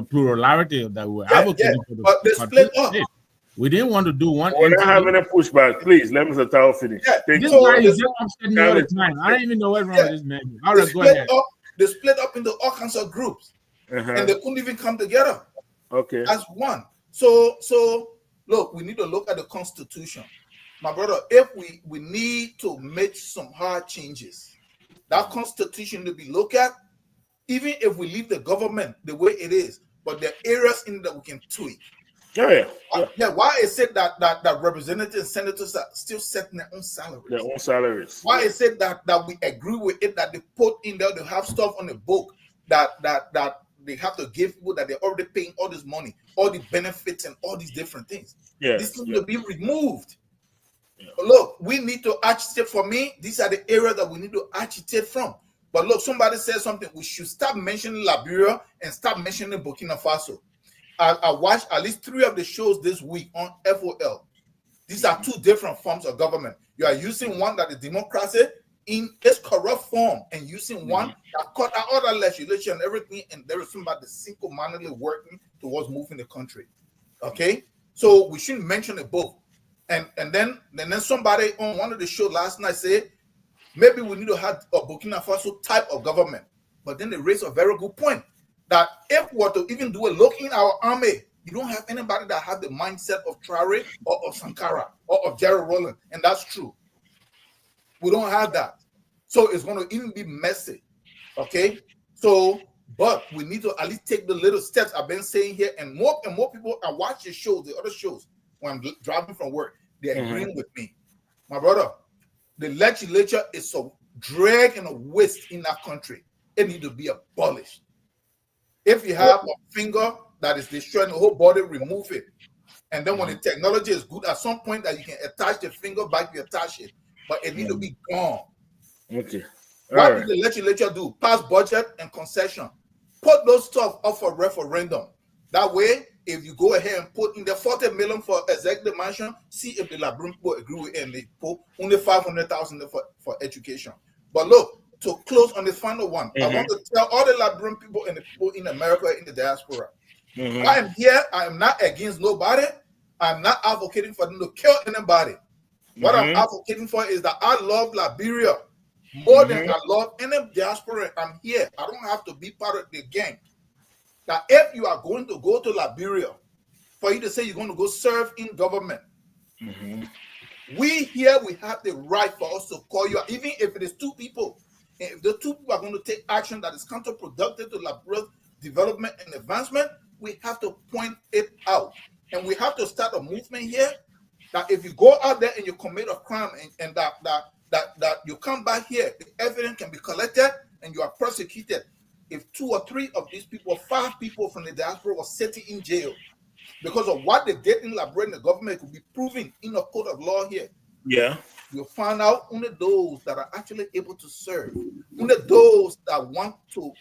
plurality that we were advocating for. But they split up. We didn't want to do one. We're not having a pushback. Please, let Mr. Tao finish. This guy is just upsetting me all the time. I don't even know what's wrong with this man. All right, go ahead. They split up into all kinds of groups, and they couldn't even come together. Okay. As one. So look, we need to look at the Constitution. My brother, if we need to make some hard changes, that Constitution to be looked at, even if we leave the government the way it is, but there are areas in that we can tweak. Yeah. Why is it that representatives and senators are still setting their own salaries? Why is it that we agree with it, that they put in there, they have stuff on the book that they have to give people that they're already paying all this money, all the benefits and all these different things. This needs to be removed. Look, we need to agitate. For me, these are the areas that we need to agitate from. But look, somebody said something. We should stop mentioning Liberia and stop mentioning Burkina Faso. I watched at least 3 of the shows this week on FOL. These are 2 different forms of government. You are using one that is democracy in its corrupt form, and using one that cut out all that legislation and everything, and there is somebody single-mindedly working towards moving the country. Okay? So we shouldn't mention it both. And then somebody on one of the shows last night said, maybe we need to have a Burkina Faso type of government. But then they raised a very good point, that if we were to even do a look in our army, you don't have anybody that has the mindset of Traore or of Sankara or of Jerry Rowland. And that's true. We don't have that. So it's going to even be messy. Okay? So, but we need to at least take the little steps I've been saying here. And more people, I watch the shows, the other shows, when I'm driving from work, they're agreeing with me. My brother, the legislature is a drag and a waste in that country. It needs to be abolished. If you have a finger that is destroying the whole body, remove it. And then when the technology is good, at some point that you can attach the finger back, you attach it. But it needs to be gone. Okay. What did the legislature do? Pass budget and concession. Put those stuff up for referendum. That way, if you go ahead and put in the 40 million for executive mansion, see if the Liberian people agree with it, and they put only 500,000 for education. But look, to close on the final one, I want to tell all the Liberian people and the people in America in the diaspora, Mhm. I am here. I am not against nobody. I'm not advocating for them to kill anybody. What I'm advocating for is that I love Liberia more than I love any diaspora. I'm here. I don't have to be part of the gang. That if you are going to go to Liberia, for you to say you're going to go serve in government, we here, we have the right for us to call you out, even if it is two people. And if the two people are going to take action that is counterproductive to Liberia's development and advancement, we have to point it out. And we have to start a movement here that if you go out there and you commit a crime and that you come back here, the evidence can be collected and you are prosecuted. If 2 or 3 of these people, 5 people from the diaspora were sitting in jail because of what they did in Liberia, and the government could be proven in a court of law here. Yeah. You'll find out only those that are actually able to serve, only those that want to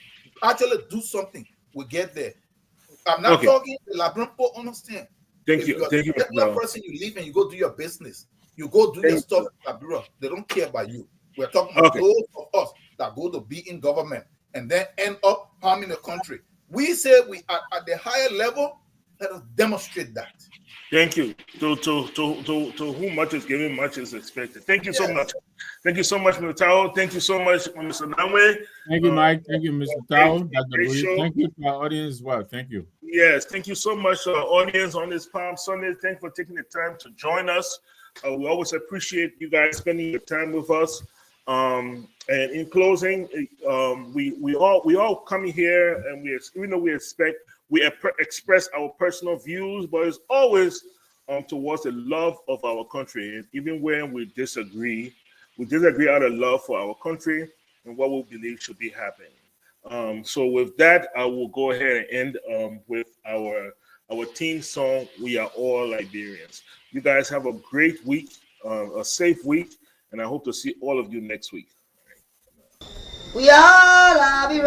actually do something will get there. I'm not talking the Liberian people understand. Thank you. Thank you, Mr. person, you leave and you go do your business. You go do your stuff in Liberia. They don't care about you. We're talking about those of us that go to be in government and then end up harming the country. We say we are at the higher level. Let us demonstrate that. Thank you. To whom much is given, much is expected. Thank you so much. Thank you so much, Mr. Tao. Thank you so much, Mr. Namwe. Thank you, Mike. Thank you, Mr. Tao. Thank you to our audience as well. Thank you. Yes, thank you so much to our audience on this Palm Sunday. Thanks for taking the time to join us. We always appreciate you guys spending your time with us. And in closing, we all come here and we express our personal views, but it's always towards the love of our country. And even when we disagree out of love for our country and what we believe should be happening. So with that, I will go ahead and end with our theme song, "We Are All Liberians." You guys have a great week, a safe week, and I hope to see all of you next week. We are Liberians.